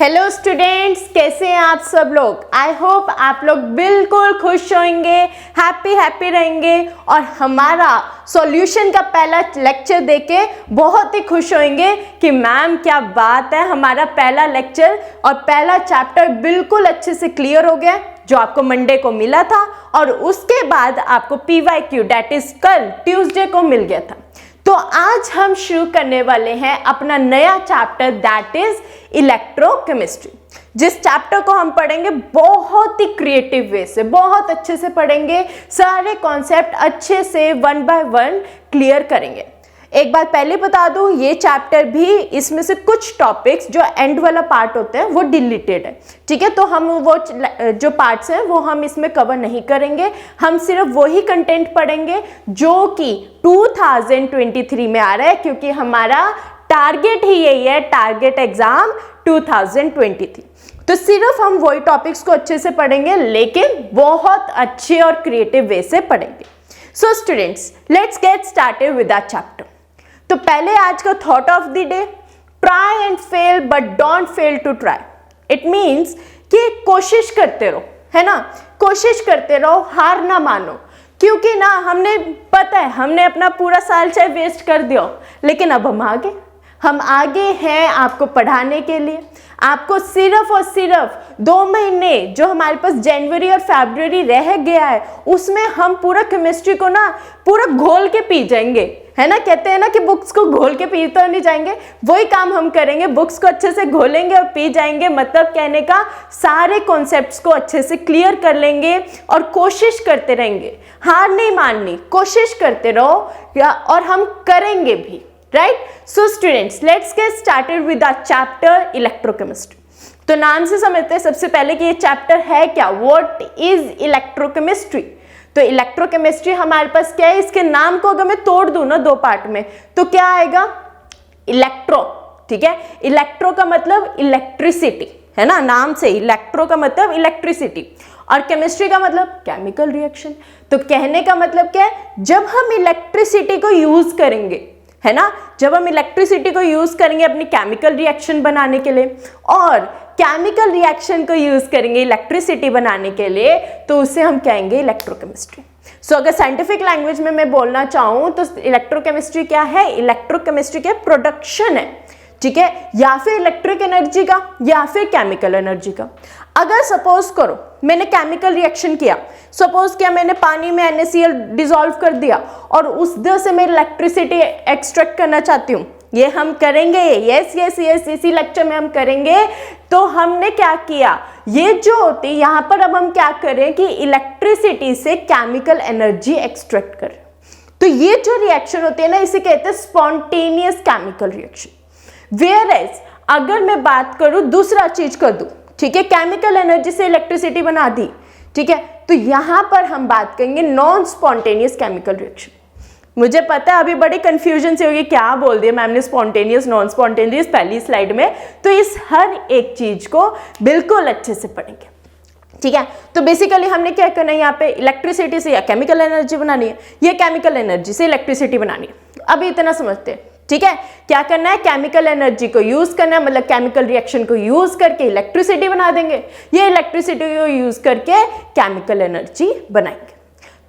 Hello students, कैसे हैं आप सब लोग। आई होप आप लोग बिल्कुल खुश होंगे, हैप्पी रहेंगे और हमारा सॉल्यूशन का पहला लेक्चर देके बहुत ही खुश होंगे कि मैम क्या बात है, हमारा पहला लेक्चर और पहला चैप्टर बिल्कुल अच्छे से क्लियर हो गया जो आपको मंडे को मिला था और उसके बाद आपको PYQ दैट इज कल ट्यूसडे को मिल गया था। तो आज हम शुरू करने वाले हैं अपना नया चैप्टर दैट इज इलेक्ट्रोकेमिस्ट्री। जिस चैप्टर को हम पढ़ेंगे बहुत ही क्रिएटिव वे से, बहुत अच्छे से पढ़ेंगे, सारे कॉन्सेप्ट अच्छे से वन बाय वन क्लियर करेंगे। एक बात पहले बता दूं, ये चैप्टर भी इसमें से कुछ टॉपिक्स जो एंड वाला पार्ट होते हैं वो डिलीटेड है, ठीक है। तो हम वो जो पार्ट्स हैं वो हम इसमें कवर नहीं करेंगे, हम सिर्फ वही कंटेंट पढ़ेंगे जो कि 2023 में आ रहा है, क्योंकि हमारा टारगेट ही यही है, टारगेट एग्जाम 2023। तो सिर्फ हम वही टॉपिक्स को अच्छे से पढ़ेंगे, लेकिन बहुत अच्छे और क्रिएटिव वे से पढ़ेंगे। So students, let's get started with that chapter. तो पहले आज का thought of the day, try and fail but don't fail to try. It means कि कोशिश करते रहो, है ना, कोशिश करते रहो, हार ना मानो। क्योंकि ना हमने पता है हमने अपना पूरा साल चाहे वेस्ट कर दिया, लेकिन अब हम आगे हैं आपको पढ़ाने के लिए। आपको सिर्फ और सिर्फ 2 महीने जो हमारे पास जनवरी और फरवरी रह गया है, उसमें हम पूरा केमिस्ट्री को ना पूरा घोल के पी जाएंगे, है ना। कहते हैं ना कि बुक्स को घोल के पी तो नहीं जाएंगे, वही काम हम करेंगे, बुक्स को अच्छे से घोलेंगे और पी जाएंगे। मतलब कहने का सारे कॉन्सेप्ट्स को अच्छे से क्लियर कर लेंगे और कोशिश करते रहेंगे, हार नहीं माननी, कोशिश करते रहो और हम करेंगे भी, right. So students, let's get started with the chapter electrochemistry. तो नाम से समझते हैं सबसे पहले कि ये चैप्टर है क्या, व्हाट इज इलेक्ट्रोकेमिस्ट्री। तो इलेक्ट्रोकेमिस्ट्री हमारे पास क्या है, इसके नाम को अगर मैं तोड़ दूं ना 2 पार्ट में तो क्या आएगा, इलेक्ट्रो, ठीक है। इलेक्ट्रो का मतलब इलेक्ट्रिसिटी, है ना, नाम से इलेक्ट्रो का मतलब इलेक्ट्रिसिटी और केमिस्ट्री का मतलब केमिकल रिएक्शन। तो कहने का मतलब क्या है, जब हम इलेक्ट्रिसिटी को यूज करेंगे, है ना, जब हम इलेक्ट्रिसिटी को यूज करेंगे अपनी केमिकल रिएक्शन बनाने के लिए और केमिकल रिएक्शन को यूज करेंगे इलेक्ट्रिसिटी बनाने के लिए, तो उसे हम कहेंगे इलेक्ट्रोकेमिस्ट्री। सो अगर साइंटिफिक लैंग्वेज में मैं बोलना चाहूँ तो इलेक्ट्रोकेमिस्ट्री क्या है, इलेक्ट्रोकेमिस्ट्री के प्रोडक्शन है, ठीक है, या फिर इलेक्ट्रिक एनर्जी का या फिर केमिकल एनर्जी का। अगर सपोज करो मैंने केमिकल रिएक्शन किया, सपोज किया मैंने पानी में NaCl डिसॉल्व कर दिया और उससे से मैं इलेक्ट्रिसिटी एक्सट्रैक्ट करना चाहती हूँ, ये हम करेंगे, यस इसी लेक्चर में हम करेंगे। तो हमने क्या किया, ये जो होती है यहाँ पर अब हम क्या करें कि इलेक्ट्रिसिटी से केमिकल एनर्जी एक्सट्रैक्ट करें। तो ये जो रिएक्शन होती है ना, इसे कहते हैं स्पॉन्टेनियस केमिकल रिएक्शन। Whereas अगर मैं बात करूं दूसरा चीज कर दूं, ठीक है, केमिकल एनर्जी से इलेक्ट्रिसिटी बना दी, ठीक है, तो यहां पर हम बात करेंगे नॉन स्पॉन्टेनियस केमिकल रिएक्शन। मुझे पता है अभी बड़ी कंफ्यूजन से होगी, क्या बोल दिया मैम ने, स्पॉन्टेनियस नॉन स्पॉन्टेनियस पहली स्लाइड में। तो इस हर एक चीज को बिल्कुल अच्छे से पढ़ेंगे, ठीक है। तो बेसिकली हमने क्या करना है, यहाँ पे इलेक्ट्रिसिटी से या केमिकल एनर्जी बनानी है, ये केमिकल एनर्जी से इलेक्ट्रिसिटी बनानी है। अभी इतना समझते हैं, ठीक है। क्या करना है, केमिकल एनर्जी को यूज करना है, मतलब केमिकल रिएक्शन को यूज करके इलेक्ट्रिसिटी बना देंगे, ये इलेक्ट्रिसिटी को यूज करके केमिकल एनर्जी बनाएंगे।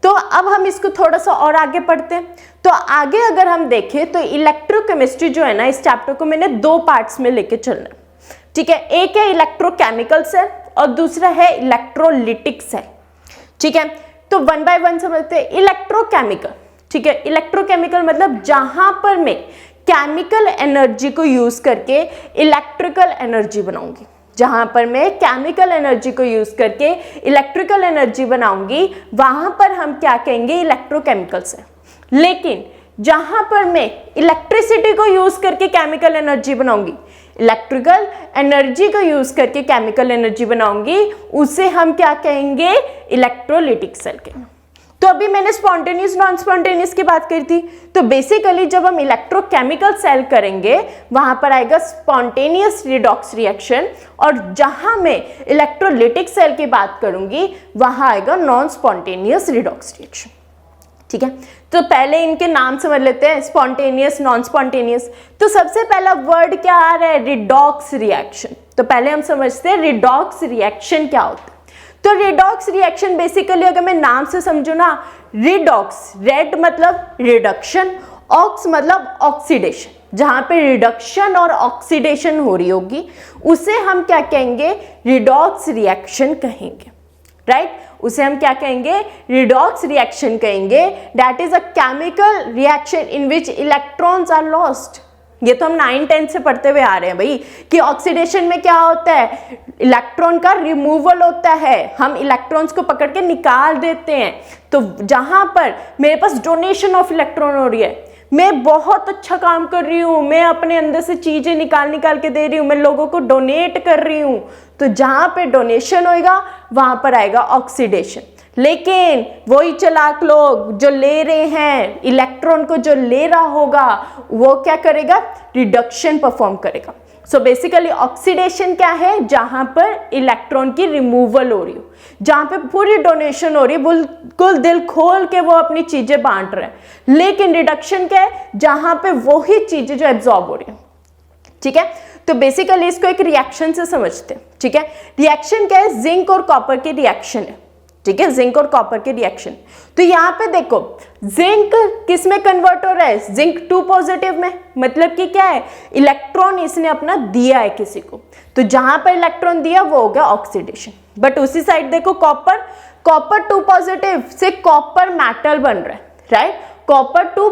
तो अब हम इसको थोड़ा सा और आगे पढ़ते हैं। तो आगे अगर हम देखें तो इलेक्ट्रोकेमिस्ट्री जो है ना, इस चैप्टर को मैंने 2 पार्ट्स में लेके चलना है, ठीक है। एक है इलेक्ट्रोकेमिकल सेल और दूसरा है इलेक्ट्रोलिटिक सेल, ठीक है। तो 1 बाय 1 समझते हैं। इलेक्ट्रोकेमिकल, ठीक है, इलेक्ट्रोकेमिकल मतलब जहां पर मैं केमिकल एनर्जी को यूज करके इलेक्ट्रिकल एनर्जी बनाऊंगी, जहां पर मैं केमिकल एनर्जी को यूज करके इलेक्ट्रिकल एनर्जी बनाऊंगी, वहां पर हम क्या कहेंगे, इलेक्ट्रोकेमिकल सेल। लेकिन जहां पर मैं इलेक्ट्रिसिटी को यूज करके केमिकल एनर्जी बनाऊंगी, इलेक्ट्रिकल एनर्जी को यूज करके केमिकल एनर्जी बनाऊंगी, उसे हम क्या कहेंगे, इलेक्ट्रोलिटिक सेल कहेंगे। तो अभी मैंने स्पॉन्टेनियस नॉन स्पॉन्टेनियस की बात करी थी। तो बेसिकली जब हम इलेक्ट्रोकेमिकल सेल करेंगे वहां पर आएगा स्पॉन्टेनियस रिडॉक्स रिएक्शन, और जहां मैं इलेक्ट्रोलिटिक सेल की बात करूंगी वहां आएगा नॉन स्पॉन्टेनियस रिडॉक्स रिएक्शन, ठीक है। तो पहले इनके नाम समझ लेते हैं, स्पॉन्टेनियस, नॉन स्पॉन्टेनियस। तो सबसे पहला वर्ड क्या आ रहा है, रिडॉक्स रिएक्शन। तो पहले हम समझते हैं रिडॉक्स रिएक्शन क्या होता है। तो रिडॉक्स रिएक्शन बेसिकली अगर मैं नाम से समझू ना, रिडॉक्स, रेड मतलब रिडक्शन, ऑक्स मतलब ऑक्सीडेशन, जहां पे रिडक्शन और ऑक्सीडेशन हो रही होगी उसे हम क्या कहेंगे, रिडॉक्स रिएक्शन कहेंगे, राइट। उसे हम क्या कहेंगे, रिडॉक्स रिएक्शन कहेंगे। That is a chemical reaction in which electrons are lost. ये तो हम 9-10 से पढ़ते हुए आ रहे हैं भाई कि ऑक्सीडेशन में क्या होता है, इलेक्ट्रॉन का रिमूवल होता है, हम इलेक्ट्रॉन्स को पकड़ के निकाल देते हैं। तो जहां पर मेरे पास डोनेशन ऑफ इलेक्ट्रॉन हो रही है, मैं बहुत अच्छा काम कर रही हूँ, मैं अपने अंदर से चीजें निकाल के दे रही हूँ, मैं लोगों को डोनेट कर रही हूँ, तो जहां पे डोनेशन होएगा वहां पर आएगा ऑक्सीडेशन। लेकिन वही चालाक लोग जो ले रहे हैं इलेक्ट्रॉन को, जो ले रहा होगा वो क्या करेगा, रिडक्शन परफॉर्म करेगा। सो बेसिकली ऑक्सीडेशन क्या है, जहां पर इलेक्ट्रॉन की रिमूवल हो रही हो, जहां पे पूरी डोनेशन हो रही है, बिल्कुल दिल खोल के वो अपनी चीजें बांट रहे हैं। लेकिन रिडक्शन क्या है, जहां पे वही चीजें जो एब्जॉर्ब हो रही है, ठीक है। तो बेसिकली इसको एक रिएक्शन से समझते हैं, ठीक है। रिएक्शन क्या है, जिंक और कॉपर की रिएक्शन है, ठीक है, जिंक और कॉपर के रिएक्शन। तो यहाँ पे देखो जिंक किस में कन्वर्ट हो रहा है, जिंक 2 पॉजिटिव में, मतलब कि क्या है, इलेक्ट्रॉन इसने अपना दिया है किसी को, तो जहां पर इलेक्ट्रॉन दिया वो हो गया ऑक्सीडेशन। बट उसी साइड देखो कॉपर, कॉपर 2 पॉजिटिव से कॉपर मेटल बन रहा है, राइट। कॉपर 2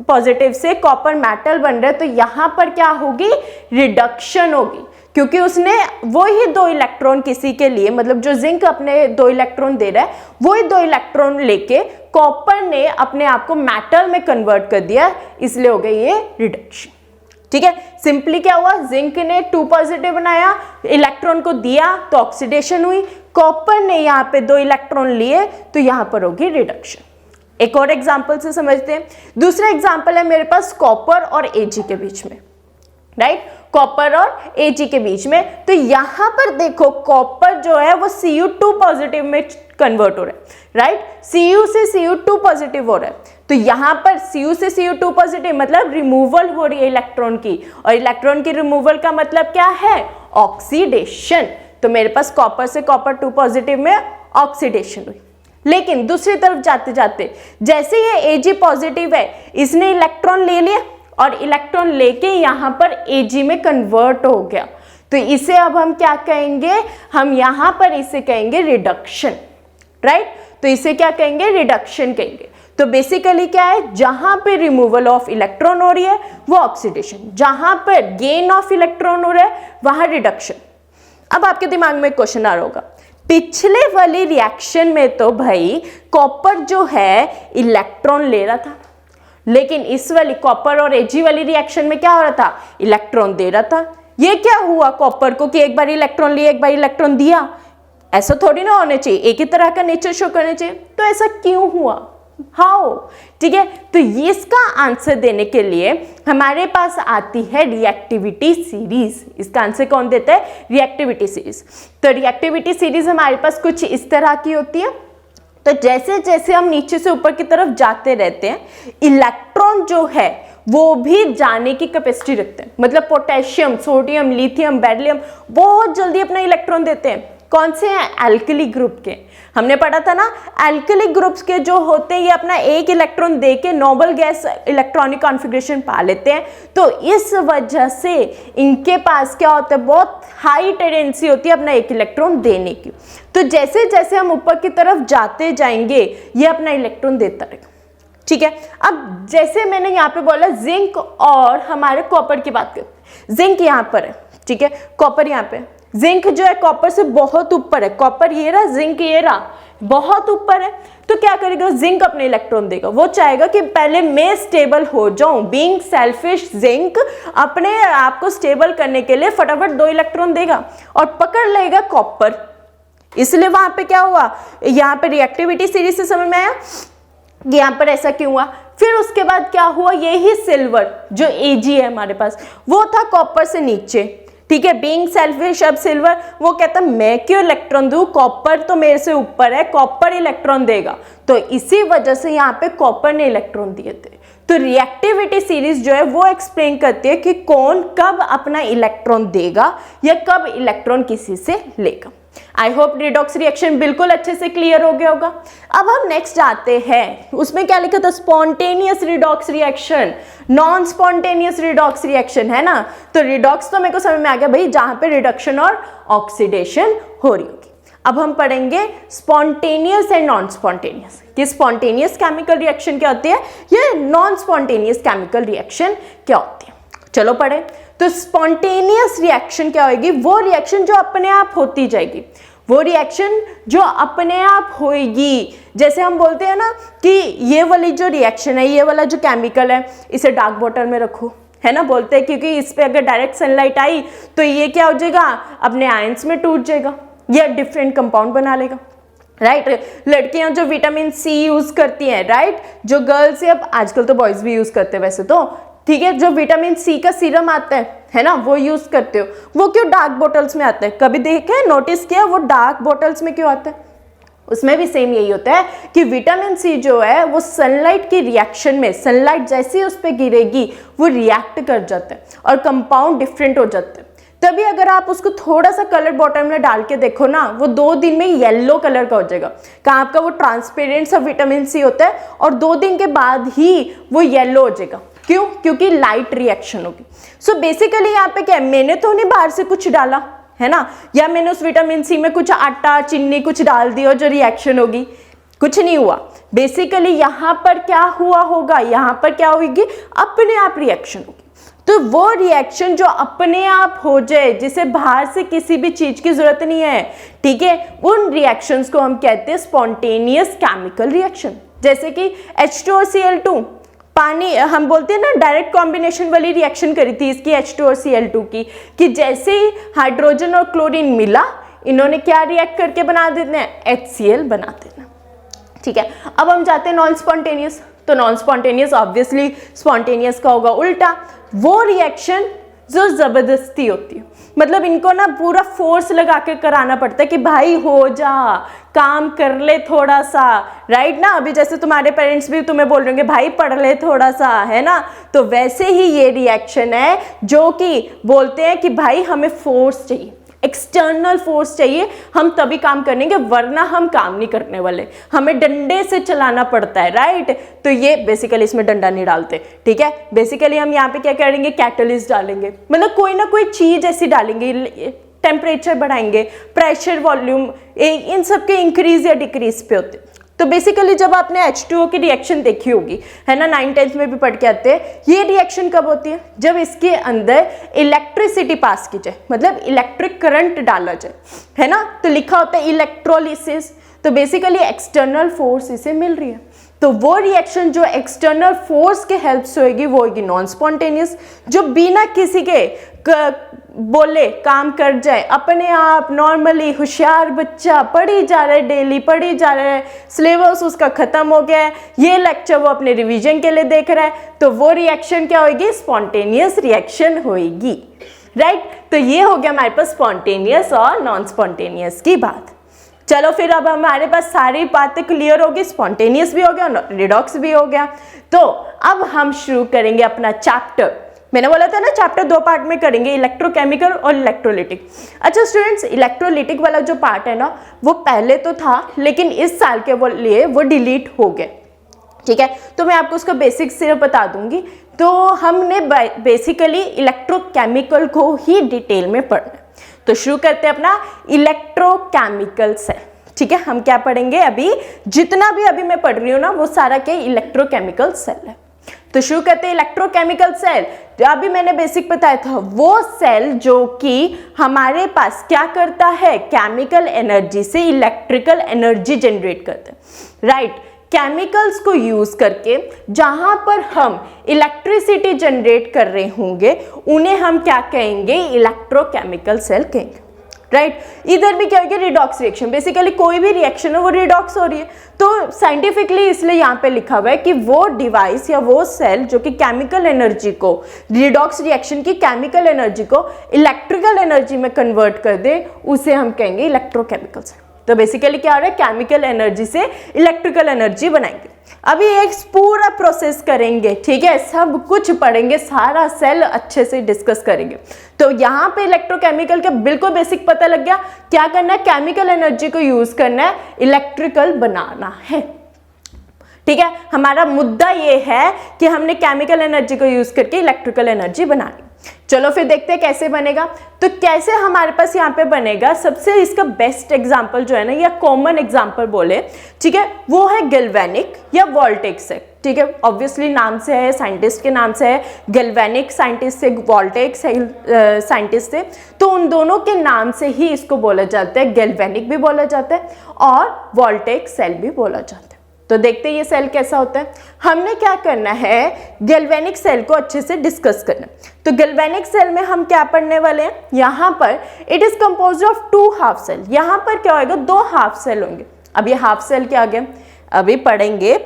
पॉजिटिव से कॉपर मेटल बन रहा है, तो यहां पर क्या होगी, रिडक्शन होगी, क्योंकि उसने वही 2 इलेक्ट्रॉन किसी के लिए, मतलब जो जिंक अपने 2 इलेक्ट्रॉन दे रहा है, वही 2 इलेक्ट्रॉन लेके कॉपर ने अपने आप को मेटल में कन्वर्ट कर दिया, इसलिए हो गई ये रिडक्शन, ठीक है। सिंपली क्या हुआ, जिंक ने 2 पॉजिटिव बनाया, इलेक्ट्रॉन को दिया तो ऑक्सीडेशन हुई, कॉपर ने यहाँ पे 2 इलेक्ट्रॉन लिए तो यहाँ पर होगी रिडक्शन। एक और एग्जाम्पल से समझते हैं। दूसरा एग्जाम्पल है मेरे पास कॉपर और Ag के बीच में, राइट, कॉपर और Ag के बीच में। तो यहां पर देखो कॉपर जो है वो Cu2 पॉजिटिव में कन्वर्ट हो रहा है, राइट, Cu से Cu2 पॉजिटिव हो रहा है। तो यहां पर Cu से Cu2 पॉजिटिव मतलब रिमूवल हो रही है इलेक्ट्रॉन की, और इलेक्ट्रॉन की रिमूवल का मतलब क्या है, ऑक्सीडेशन। तो मेरे पास कॉपर से कॉपर 2 पॉजिटिव में ऑक्सीडेशन हुई। लेकिन दूसरी तरफ जाते जाते जैसे ये Ag पॉजिटिव है, इसने इलेक्ट्रॉन ले लिया और इलेक्ट्रॉन लेके यहाँ पर Ag में कन्वर्ट हो गया, तो इसे अब हम क्या कहेंगे, हम यहाँ पर इसे कहेंगे रिडक्शन, राइट। तो इसे क्या कहेंगे, रिडक्शन कहेंगे। तो बेसिकली क्या है, जहां पे रिमूवल ऑफ इलेक्ट्रॉन हो रही है वो ऑक्सीडेशन, जहां पर गेन ऑफ इलेक्ट्रॉन हो रहा है वहां रिडक्शन। अब आपके दिमाग में क्वेश्चन आ रहा होगा, पिछले वाली रिएक्शन में तो भाई कॉपर जो है इलेक्ट्रॉन ले रहा था, लेकिन इस वाली कॉपर और Ag वाली रिएक्शन में क्या हो रहा था, इलेक्ट्रॉन दे रहा था। ये क्या हुआ कॉपर को कि एक बार इलेक्ट्रॉन लिया एक बार इलेक्ट्रॉन दिया, ऐसा थोड़ी ना होना चाहिए, एक ही तरह का नेचर शो करना चाहिए। तो ऐसा क्यों हुआ, हाउ, ठीक है। तो इसका आंसर देने के लिए हमारे पास आती है रिएक्टिविटी सीरीज। इसका आंसर कौन देता है, रिएक्टिविटी सीरीज। तो रिएक्टिविटी सीरीज हमारे पास कुछ इस तरह की होती है। तो जैसे जैसे हम नीचे से ऊपर की तरफ जाते रहते हैं, इलेक्ट्रॉन जो है वो भी जाने की कैपेसिटी रखते हैं, मतलब पोटेशियम, सोडियम, लिथियम, बेरिलियम बहुत जल्दी अपना इलेक्ट्रॉन देते हैं। कौन से हैं, एल्कली ग्रुप के। हमने पढ़ा था ना, एल्कली ग्रुप्स के जो होते हैं ये अपना एक इलेक्ट्रॉन देके नोबल गैस इलेक्ट्रॉनिक कॉन्फ़िगरेशन पा लेते हैं। तो इस वजह से इनके पास क्या होता है, बहुत हाई टेंडेंसी होती है अपना एक इलेक्ट्रॉन देने की। तो जैसे जैसे हम ऊपर की तरफ जाते जाएंगे ये अपना इलेक्ट्रॉन देता रहेगा, ठीक है। अब जैसे मैंने यहाँ पे बोला जिंक और हमारे कॉपर की बात करें, जिंक यहाँ पर है, ठीक है, कॉपर यहाँ पे। जिंक जो है कॉपर से बहुत ऊपर है, कॉपर ये रहा, जिंक ये रहा, बहुत ऊपर है। तो क्या करेगा, जिंक अपने इलेक्ट्रॉन देगा, वो चाहेगा कि पहले मैं स्टेबल हो जाऊं। बीइंग सेल्फिश, जिंक अपने आप को स्टेबल करने के लिए फटाफट 2 इलेक्ट्रॉन देगा और पकड़ लेगा कॉपर। इसलिए वहां पे क्या हुआ, यहाँ पे रिएक्टिविटी सीरीज से समझ में आया यहाँ पर ऐसा क्यों हुआ। फिर उसके बाद क्या हुआ, यही सिल्वर जो Ag है हमारे पास, वो था कॉपर से नीचे, ठीक है, बीइंग सेल्फिश। अब सिल्वर वो कहता है मैं क्यों इलेक्ट्रॉन दूं, कॉपर तो मेरे से ऊपर है, कॉपर इलेक्ट्रॉन देगा, तो इसी वजह से यहाँ पे कॉपर ने इलेक्ट्रॉन दिए थे। तो रिएक्टिविटी सीरीज जो है वो एक्सप्लेन करती है कि कौन कब अपना इलेक्ट्रॉन देगा या कब इलेक्ट्रॉन किसी से लेगा। आई होप रिडॉक्स रिएक्शन बिल्कुल अच्छे से क्लियर हो गया होगा। अब हम नेक्स्ट आते हैं, उसमें क्या लिखा था, spontaneous redox reaction, non spontaneous redox reaction, है ना। तो रिडॉक्स तो मेरे को समझ में आ गया भाई, जहां पे रिडक्शन और ऑक्सीडेशन हो रही होगी। अब हम पढ़ेंगे स्पॉन्टेनियस एंड नॉन स्पॉन्टेनियस, कि स्पॉन्टेनियस केमिकल रिएक्शन क्या होती है, ये नॉन स्पॉन्टेनियस केमिकल रिएक्शन क्या होती है। चलो पढ़े। तो स्पॉन्टेनियस रिएक्शन क्या होगी, वो रिएक्शन जो अपने आप होती जाएगी, वो रिएक्शन जो अपने आप होएगी। जैसे हम बोलते हैं ना कि ये वाली जो रिएक्शन है, ये वाला जो केमिकल है, इसे डार्क बॉटल में रखो, है ना, बोलते हैं क्योंकि इस पे अगर डायरेक्ट सनलाइट आई तो ये क्या हो जाएगा, अपने आयंस में टूट जाएगा या डिफरेंट कंपाउंड बना लेगा, राइट। लड़कियां जो विटामिन सी यूज करती हैं, राइट, जो गर्ल्स या आजकल तो बॉयज भी यूज करते हैं वैसे तो, ठीक है, जो विटामिन सी का सीरम आता है ना, वो यूज करते हो, वो क्यों डार्क बॉटल्स में आता है, कभी देखे, नोटिस किया वो डार्क बॉटल्स में क्यों आता है। उसमें भी सेम यही होता है कि विटामिन सी जो है वो सनलाइट की रिएक्शन में, सनलाइट जैसे उस पर गिरेगी वो रिएक्ट कर जाता है और कंपाउंड डिफरेंट हो जाते हैं। तभी अगर आप उसको थोड़ा सा कलर बॉटल में डाल के देखो ना, वो 2 दिन में येलो कलर का हो जाएगा। कहाँ आपका वो ट्रांसपेरेंट सा विटामिन सी होता है और 2 दिन के बाद ही वो येलो हो जाएगा। क्यों? क्योंकि लाइट रिएक्शन होगी। सो बेसिकली यहाँ पे क्या है, मैंने तो नहीं बाहर से कुछ डाला, है ना, या मैंने उस विटामिन सी में कुछ आटा चीनी कुछ डाल दिया जो रिएक्शन होगी, कुछ नहीं हुआ। बेसिकली यहाँ पर क्या हुआ होगा, यहाँ पर क्या होगी, अपने आप रिएक्शन होगी। तो वो रिएक्शन जो अपने आप हो जाए, जिसे बाहर से किसी भी चीज की जरूरत नहीं है, ठीक है, उन रिएक्शंस को हम कहते हैं स्पॉन्टेनियस केमिकल रिएक्शन। जैसे कि H2 और Cl2, पानी, हम बोलते हैं ना डायरेक्ट कॉम्बिनेशन वाली रिएक्शन करी थी इसकी H2 और Cl2 की, कि जैसे ही हाइड्रोजन और क्लोरीन मिला, इन्होंने क्या रिएक्ट करके बना देते हैं, HCl बना देना, ठीक है। अब हम जाते हैं नॉन स्पॉन्टेनियस। तो नॉन स्पॉन्टेनियस ऑब्वियसली स्पॉन्टेनियस का होगा उल्टा, वो रिएक्शन जो जबरदस्ती होती है, मतलब इनको ना पूरा फोर्स लगा के कराना पड़ता है कि भाई हो जा, काम कर ले थोड़ा सा, राइट ना। अभी जैसे तुम्हारे पेरेंट्स भी तुम्हें बोल रहे होंगे भाई पढ़ ले थोड़ा सा, है ना, तो वैसे ही ये रिएक्शन है जो कि बोलते हैं कि भाई हमें फोर्स चाहिए, एक्सटर्नल फोर्स चाहिए, हम तभी काम करेंगे, वरना हम काम नहीं करने वाले, हमें डंडे से चलाना पड़ता है, राइट। तो ये बेसिकली इसमें डंडा नहीं डालते, ठीक है, बेसिकली हम यहाँ पे क्या करेंगे, कैटलिस्ट डालेंगे, मतलब कोई ना कोई चीज ऐसी डालेंगे, टेम्परेचर बढ़ाएंगे, प्रेशर, वॉल्यूम, इन सब के इंक्रीज या डिक्रीज पे होते। तो बेसिकली जब आपने H2O की रिएक्शन देखी होगी, है ना, 9th-10th में भी पढ़ के आते हैं, ये रिएक्शन कब होती है, जब इसके अंदर इलेक्ट्रिसिटी पास की जाए, मतलब इलेक्ट्रिक करंट डाला जाए, है ना। तो लिखा होता है इलेक्ट्रोलिसिस। तो बेसिकली एक्सटर्नल फोर्स इसे मिल रही है, तो वो रिएक्शन जो एक्सटर्नल फोर्स के हेल्प से होगी वो होगी नॉन स्पॉन्टेनियस, जो बिना किसी के बोले काम कर जाए, अपने आप नॉर्मली होशियार बच्चा पढ़ी जा रहा है, डेली पढ़ी जा रहा है, सिलेबस उसका खत्म हो गया है, ये लेक्चर वो अपने रिवीजन के लिए देख रहा है, तो वो रिएक्शन क्या होगी, स्पॉन्टेनियस रिएक्शन होगी, राइट। तो ये हो गया हमारे पास स्पॉन्टेनियस और नॉन स्पॉन्टेनियस की बात। चलो फिर अब हमारे पास सारी बातें क्लियर होगी, स्पॉन्टेनियस भी हो गया, रिडॉक्स भी हो गया। तो अब हम शुरू करेंगे अपना चैप्टर। मैंने बोला था ना चैप्टर 2 पार्ट में करेंगे, इलेक्ट्रोकेमिकल और इलेक्ट्रोलिटिक। अच्छा स्टूडेंट्स, इलेक्ट्रोलिटिक वाला जो पार्ट है ना, वो पहले तो था, लेकिन इस साल के लिए वो डिलीट हो गए, ठीक है। तो मैं आपको उसका बेसिक सिर्फ बता दूंगी। तो हमने बेसिकली इलेक्ट्रोकेमिकल को ही डिटेल में पढ़ना। तो शुरू करते हैं अपना इलेक्ट्रोकेमिकल सेल, ठीक है। हम क्या पढ़ेंगे अभी, जितना भी अभी मैं पढ़ रही हूँ ना, वो सारा क्या इलेक्ट्रोकेमिकल सेल है। तो शुरू करते हैं इलेक्ट्रोकेमिकल सेल। जो अभी मैंने बेसिक बताया था, वो सेल जो कि हमारे पास क्या करता है, केमिकल एनर्जी से इलेक्ट्रिकल एनर्जी जनरेट करता है, राइट। केमिकल्स को यूज करके जहां पर हम इलेक्ट्रिसिटी जनरेट कर रहे होंगे, उन्हें हम क्या कहेंगे, इलेक्ट्रोकेमिकल सेल कहेंगे, राइट। इधर भी क्या होगी, रिडॉक्स रिएक्शन। बेसिकली कोई भी रिएक्शन है वो रिडॉक्स हो रही है। तो साइंटिफिकली इसलिए यहाँ पे लिखा हुआ है कि वो डिवाइस या वो सेल जो कि केमिकल एनर्जी को, रिडॉक्स रिएक्शन की केमिकल एनर्जी को इलेक्ट्रिकल एनर्जी में कन्वर्ट कर दे, उसे हम कहेंगे इलेक्ट्रोकेमिकल सेल। तो बेसिकली क्या हो रहा है, केमिकल एनर्जी से इलेक्ट्रिकल एनर्जी बनाएंगे। अभी एक पूरा प्रोसेस करेंगे, ठीक है, सब कुछ पढ़ेंगे, सारा सेल अच्छे से डिस्कस करेंगे। तो यहाँ पे इलेक्ट्रोकेमिकल का बिल्कुल बेसिक पता लग गया। क्या करना है, केमिकल एनर्जी को यूज करना है, इलेक्ट्रिकल बनाना है, ठीक है। हमारा मुद्दा ये है कि हमने केमिकल एनर्जी को यूज करके इलेक्ट्रिकल एनर्जी बनानी। चलो फिर देखते हैं कैसे बनेगा। तो कैसे हमारे पास यहाँ पे बनेगा, सबसे इसका बेस्ट एग्जांपल जो है ना, या कॉमन एग्जांपल बोले, ठीक है, वो है गैल्वेनिक या वोल्टेक से, ठीक है। ऑब्वियसली नाम से है, साइंटिस्ट के नाम से है, गैल्वेनिक साइंटिस्ट से, वोल्टेक साइंटिस्ट से, तो उन दोनों के नाम से ही इसको बोला जाता है। गैल्वेनिक भी बोला जाता है और वोल्टेक सेल भी बोला जाता है। तो देखते हैं ये सेल कैसा होता है। हमने क्या करना है, गैल्वेनिक सेल को अच्छे से डिस्कस करना। तो गैल्वेनिक सेल में हम क्या पढ़ने वाले हैं, यहाँ पर it is composed of 2 half cell. यहाँ पर क्या होगा, 2 हाफ सेल होंगे। अब ये हाफ सेल क्या आ गया, अभी पढ़ेंगे,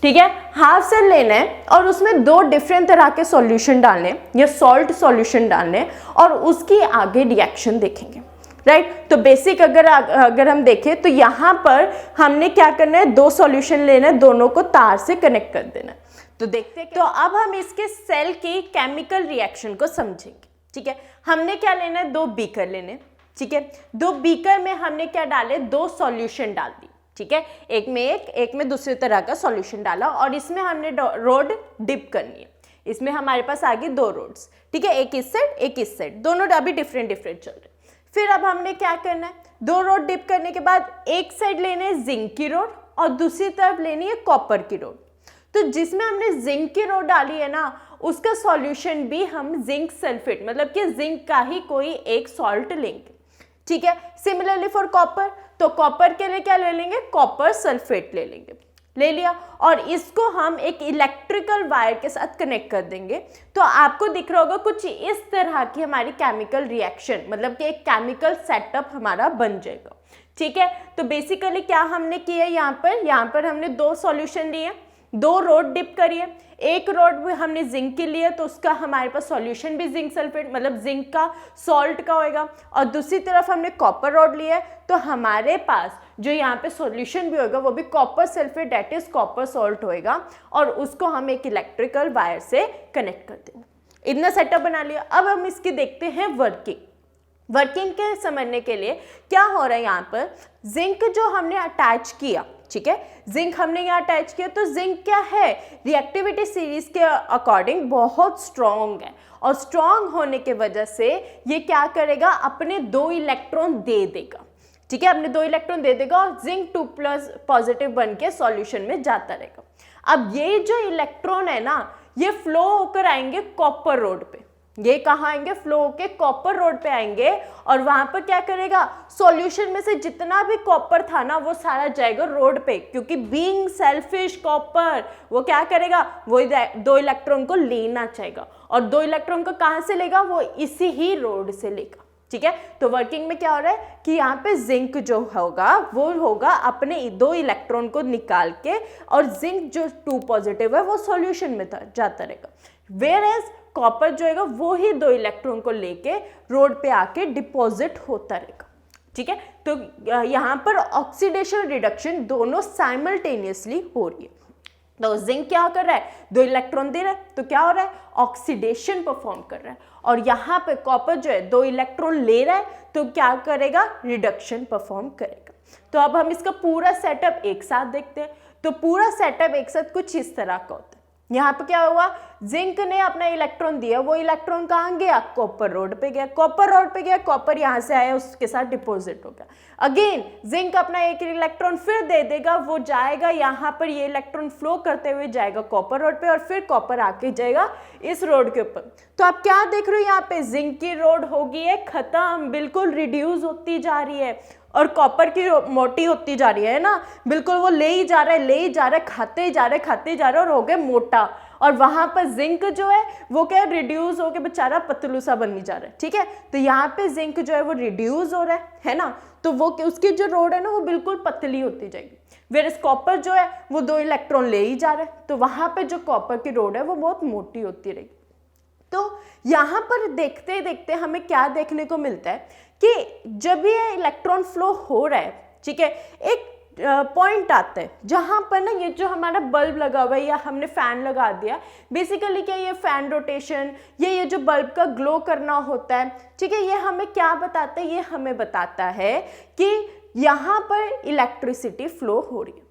ठीक है। हाफ सेल लेना है और उसमें 2 डिफरेंट तरह के सॉल्यूशन डालने, या सॉल्ट सॉल्यूशन डालने, और उसकी आगे रिएक्शन देखेंगे, राइट। तो बेसिक अगर हम देखें तो यहाँ पर हमने क्या करना है, 2 सॉल्यूशन लेना है, दोनों को तार से कनेक्ट कर देना है। तो देखते हैं। तो अब हम इसके सेल की केमिकल रिएक्शन को समझेंगे, ठीक है। हमने क्या लेना है, 2 बीकर लेने, ठीक है। 2 बीकर में हमने क्या डाले, 2 सॉल्यूशन डाल दी, ठीक है। एक में दूसरे तरह का सॉल्यूशन डाला, और इसमें हमने रोड डिप करनी है। इसमें हमारे पास आ गई 2 रोड्स, ठीक है, एक इस साइड एक इस साइड, दोनों अभी डिफरेंट चल रहे। फिर अब हमने क्या करना है, 2 रोड डिप करने के बाद एक साइड लेने है जिंक की रोड और दूसरी तरफ लेनी है कॉपर की रोड। तो जिसमें हमने जिंक की रोड डाली है ना, उसका सॉल्यूशन भी हम जिंक सल्फेट, मतलब कि जिंक का ही कोई एक सॉल्ट लेंगे, ठीक है। सिमिलरली फॉर कॉपर, तो कॉपर के लिए क्या ले लेंगे, कॉपर सल्फेट ले लेंगे, ले लिया, और इसको हम एक इलेक्ट्रिकल वायर के साथ कनेक्ट कर देंगे। तो आपको दिख रहा होगा कुछ इस तरह की हमारी केमिकल रिएक्शन, मतलब कि एक केमिकल सेटअप हमारा बन जाएगा, ठीक है। तो बेसिकली क्या हमने किया, यहाँ पर हमने 2 सॉल्यूशन लिए, 2 रोड डिप करिए। एक रोड में हमने जिंक की लिए, तो उसका हमारे पास सॉल्यूशन भी जिंक सल्फेट, मतलब जिंक का सॉल्ट का होएगा, और दूसरी तरफ हमने कॉपर रोड लिया है, तो हमारे पास जो यहाँ पे सॉल्यूशन भी होगा वो भी copper sulphate, that is copper salt होएगा, और उसको हम एक इलेक्ट्रिकल वायर से कनेक्ट कर देंगे। इतना सेटअप बना लिया। अब हम इसकी देखते हैं वर्किंग के समझने के लिए क्या हो रहा है। यहाँ पर जिंक जो हमने अटैच किया, ठीक है, जिंक हमने यहाँ अटैच किया, तो जिंक क्या है, रिएक्टिविटी सीरीज के अकॉर्डिंग बहुत स्ट्रॉन्ग है, और स्ट्रॉन्ग होने के वजह से ये क्या करेगा, अपने 2 इलेक्ट्रॉन दे देगा, ठीक है, अपने 2 इलेक्ट्रॉन दे देगा, और जिंक 2+ पॉजिटिव बन के सॉल्यूशन में जाता रहेगा। अब ये जो इलेक्ट्रॉन है ना, ये फ्लो होकर आएंगे कॉपर रोड पे। ये कहाँ आएंगे, फ्लो होके कॉपर रोड पे आएंगे, और वहां पर क्या करेगा, सॉल्यूशन में से जितना भी कॉपर था ना, वो सारा जाएगा रोड पे, क्योंकि बीइंग सेल्फिश कॉपर वो क्या करेगा, वो 2 इलेक्ट्रॉन को लेना चाहेगा, और 2 इलेक्ट्रॉन को कहाँ से लेगा, वो इसी ही रोड से लेगा, ठीक है। तो वर्किंग में क्या हो रहा है कि यहाँ पे जिंक जो होगा वो होगा अपने 2 इलेक्ट्रॉन को निकाल के, और जिंक जो 2 पॉजिटिव है वो सॉल्यूशन में जाता रहेगा, वेयर एज कॉपर जो है वो ही 2 इलेक्ट्रॉन को लेके रोड पे आके डिपॉजिट होता रहेगा, ठीक है। तो यहाँ पर ऑक्सीडेशन रिडक्शन दोनों साइमल्टेनियसली हो रही है। तो जिंक क्या कर रहा है, 2 इलेक्ट्रॉन दे रहा है, तो क्या हो रहा है, ऑक्सीडेशन परफॉर्म कर रहा है, और यहाँ पे कॉपर जो है 2 इलेक्ट्रॉन ले रहा है, तो क्या करेगा, रिडक्शन परफॉर्म करेगा। तो अब हम इसका पूरा सेटअप एक साथ देखते हैं। तो पूरा सेटअप एक साथ कुछ इस तरह का होता है। यहाँ पे क्या हुआ, जिंक ने अपना इलेक्ट्रॉन दिया, वो इलेक्ट्रॉन कहाँ गया, कॉपर रोड पे गया, कॉपर यहाँ से आया, उसके साथ डिपॉजिट हो गया। अगेन जिंक अपना एक इलेक्ट्रॉन फिर दे देगा, वो जाएगा यहाँ पर, ये इलेक्ट्रॉन फ्लो करते हुए जाएगा कॉपर रोड पे, और फिर कॉपर आके जाएगा इस रोड के ऊपर। तो आप क्या देख रहे हो, यहाँ पे जिंक की रोड होगी है खत्म, बिल्कुल रिड्यूस होती जा रही है, और कॉपर की मोटी होती जा रही है ना, बिल्कुल वो ले ही जा रहा है, खाते ही जा रहे, और हो गए मोटा, और वहां पर जिंक जो है वो क्या रिड्यूस होकर बेचारा पतलू सा बनने जा रहा है, ठीक है। तो यहाँ पे जिंक जो है वो रिड्यूस हो रहा है ना, तो वो उसकी जो रोड है ना वो बिल्कुल पतली होती जाएगी। वेरस कॉपर जो है वो 2 इलेक्ट्रॉन ले ही जा रहा है, तो वहां पे जो कॉपर की रोड है वो बहुत मोटी होती रहेगी। तो यहाँ पर देखते देखते हमें क्या देखने को मिलता है कि जब ये इलेक्ट्रॉन फ्लो हो रहा है, ठीक है, एक पॉइंट आता है जहाँ पर ना ये जो हमारा बल्ब लगा हुआ है या हमने फैन लगा दिया, बेसिकली क्या ये फैन रोटेशन ये जो बल्ब का ग्लो करना होता है, ठीक है, ये हमें क्या बताता है, ये हमें बताता है कि यहाँ पर इलेक्ट्रिसिटी फ्लो हो रही है।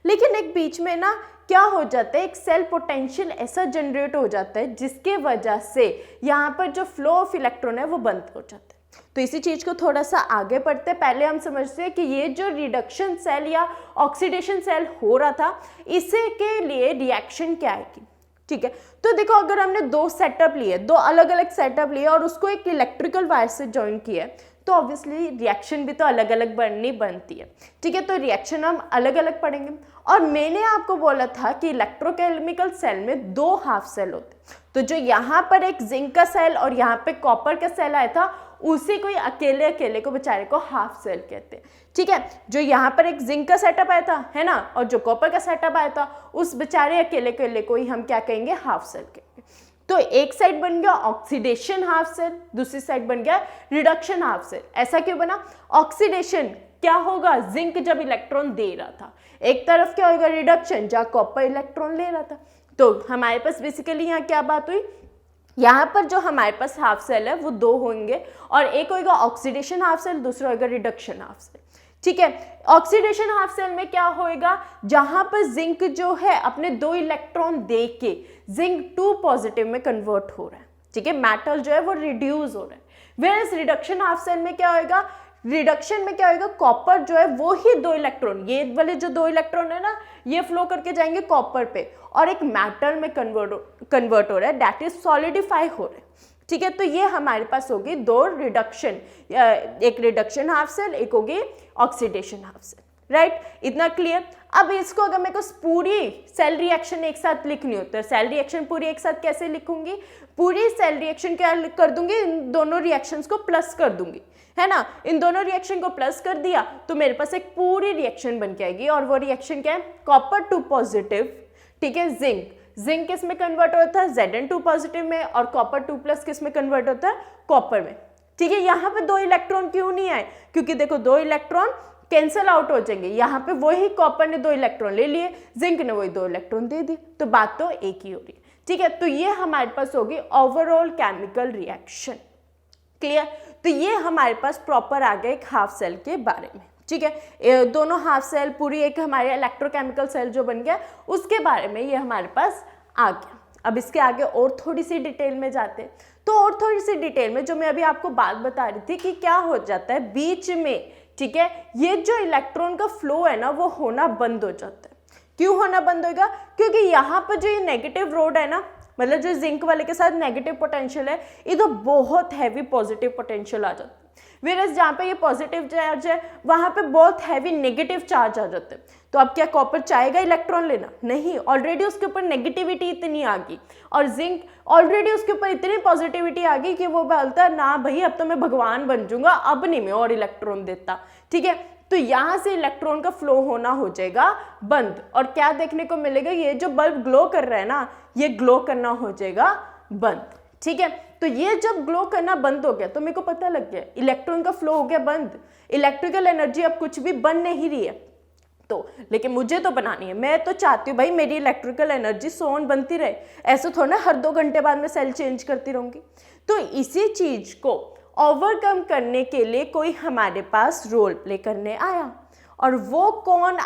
लेकिन एक बीच में ना क्या हो जाता है, एक सेल पोटेंशियल ऐसा जनरेट हो जाता है जिसके वजह से यहाँ पर जो फ्लो ऑफ इलेक्ट्रॉन है वो बंद हो जाता है। तो इसी चीज को थोड़ा सा आगे पढ़ते हैं। पहले हम समझते हैं कि ये जो रिडक्शन सेल या ऑक्सीडेशन सेल हो रहा था, इसे के लिए रिएक्शन क्या आएगी, ठीक है। तो देखो अगर हमने 2 सेटअप लिए, 2 अलग अलग सेटअप लिए और उसको एक इलेक्ट्रिकल वायर से ज्वाइन किया है, तो ऑब्वियसली रिएक्शन भी तो अलग अलग बनती है, ठीक है। तो रिएक्शन हम अलग अलग पढ़ेंगे। और मैंने आपको बोला था कि इलेक्ट्रोकेमिकल सेल में 2 हाफ सेल होते, तो जो यहाँ पर एक जिंक का सेल और यहाँ पे कॉपर का सेल आया था, उसी को अकेले को बेचारे को हाफ सेल कहते हैं, ठीक है। जो यहाँ पर एक जिंक का सेटअप आया था, है ना, और जो कॉपर का सेटअप आया था, उस बेचारे अकेले को ही हम क्या कहेंगे, हाफ सेल कहेंगे। तो एक साइड बन गया ऑक्सीडेशन हाफ सेल, दूसरी साइड बन गया रिडक्शन हाफ सेल। ऐसा क्यों बना? ऑक्सीडेशन क्या होगा, जिंक जब इलेक्ट्रॉन दे रहा था, एक तरफ क्या होगा रिडक्शन, जहाँ कॉपर इलेक्ट्रॉन ले रहा था। तो हमारे पास बेसिकली यहाँ क्या बात हुई, यहाँ पर जो हमारे पास हाफ सेल है वो 2 होंगे, और एक होगा ऑक्सीडेशन हाफ सेल, दूसरा होगा रिडक्शन हाफ सेल, ठीक है। ऑक्सीडेशन हाफ सेल में क्या होएगा, जहां पर जिंक जो है अपने 2 इलेक्ट्रॉन दे के जिंक 2 पॉजिटिव में कन्वर्ट हो रहा है, ठीक है, मेटल जो है वो रिड्यूस हो रहा है। वेयरएज रिडक्शन हाफ सेल में क्या होएगा, रिडक्शन में क्या होगा, कॉपर जो है वो ही 2 इलेक्ट्रॉन, ये वाले जो 2 इलेक्ट्रॉन है ना, ये फ्लो करके जाएंगे कॉपर पे और एक मेटल में कन्वर्ट हो रहा है, दैट इज सॉलिडिफाई हो रहा है, ठीक है। तो ये हमारे पास होगी 2 रिडक्शन, एक रिडक्शन हाफ सेल, एक होगी ऑक्सीडेशन हाफ सेल, राइट। इतना क्लियर। अब इसको अगर मेरे को पूरी सेल रिएक्शन एक साथ लिखनी होती है, सेल रिएक्शन पूरी एक साथ कैसे लिखूंगी, पूरी सेल रिएक्शन क्या कर दूंगी, इन दोनों रिएक्शंस को प्लस कर दूंगी, है ना। इन दोनों रिएक्शन को प्लस कर दिया तो मेरे पास एक पूरी रिएक्शन बन के आएगी, और वो रिएक्शन क्या है, कॉपर 2 पॉजिटिव, ठीक है, जिंक किस में कन्वर्ट होता है, Zn2 पॉजिटिव में, और कॉपर 2+ किस में कन्वर्ट होता है, कॉपर में, ठीक है। यहाँ पे 2 इलेक्ट्रॉन क्यों नहीं आए, क्योंकि देखो 2 इलेक्ट्रॉन कैंसल आउट हो जाएंगे, यहाँ पे वही कॉपर ने 2 इलेक्ट्रॉन ले लिए, जिंक ने वही 2 इलेक्ट्रॉन दे दिए, तो बात तो एक ही हो रही है, ठीक है। तो ये हमारे पास होगी ओवरऑल केमिकल रिएक्शन, क्लियर। तो ये हमारे पास प्रॉपर आ गया एक हाफ सेल के बारे में, ठीक है। दोनों हाफ सेल पूरी एक हमारे इलेक्ट्रोकेमिकल सेल जो बन गया उसके बारे में ये हमारे पास आ गया। अब इसके आगे और थोड़ी सी डिटेल में जाते हैं, तो और थोड़ी सी डिटेल में जो मैं अभी आपको बात बता रही थी कि क्या हो जाता है बीच में, ठीक है, ये जो इलेक्ट्रॉन का फ्लो है ना वो होना बंद हो जाता है। क्यों होना बंद होगा, क्योंकि यहाँ पर जो ये नेगेटिव रोड है ना, मतलब जो जिंक वाले के साथ नेगेटिव पोटेंशियल है, इधर बहुत हैवी पॉजिटिव पोटेंशियल आ जाता है, वेरस जहाँ पे ये पॉजिटिव चार्ज है वहाँ पे बहुत हैवी नेगेटिव चार्ज आ जाते हैं। तो अब क्या कॉपर चाहेगा इलेक्ट्रॉन लेना? नहीं, ऑलरेडी उसके ऊपर नेगेटिविटी इतनी आ गई, और जिंक ऑलरेडी उसके ऊपर इतनी पॉजिटिविटी आ गई कि वो बोलता है ना भाई अब तो मैं भगवान बन जाऊंगा, अब नहीं मैं और इलेक्ट्रॉन देता, ठीक है। तो यहाँ से इलेक्ट्रॉन का फ्लो होना हो जाएगा बंद, और क्या देखने को मिलेगा, ये जो बल्ब ग्लो कर रहा है ना, ये ग्लो करना हो जाएगा बंद, ठीक है। तो ये जब ग्लो करना बंद हो गया तो मेरे को पता लग गया इलेक्ट्रॉन का फ्लो हो गया बंद, इलेक्ट्रिकल एनर्जी अब कुछ भी बन नहीं रही है। तो लेकिन मुझे तो बनानी है, मैं तो चाहती हूँ भाई मेरी इलेक्ट्रिकल एनर्जी सोन बनती रहे, ऐसे थोड़ा ना हर 2 घंटे बाद मैं सेल चेंज करती रहूंगी। तो इसी चीज को ओवरकम करने के लिए कोई हमारे पास रोल प्ले करने आया, और वो कौन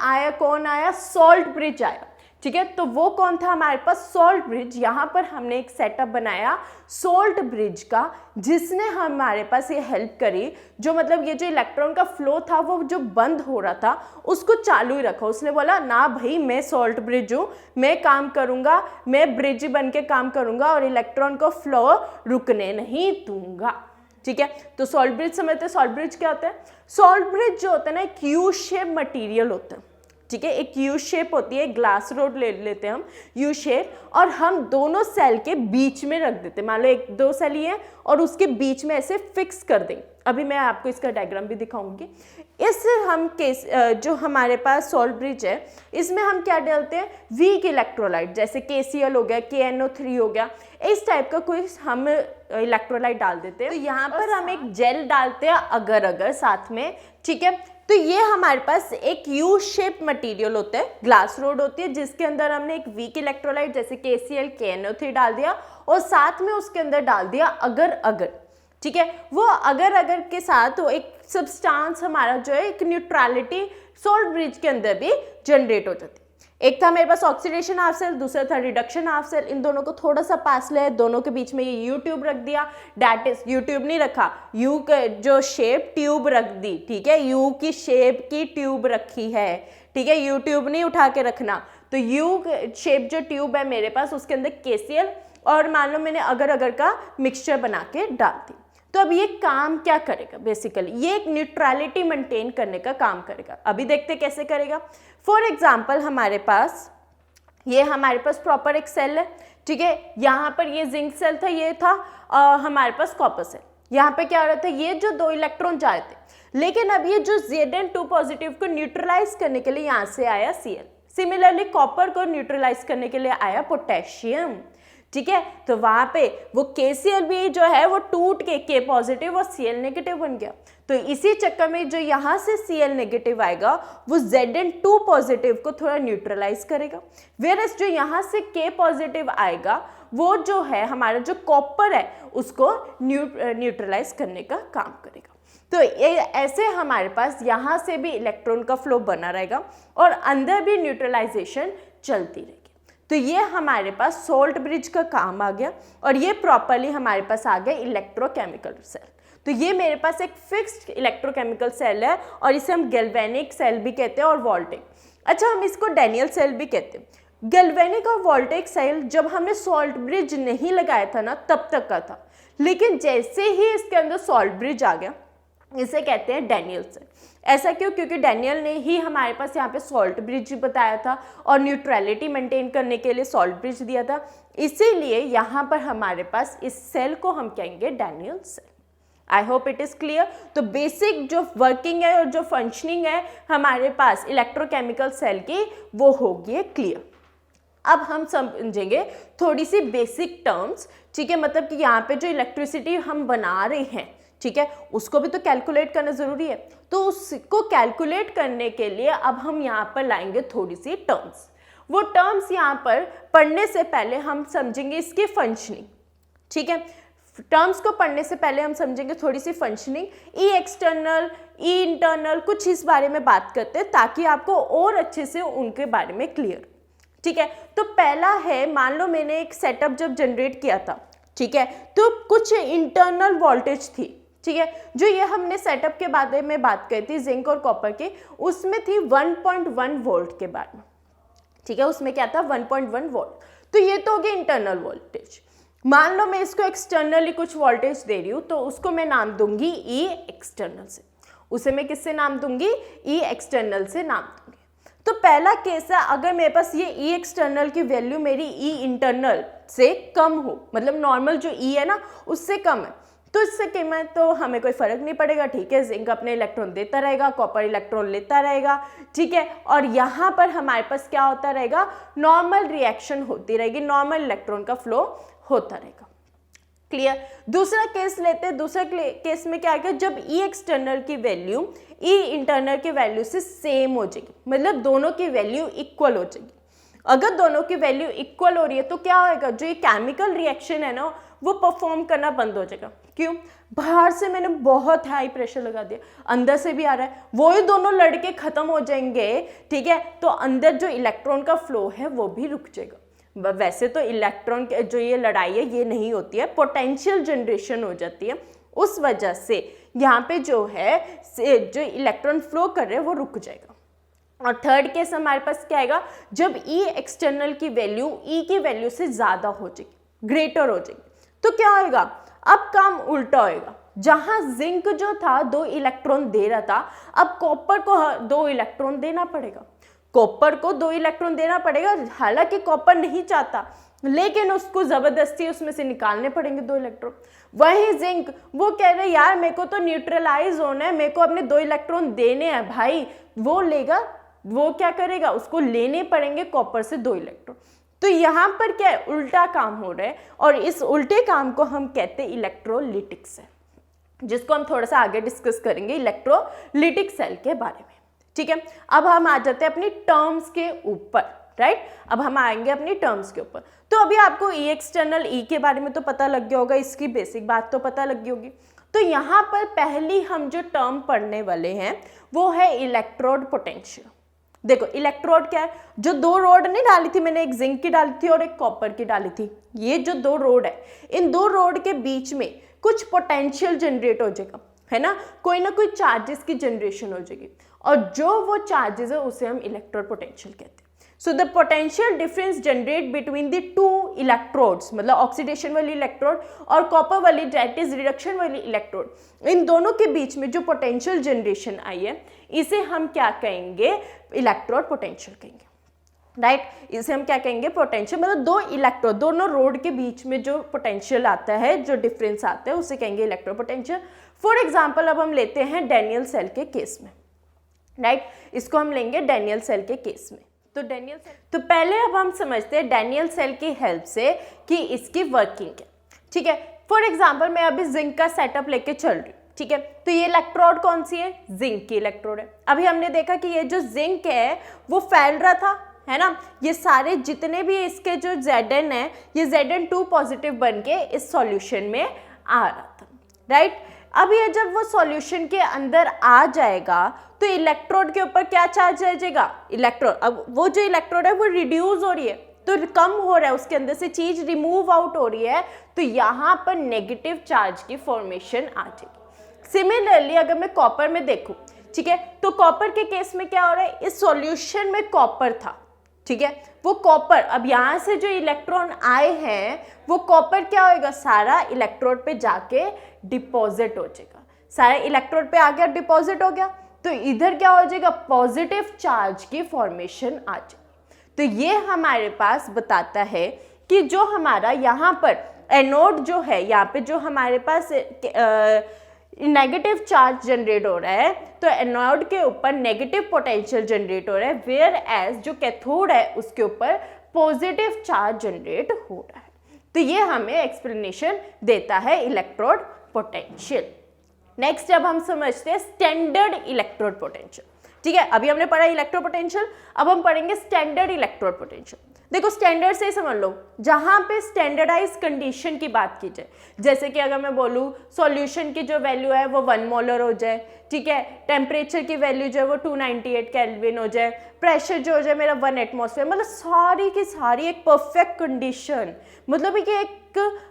आया, सॉल्ट ब्रिज आया, ठीक है। तो वो कौन था हमारे पास, सॉल्ट ब्रिज। यहाँ पर हमने एक सेटअप बनाया सॉल्ट ब्रिज का, जिसने हमारे पास ये हेल्प करी, जो मतलब ये जो इलेक्ट्रॉन का फ्लो था वो जो बंद हो रहा था उसको चालू ही रखा। उसने बोला ना भाई मैं सॉल्ट ब्रिज हूँ, मैं काम करूँगा, मैं ब्रिज बन के काम करूँगा और इलेक्ट्रॉन को फ्लो रुकने नहीं दूंगा, ठीक है। तो सॉल्ट ब्रिज समझते हैं, सॉल्ट ब्रिज क्या होता है, सॉल्ट ब्रिज जो होता है ना एक यू शेप मटीरियल होता है, ठीक है, एक यू शेप होती है, ग्लास रोड ले लेते हैं हम यू शेप, और हम दोनों सेल के बीच में रख देते हैं। मान लो एक दो सेल ही है और उसके बीच में ऐसे फिक्स कर देंगे। अभी मैं आपको इसका डायग्राम भी दिखाऊंगी। इस हम केस जो हमारे पास सॉल्ट ब्रिज है, इसमें हम क्या डालते हैं, वीक इलेक्ट्रोलाइट, जैसे KCl हो गया, KNO3 हो गया, इस टाइप का कोई हम इलेक्ट्रोलाइट डाल देते हैं। तो यहाँ पर हम एक जेल डालते हैं अगर अगर साथ में, ठीक है। तो ये हमारे पास एक यू शेप मटेरियल होता है, ग्लास रोड होती है, जिसके अंदर हमने एक वीक इलेक्ट्रोलाइट जैसे KCl KNO3 डाल दिया और साथ में उसके अंदर डाल दिया अगर अगर, ठीक है। वो अगर अगर के साथ वो एक सब्सटेंस हमारा जो है एक न्यूट्रलिटी सॉल्ट ब्रिज के अंदर भी जनरेट हो जाती है। एक था मेरे पास ऑक्सीडेशन हाफ सेल, दूसरा था रिडक्शन हाफ सेल। इन दोनों को थोड़ा सा पास ले, दोनों के बीच में ये यू ट्यूब रख दिया, डैट इज यू ट्यूब नहीं रखा, यू जो शेप ट्यूब रख दी, ठीक है, यू की शेप की ट्यूब रखी है, ठीक है, यू ट्यूब नहीं उठा के रखना। तो यू शेप जो ट्यूब है मेरे पास, उसके अंदर KCl और मान लो मैंने अगर अगर का मिक्सचर बना के डाल दी। तो अब ये काम क्या करेगा, बेसिकली ये एक न्यूट्रलिटी मेंटेन करने का काम करेगा। अभी देखते कैसे करेगा। फॉर एग्जांपल हमारे पास प्रॉपर एक सेल है, ठीक है, यहाँ पर ये जिंक सेल था, ये था हमारे पास कॉपर सेल। यहाँ पे क्या हो रहा था, ये जो दो इलेक्ट्रॉन जा रहे थे, लेकिन अब ये जो Zn2 पॉजिटिव को न्यूट्रलाइज करने के लिए यहाँ से आया Cl। सिमिलरली कॉपर को न्यूट्रलाइज करने के लिए आया पोटेशियम, ठीक है। तो वहां पे वो KCl भी जो है वो टूट के K पॉजिटिव और Cl नेगेटिव बन गया। तो इसी चक्कर में जो यहाँ से Cl नेगेटिव आएगा वो Zn2 पॉजिटिव को थोड़ा न्यूट्रलाइज करेगा, वेयरएस जो यहाँ से K पॉजिटिव आएगा वो जो है हमारा जो कॉपर है उसको न्यूट्रलाइज करने का काम करेगा। तो ये ऐसे हमारे पास यहाँ से भी इलेक्ट्रॉन का फ्लो बना रहेगा और अंदर भी न्यूट्रलाइजेशन चलती रहेगी। तो ये हमारे पास सॉल्ट ब्रिज का काम आ गया और ये प्रॉपरली हमारे पास आ गया इलेक्ट्रोकेमिकल सेल। तो ये मेरे पास एक फिक्स्ड इलेक्ट्रोकेमिकल सेल है और इसे हम गैल्वेनिक सेल भी कहते हैं और वोल्टेक। अच्छा, हम इसको डैनियल सेल भी कहते हैं। गैल्वेनिक और वोल्टेक सेल जब हमने सॉल्ट ब्रिज नहीं लगाया था ना तब तक का था, लेकिन जैसे ही इसके अंदर सॉल्ट ब्रिज आ गया इसे कहते हैं डैनियल सेल। ऐसा क्यों? क्योंकि डैनियल ने ही हमारे पास यहाँ पे सॉल्ट ब्रिज बताया था और न्यूट्रलिटी मेंटेन करने के लिए सॉल्ट ब्रिज दिया था, इसीलिए यहाँ पर हमारे पास इस सेल को हम कहेंगे Daniell cell. I hope it is clear. तो बेसिक जो वर्किंग है और जो फंक्शनिंग है हमारे पास इलेक्ट्रोकेमिकल सेल की वो होगी क्लियर। अब हम समझेंगे थोड़ी सी बेसिक टर्म्स, ठीक है, मतलब कि यहाँ पे जो इलेक्ट्रिसिटी हम बना रहे हैं, ठीक है, उसको भी तो कैलकुलेट करना जरूरी है। तो उसको कैलकुलेट करने के लिए अब हम यहाँ पर लाएंगे थोड़ी सी टर्म्स। वो टर्म्स यहाँ पर पढ़ने से पहले हम समझेंगे इसकी फंक्शनिंग, ठीक है। टर्म्स को पढ़ने से पहले हम समझेंगे थोड़ी सी फंक्शनिंग, ई एक्सटर्नल, ई इंटरनल, कुछ इस बारे में बात करते हैं ताकि आपको और अच्छे से उनके बारे में क्लियर, ठीक है। तो पहला है, मान लो मैंने एक सेटअप जब जनरेट किया था, ठीक है, तो कुछ इंटरनल वोल्टेज थी, ठीक है, जो ये हमने सेटअप के बारे में बात करी थी जिंक और कॉपर के, उसमें थी 1.1 वोल्ट के बारे में, ठीक है, उसमें क्या था 1.1 वोल्ट। तो ये तो हो गया इंटरनल वोल्टेज। मान लो मैं इसको एक्सटर्नली कुछ वोल्टेज दे रही हूँ तो उसको मैं नाम दूंगी ई एक्सटर्नल से, उसे मैं किससे नाम दूंगी, ई एक्सटर्नल से नाम दूंगी। तो पहला केस है, अगर मेरे पास ये ई एक्सटर्नल की वैल्यू मेरी ई इंटरनल से कम हो, मतलब नॉर्मल जो ई है ना उससे कम है, तो इससे कीमत तो हमें कोई फर्क नहीं पड़ेगा, ठीक है, जिंक अपने इलेक्ट्रॉन देता रहेगा, कॉपर इलेक्ट्रॉन लेता रहेगा, ठीक है, और यहाँ पर हमारे पास क्या होता रहेगा, नॉर्मल रिएक्शन होती रहेगी, नॉर्मल इलेक्ट्रॉन का फ्लो होता रहेगा। क्लियर। दूसरा केस लेते हैं। दूसरा केस में क्या आएगा, जब ई एक्सटर्नल की वैल्यू ई इंटरनल की वैल्यू से सेम हो जाएगी, मतलब दोनों की वैल्यू इक्वल हो जाएगी। अगर दोनों की वैल्यू इक्वल हो रही है तो क्या होएगा, जो ये केमिकल रिएक्शन है ना वो परफॉर्म करना बंद हो जाएगा। क्यों? बाहर से मैंने बहुत हाई प्रेशर लगा दिया, अंदर से भी आ रहा है, वो ही दोनों लड़के खत्म हो जाएंगे, ठीक है, तो अंदर जो इलेक्ट्रॉन का फ्लो है वो भी रुक जाएगा। वैसे तो इलेक्ट्रॉन जो ये लड़ाई है ये नहीं होती है, पोटेंशियल जनरेशन हो जाती है, उस वजह से यहाँ पे जो है जो इलेक्ट्रॉन फ्लो कर रहे हैं वो रुक जाएगा। और थर्ड केस हमारे पास क्या आएगा, जब ई एक्सटर्नल की वैल्यू ई की वैल्यू से ज़्यादा हो जाएगी, ग्रेटर हो जाएगी, तो क्या होएगा, अब काम उल्टा होएगा। जहां जिंक जो था 2 इलेक्ट्रॉन दे रहा था, अब कॉपर को 2 इलेक्ट्रॉन देना पड़ेगा। कॉपर को 2 इलेक्ट्रॉन देना पड़ेगा, हालांकि कॉपर नहीं चाहता, लेकिन उसको जबरदस्ती उसमें से निकालने पड़ेंगे 2 इलेक्ट्रॉन। वही जिंक, वो कह रहे यार मेरे को तो न्यूट्रलाइज होना है, मेरे को अपने 2 इलेक्ट्रॉन देने हैं भाई, वो लेगा, वो क्या करेगा, उसको लेने पड़ेंगे कॉपर से 2 इलेक्ट्रॉन। तो यहाँ पर क्या है, उल्टा काम हो रहा है, और इस उल्टे काम को हम कहते हैं इलेक्ट्रोलिटिक्स है, जिसको हम थोड़ा सा आगे डिस्कस करेंगे इलेक्ट्रोलिटिक सेल के बारे में। ठीक है, अब हम आ जाते हैं अपनी टर्म्स के ऊपर, राइट। अब हम आएंगे अपनी टर्म्स के ऊपर। तो अभी आपको ई एक्सटर्नल, ई के बारे में तो पता लग गया होगा, इसकी बेसिक बात तो पता लग गई होगी। तो यहाँ पर पहली हम जो टर्म पढ़ने वाले हैं वो है इलेक्ट्रोड पोटेंशियल। देखो इलेक्ट्रोड क्या है, जो 2 रोड नहीं डाली थी मैंने, एक जिंक की डाली थी और एक कॉपर की डाली थी, ये जो 2 रोड है, इन 2 रोड के बीच में कुछ पोटेंशियल जनरेट हो जाएगा, है ना, कोई ना कोई चार्जेस की जनरेशन हो जाएगी, और जो वो चार्जेस है उसे हम इलेक्ट्रोड पोटेंशियल कहते हैं। सो the potential difference generate between the 2 electrodes, मतलब ऑक्सीडेशन वाली इलेक्ट्रोड और कॉपर वाली दैट इज रिडक्शन वाली इलेक्ट्रोड, इन दोनों के बीच में जो पोटेंशियल जनरेशन आई है इसे हम क्या कहेंगे, इलेक्ट्रोड पोटेंशियल कहेंगे, राइट। इसे हम क्या कहेंगे, पोटेंशियल, मतलब 2 इलेक्ट्रोड, दोनों रोड के बीच में जो पोटेंशियल आता है, जो डिफरेंस आता है उसे कहेंगे इलेक्ट्रोड पोटेंशियल। फॉर एग्जाम्पल अब हम लेते हैं डैनियल सेल के केस में, राइट, इसको हम लेंगे डैनियल सेल के केस में। तो डैनियल सेल, तो पहले अब हम समझते हैं डैनियल सेल की हेल्प से कि इसकी वर्किंग है। ठीक है, फॉर एग्जाम्पल मैं अभी जिंक का सेटअप लेके चल रही हूँ, ठीक है, तो ये इलेक्ट्रोड कौन सी है, जिंक की इलेक्ट्रोड है। अभी हमने देखा कि ये जो जिंक है वो फैल रहा था, है ना, ये सारे जितने भी इसके जो Zn है, ये Zn2 पॉजिटिव बन के इस सॉल्यूशन में आ रहा था, राइट। अब ये जब वो सॉल्यूशन के अंदर आ जाएगा तो इलेक्ट्रोड के ऊपर क्या चार्ज रह जाएगा, इलेक्ट्रोड, अब वो जो इलेक्ट्रोड है वो रिड्यूस हो रही है, तो कम हो रहा है, उसके अंदर से चीज रिमूव आउट हो रही है, तो यहाँ पर नेगेटिव चार्ज की फॉर्मेशन आ जाएगी। सिमिलरली अगर मैं कॉपर में देखूं, ठीक है, तो कॉपर के केस में क्या हो रहा है, इस सॉल्यूशन में कॉपर था, ठीक है, वो कॉपर, अब यहाँ से जो इलेक्ट्रॉन आए हैं वो कॉपर क्या होएगा, सारा इलेक्ट्रोड पे जाके डिपॉजिट हो जाएगा, सारा इलेक्ट्रोड पे आ गया, डिपॉजिट हो गया, तो इधर क्या हो जाएगा, पॉजिटिव चार्ज की फॉर्मेशन आ जाएगी। तो ये हमारे पास बताता है कि जो हमारा यहाँ पर एनोड जो है, यहाँ पे जो हमारे पास नेगेटिव चार्ज जनरेट हो रहा है, तो एनोड के ऊपर नेगेटिव पोटेंशियल जनरेट हो रहा है, वेयर एज जो कैथोड है उसके ऊपर पॉजिटिव चार्ज जनरेट हो रहा है। तो ये हमें एक्सप्लेनेशन देता है इलेक्ट्रोड पोटेंशियल। नेक्स्ट अब हम समझते हैं स्टैंडर्ड इलेक्ट्रोड पोटेंशियल। ठीक है, अभी हमने पढ़ा इलेक्ट्रोड पोटेंशियल, अब हम पढ़ेंगे स्टैंडर्ड इलेक्ट्रोड पोटेंशियल। देखो स्टैंडर्ड से ही समझ लो, जहां पे स्टैंडर्डाइज कंडीशन की बात की जाए, जैसे कि अगर मैं बोलूँ सॉल्यूशन की जो वैल्यू है वो 1 मोलर हो जाए, ठीक है, टेम्परेचर की वैल्यू जो है वो 298 केल्विन हो जाए, प्रेशर जो हो जाए मेरा 1 एटमॉस्फेयर, मतलब सारी की सारी एक परफेक्ट कंडीशन, मतलब कि एक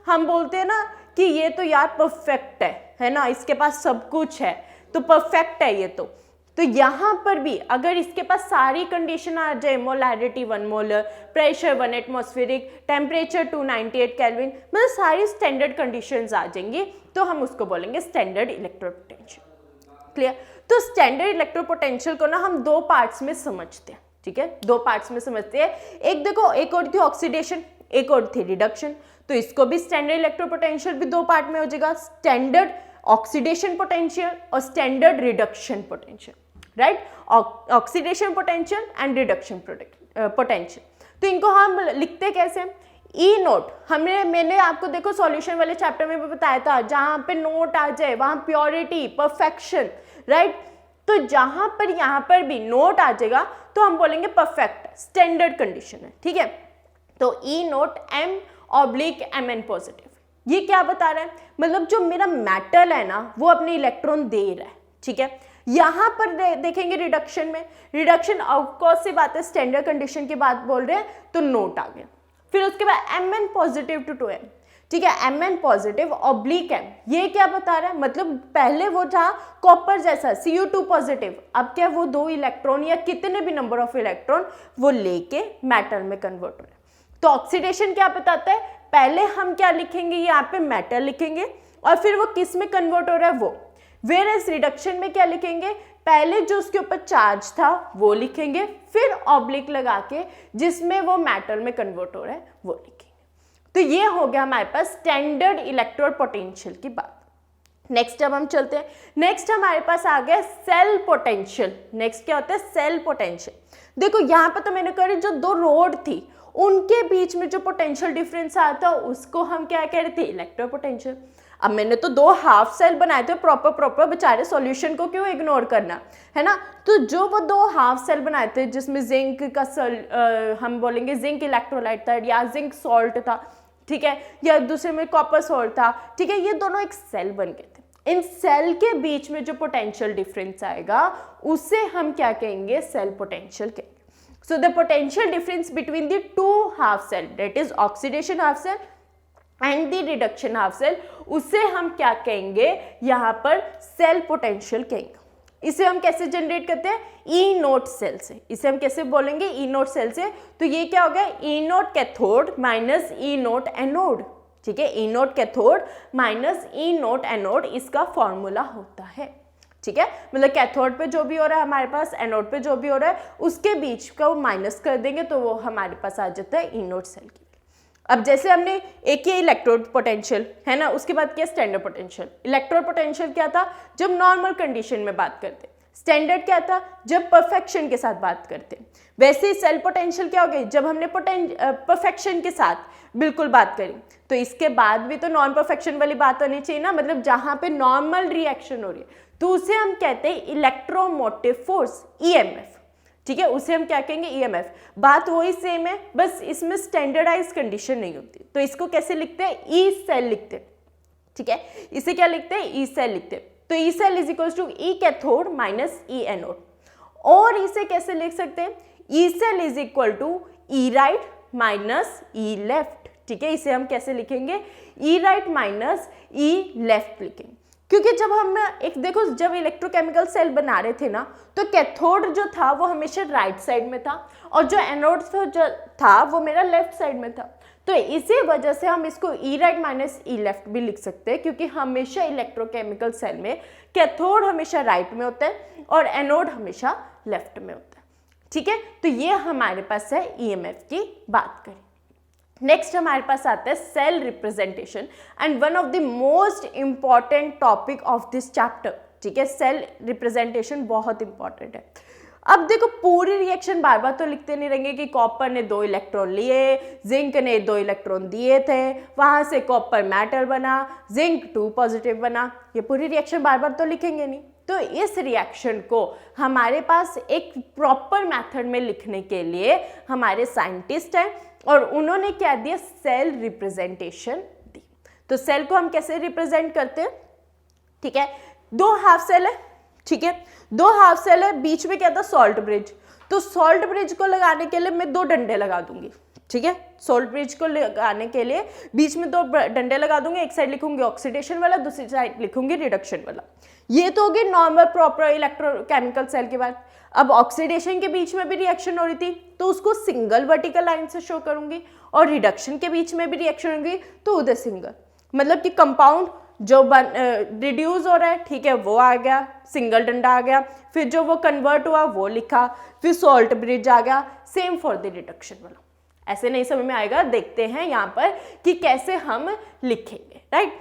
हम बोलते हैं ना कि ये तो यार परफेक्ट है ना, इसके पास सब कुछ है तो परफेक्ट है ये तो यहाँ पर भी अगर इसके पास सारी कंडीशन आ जाए, molarity 1 molar, pressure 1 atmospheric, temperature 298 kelvin, मतलब सारी स्टैंडर्ड कंडीशंस आ जाएंगी, तो हम उसको बोलेंगे स्टैंडर्ड इलेक्ट्रोड पोटेंशियल। क्लियर। तो स्टैंडर्ड इलेक्ट्रोड पोटेंशियल को ना हम 2 पार्ट्स में समझते हैं, ठीक है, 2 पार्ट्स में समझते हैं। एक देखो, एक और थी ऑक्सीडेशन, एक और थी रिडक्शन, तो इसको भी स्टैंडर्ड इलेक्ट्रोड पोटेंशियल भी 2 पार्ट में हो जाएगा, स्टैंडर्ड ऑक्सीडेशन पोटेंशियल और standard reduction potential, right, oxidation potential and reduction potential. तो इनको हम लिखते कैसे, ई नोट, मैंने आपको देखो सॉल्यूशन वाले चैप्टर में भी बताया था, जहां पे नोट आ जाए वहां प्योरिटी, परफेक्शन, राइट, तो जहां पर यहाँ पर भी नोट आ जाएगा तो हम बोलेंगे परफेक्ट, स्टैंडर्ड कंडीशन है, ठीक है। तो ई नोट M/Mn पॉजिटिव, ये क्या बता रहा है, मतलब जो मेरा मेटल है ना वो अपने इलेक्ट्रॉन दे रहा है, ठीक है। यहां पर देखेंगे रिडक्शन में, रिडक्शन ऑफकोर्स से बात है, स्टैंडर्ड कंडीशन की बात बोल रहे हैं, तो नोट आ गया। फिर उसके बाद Mn पॉजिटिव टू 2M, ठीक है, Mn पॉजिटिव ऑब्लिक M, ये क्या बता रहा है, मतलब पहले वो था कॉपर जैसा Cu2 पॉजिटिव, अब क्या वो 2 इलेक्ट्रॉन या कितने भी नंबर ऑफ इलेक्ट्रॉन वो लेके मेटल में कन्वर्ट हो रहे हैं। तो ऑक्सीडेशन क्या बताता है, पहले हम क्या लिखेंगे, यहाँ पे मेटल लिखेंगे और फिर वो किस में कन्वर्ट हो रहा है, वो वेयर एज रिडक्शन में क्या लिखेंगे, पहले जो उसके ऊपर चार्ज था वो लिखेंगे, फिर ऑब्लिक लगा के जिसमें वो मैटर में कन्वर्ट हो रहा है वो लिखेंगे। तो ये हो गया हमारे पास स्टैंडर्ड इलेक्ट्रोड पोटेंशियल की बात। नेक्स्ट अब हम चलते हैं, नेक्स्ट हमारे पास आ गया सेल पोटेंशियल। नेक्स्ट क्या होता है, सेल पोटेंशियल। देखो यहाँ पर तो मैंने कहा जो दो रोड थी उनके बीच में जो पोटेंशियल डिफरेंस आया था उसको हम क्या कह रहे थे, इलेक्ट्रो पोटेंशियल। अब मैंने तो दो हाफ सेल बनाए थे प्रॉपर बेचारे, सॉल्यूशन को क्यों इग्नोर करना है ना। तो जो वो दो हाफ सेल बनाए थे जिसमें जिंक का हम बोलेंगे जिंक इलेक्ट्रोलाइट था या जिंक सॉल्ट था, ठीक है, या दूसरे में कॉपर सॉल्ट था, ठीक है, ये दोनों एक सेल बन गए थे। इन सेल के बीच में जो पोटेंशियल डिफरेंस आएगा उसे हम क्या कहेंगे, सेल पोटेंशियल कहेंगे। So the potential difference between the two half cell, that is oxidation half cell and the reduction half cell, उसे हम क्या कहेंगे, यहाँ पर सेल पोटेंशियल कहेंगे। इसे हम कैसे जनरेट करते हैं, ई नोट सेल से। इसे हम कैसे बोलेंगे, ई नोट सेल से। तो ये क्या हो गया, ई nought cathode minus E nought anode, ठीक है, E nought cathode minus E nought anode इसका फॉर्मूला होता है, ठीक है। मतलब कैथोड पे जो भी हो रहा है हमारे पास, एनोड पे जो भी हो रहा है, उसके बीच का वो माइनस कर देंगे तो वो हमारे पास आ जाता है ई नोट सेल की। अब जैसे हमने एक ये इलेक्ट्रोड पोटेंशियल है ना, उसके बाद क्या स्टैंडर्ड पोटेंशियल। इलेक्ट्रोड पोटेंशियल क्या था, जब नॉर्मल कंडीशन में बात करते। स्टैंडर्ड क्या था, जब परफेक्शन के साथ बात करते। वैसे ही सेल पोटेंशियल क्या हो गई, जब हमने परफेक्शन के साथ बिल्कुल बात करी। तो इसके बाद भी तो नॉन परफेक्शन वाली बात होनी चाहिए ना, मतलब जहां पे नॉर्मल रिएक्शन हो रही है तो उसे हम कहते हैं इलेक्ट्रोमोटिव फोर्स, ईएमएफ, ठीक है, उसे हम क्या कहेंगे, ईएमएफ। बात वही सेम है, बस इसमें स्टैंडर्डाइज कंडीशन नहीं होती। तो इसको कैसे लिखते हैं, ई सेल लिखते हैं, ठीक है, इसे क्या लिखते हैं, ई सेल लिखते हैं। तो E cell is equal to E cathode minus E anode. और इसे कैसे लिख सकते हैं, E cell is equal to E right minus E left, ठीक है। इसे हम कैसे लिखेंगे, E right minus E left लिखेंगे। क्योंकि जब हम एक देखो, जब इलेक्ट्रोकेमिकल सेल बना रहे थे ना, तो कैथोड जो था वो हमेशा राइट साइड में था और जो एनोड जो था वो मेरा लेफ्ट साइड में था। तो इसी वजह से हम इसको ई राइट माइनस ई लेफ्ट भी लिख सकते हैं, क्योंकि हमेशा इलेक्ट्रोकेमिकल सेल में कैथोड हमेशा राइट में होता है और एनोड हमेशा लेफ्ट में होता है, ठीक है। तो ये हमारे पास है ईएमएफ की बात करें। नेक्स्ट हमारे पास आता है cell representation and one of the most important topic of this chapter, ठीक है। सेल रिप्रेजेंटेशन बहुत इंपॉर्टेंट है। अब देखो पूरी रिएक्शन बार बार तो लिखते नहीं रहेंगे कि कॉपर ने 2 इलेक्ट्रॉन लिए, जिंक ने 2 इलेक्ट्रॉन दिए थे, वहां से कॉपर मैटर बना, जिंक 2 पॉजिटिव बना, ये पूरी रिएक्शन बार बार तो लिखेंगे नहीं। तो इस रिएक्शन को हमारे पास एक प्रॉपर मेथड में लिखने के लिए हमारे साइंटिस्ट हैं और उन्होंने क्या दिया, सेल रिप्रेजेंटेशन दी। तो सेल को हम कैसे रिप्रेजेंट करते हैं, ठीक है, 2 हाफ सेल है, ठीक है, 2 हाफ सेल है, बीच में क्या था, सॉल्ट ब्रिज। तो सॉल्ट ब्रिज को लगाने के लिए मैं 2 डंडे लगा दूंगी, ठीक है। सॉल्ट ब्रिज को लगाने के लिए बीच में 2 डंडे लगा दूंगी, एक साइड लिखूंगी ऑक्सीडेशन वाला, दूसरी साइड लिखूंगी रिडक्शन वाला। ये तो होगी नॉर्मल प्रॉपर इलेक्ट्रोकेमिकल सेल के बाद। अब ऑक्सीडेशन के बीच में भी रिएक्शन हो रही थी तो उसको सिंगल वर्टिकल लाइन से शो करूंगी, और रिडक्शन के बीच में भी रिएक्शन होगी तो उधर सिंगल, मतलब कि कंपाउंड जो रिड्यूस हो रहा है, ठीक है, वो आ गया, सिंगल डंडा आ गया, फिर जो वो कन्वर्ट हुआ वो लिखा, फिर सॉल्ट ब्रिज आ गया, सेम फॉर द रिडक्शन वाला। ऐसे नहीं समझ में आएगा, देखते हैं यहाँ पर कि कैसे हम लिखेंगे, राइट।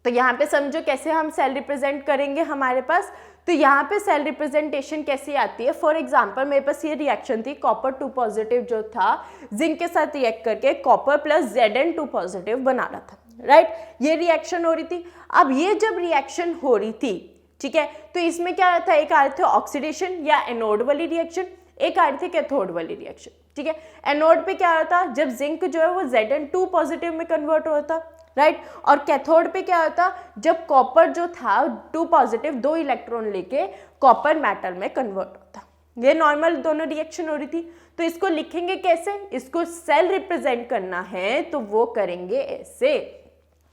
तो यहाँ पे समझो कैसे हम सेल रिप्रेजेंट करेंगे हमारे पास। तो यहाँ पे सेल रिप्रेजेंटेशन कैसी आती है, फॉर एग्जांपल मेरे पास ये रिएक्शन थी, कॉपर 2 पॉजिटिव जो था जिंक के साथ रिएक्ट करके कॉपर प्लस Zn2 पॉजिटिव बना रहा था, राइट। ये रिएक्शन हो रही थी। अब ये जब रिएक्शन हो रही थी, ठीक है, तो इसमें क्या था, एक आ रहे थे ऑक्सीडेशन या एनोड वाली रिएक्शन, एक आ रही थी कैथोड वाली रिएक्शन, ठीक है। एनोड पे क्या होता, जब जिंक जो है वो Zn2 पॉजिटिव में कन्वर्ट होता, राइट, और कैथोड पे क्या होता, जब कॉपर जो था 2 पॉजिटिव 2 इलेक्ट्रॉन लेके कॉपर मेटल में कन्वर्ट होता। ये नॉर्मल दोनों रिएक्शन हो रही थी। तो इसको लिखेंगे कैसे, इसको सेल रिप्रेजेंट करना है तो वो करेंगे ऐसे,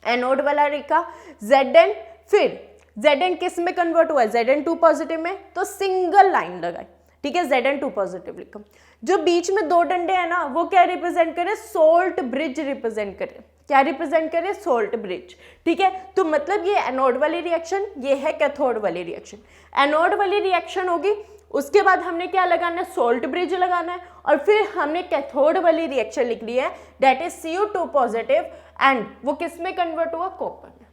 एनोड वाला लिखा Zn, फिर Zn किस में कन्वर्ट हुआ है, Zn2 पॉजिटिव में, तो सिंगल लाइन लगाई, ठीक है, Zn2 पॉजिटिव लिखा। जो बीच में 2 डंडे हैं ना वो क्या रिप्रेजेंट करे, सोल्ट ब्रिज रिप्रेजेंट करे, क्या रिप्रेजेंट करे, सोल्ट ब्रिज। ठीक है, तो मतलब ये एनोड वाली रिएक्शन, ये है कैथोड वाली रिएक्शन। एनोड वाली रिएक्शन होगी, उसके बाद हमने क्या लगाना है, सोल्ट ब्रिज लगाना है, और फिर हमने कैथोड वाली रिएक्शन लिख ली है, that is Cu2 positive, and वो किस में कन्वर्ट हुआ, कॉपर में।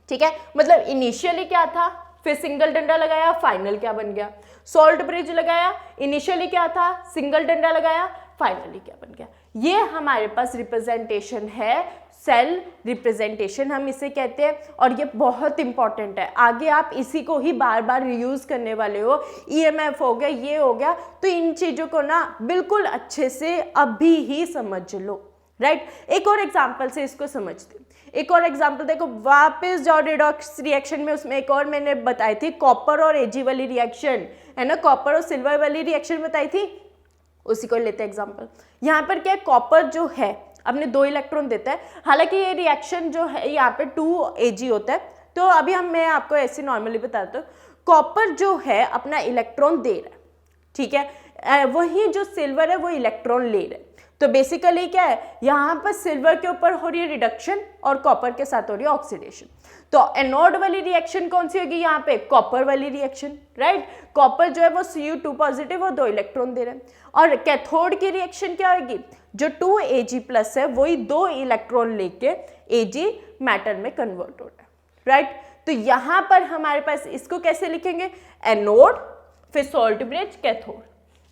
ठीक है, मतलब इनिशियली क्या था, फिर सिंगल डंडा लगाया, फाइनल क्या बन गया, सोल्ट ब्रिज लगाया, इनिशियली क्या था, सिंगल डंडा लगाया, फाइनली क्या बन गया। ये हमारे पास रिप्रेजेंटेशन है, सेल रिप्रेजेंटेशन हम इसे कहते हैं, और ये बहुत इंपॉर्टेंट है। आगे आप इसी को ही बार बार रीयूज करने वाले हो, ईएमएफ हो गया, ये हो गया, तो इन चीज़ों को ना बिल्कुल अच्छे से अभी ही समझ लो, राइट। एक और एग्जाम्पल से इसको समझते हैं। एक और एग्जाम्पल देखो, वापस जाओ रिडॉक्स रिएक्शन में, उसमें एक और मैंने बताई थी कॉपर और एजी वाली रिएक्शन, है ना, कॉपर और सिल्वर वाली रिएक्शन बताई थी, उसी को लेते हैं एग्जाम्पल। यहाँ पर क्या है, कॉपर जो है अपने 2 इलेक्ट्रॉन देता है, हालांकि ये रिएक्शन जो है यहाँ पे 2Ag होता है, तो अभी मैं आपको ऐसे नॉर्मली बताता हूँ। कॉपर जो है अपना इलेक्ट्रॉन दे रहा है, ठीक है, वही जो सिल्वर है वो इलेक्ट्रॉन ले रहा है। तो बेसिकली क्या है, यहाँ पर सिल्वर के ऊपर हो रही है रिडक्शन और कॉपर के साथ हो रही है ऑक्सीडेशन। तो एनोड वाली रिएक्शन कौन सी होगी, यहाँ पे कॉपर वाली रिएक्शन, राइट। कॉपर जो है वो Cu2 पॉजिटिव और 2 इलेक्ट्रॉन दे रहे हैं, और कैथोड की रिएक्शन क्या होगी, जो 2Ag+ है वही 2 इलेक्ट्रॉन लेके Ag मैटर में कन्वर्ट हो रहा है, राइट। तो यहाँ पर हमारे पास इसको कैसे लिखेंगे, एनोड, फिर सोल्ट ब्रिज, कैथोड।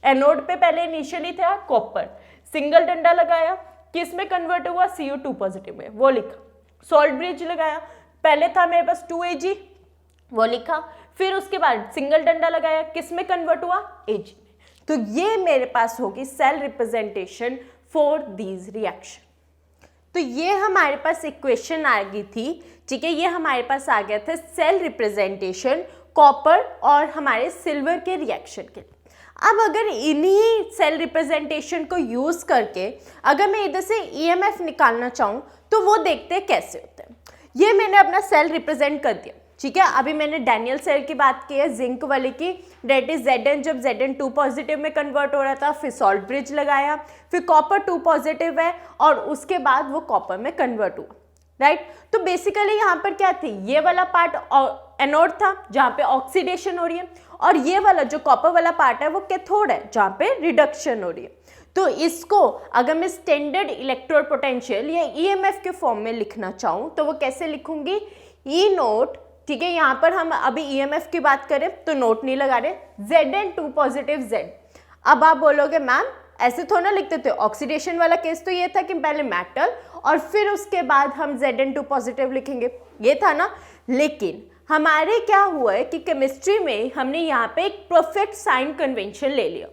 एनोड पे पहले इनिशियली था कॉपर, सिंगल डंडा लगाया, किस में कन्वर्ट हुआ, Cu2 पॉजिटिव में, वो लिखा। सोल्ट ब्रिज लगाया, पहले था मेरे पास 2Ag, वो लिखा, फिर उसके बाद सिंगल डंडा लगाया, किस में कन्वर्ट हुआ, Ag में। तो ये मेरे पास होगी cell representation for these reaction. तो ये हमारे पास इक्वेशन आ गई थी, ठीक है, ये हमारे पास आ गया था सेल रिप्रेजेंटेशन कॉपर और हमारे सिल्वर के रिएक्शन के लिए। अब अगर इन्हीं सेल रिप्रेजेंटेशन को यूज करके अगर मैं इधर से ईएमएफ निकालना चाहूँ तो वो देखते हैं कैसे होता है। ये मैंने अपना सेल रिप्रेजेंट कर दिया, ठीक है। अभी मैंने डैनियल सेल की बात की है, जिंक वाले की, डेट इज Zn, जब Zn 2 पॉजिटिव में कन्वर्ट हो रहा था, फिर सॉल्ट ब्रिज लगाया, फिर कॉपर 2 पॉजिटिव है और उसके बाद वो कॉपर में कन्वर्ट हुआ, राइट। तो बेसिकली यहाँ पर क्या थी, ये वाला पार्ट एनोड था जहाँ पे ऑक्सीडेशन हो रही है, और ये वाला जो कॉपर वाला पार्ट है वो कैथोड है जहाँ पे रिडक्शन हो रही है। तो इसको अगर मैं स्टैंडर्ड इलेक्ट्रोड पोटेंशियल या ईएमएफ के फॉर्म में लिखना चाहूँ तो वो कैसे लिखूंगी, ई नोट, ठीक है। यहाँ पर हम अभी ईएमएफ की बात करें तो नोट नहीं लगा रहे, Zn 2 पॉजिटिव Z। अब आप बोलोगे मैम ऐसे थोड़ा ना लिखते थे, ऑक्सीडेशन वाला केस तो ये था कि पहले मेटल और फिर उसके बाद हम Zn 2 पॉजिटिव लिखेंगे, ये था ना। लेकिन हमारे क्या हुआ है कि केमिस्ट्री में हमने यहाँ पे एक परफेक्ट साइन कन्वेंशन ले लिया,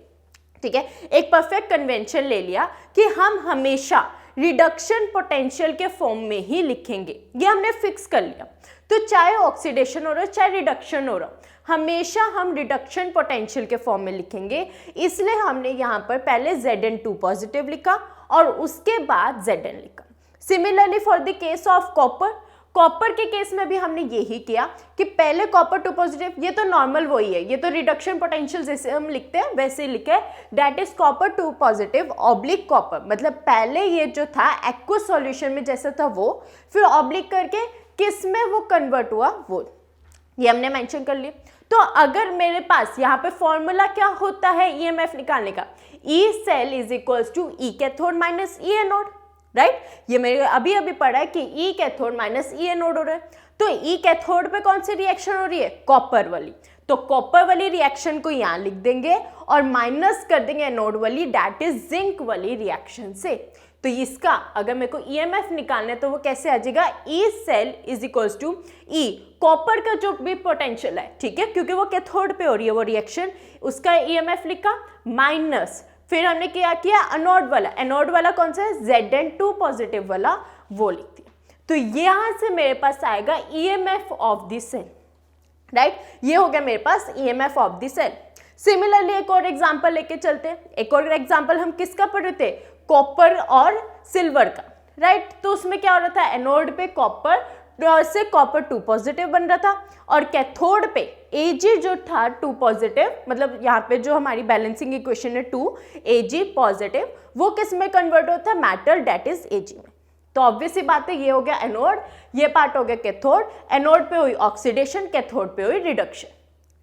ठीक है, एक परफेक्ट कन्वेंशन ले लिया कि हम हमेशा रिडक्शन पोटेंशियल के फॉर्म में ही लिखेंगे, ये हमने फिक्स कर लिया। तो चाहे ऑक्सीडेशन हो रहा है चाहे रिडक्शन हो रहा, हमेशा हम रिडक्शन पोटेंशियल के फॉर्म में लिखेंगे। इसलिए हमने यहाँ पर पहले Zn 2 पॉजिटिव लिखा और उसके बाद Zn लिखा। Similarly for the case of copper, copper के केस में भी हमने यही किया कि पहले कॉपर 2 पॉजिटिव, ये तो नॉर्मल वही है, ये तो रिडक्शन पोटेंशियल जैसे हम लिखते हैं वैसे ही लिखे, that is copper 2 positive oblique copper, मतलब पहले ये जो था एक्वस सॉल्यूशन में जैसा था वो, फिर ऑब्लिक करके किस में वो कन्वर्ट हुआ, वो ये हमने मेंशन कर लिया। तो अगर मेरे पास यहाँ पे फॉर्मूला क्या होता है ईएमएफ निकालने का, E cell is equals to E cathode minus E anode, right. ये मेरे अभी पढ़ा है कि E cathode minus E anode हो रहा है। तो ई कैथोड पे कौन सी रिएक्शन हो रही है, कॉपर वाली, तो कॉपर वाली रिएक्शन को यहाँ लिख देंगे और माइनस कर देंगे एनोड वाली, दैट इज जिंक वाली रिएक्शन से। तो इसका अगर मेरे को ईएमएफ निकालना है तो वो कैसे आ जाएगा, E cell is equals to E copper का जो भी पोटेंशियल है, ठीक है, क्योंकि वो कैथोड पे हो रही है वो रिएक्शन, उसका ईएमएफ लिखा माइनस, फिर हमने क्या किया एनोड वाला कौन सा है, Zn 2 पॉजिटिव वाला, वो लिख दिया। तो यहाँ से मेरे पास आएगा EMF of the cell, right. ये हो गया मेरे पास EMF of the cell. Similarly एक और एग्जांपल लेके चलते हैं। एक और एग्जांपल हम किसका पढ़ रहे थे, कॉपर और सिल्वर का, राइट। तो उसमें क्या हो रहा था, एनोड पे कॉपर से कॉपर 2 पॉजिटिव बन रहा था और कैथोड पे Ag जो था 2 पॉजिटिव, मतलब यहाँ पे जो हमारी बैलेंसिंग इक्वेशन है 2 Ag पॉजिटिव, वो किस में कन्वर्ट होता है, मेटल, डेट इज Ag में, तो ऑब्वियस सी बात है, ये हो गया एनोड, ये पार्ट हो गया कैथोड, एनोड पे हुई ऑक्सीडेशन, कैथोड पे हुई रिडक्शन,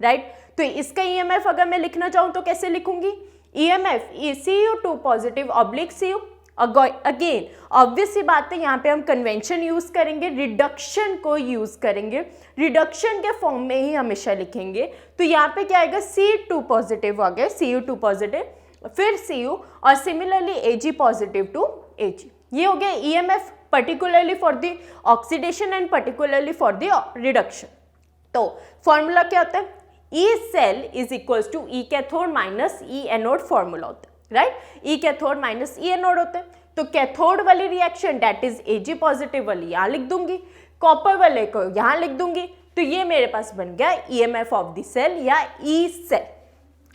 राइट। तो इसका ईएमएफ अगर मैं लिखना चाहूं तो कैसे लिखूंगी, EMF Cu2 positive oblique Cu। Again obvious सी बात है, यहाँ पे हम कन्वेंशन यूज करेंगे, रिडक्शन को यूज करेंगे, रिडक्शन के फॉर्म में ही हमेशा लिखेंगे। तो यहाँ पे क्या आएगा, C2 पॉजिटिव आ गया, Cu2 पॉजिटिव, फिर Cu और similarly Ag positive to Ag। ये हो गया EMF particularly for the oxidation and particularly for the reduction. तो फॉर्मूला क्या होता है, E cell is equals to E cathode minus E anode formula होता है, right. E cathode minus E anode होता है। तो कैथोड वाली reaction that is Ag positive वाली यहाँ लिख दूंगी, कॉपर वाले को यहाँ लिख दूंगी। तो ये मेरे पास बन गया ईएमएफ ऑफ द सेल या E सेल,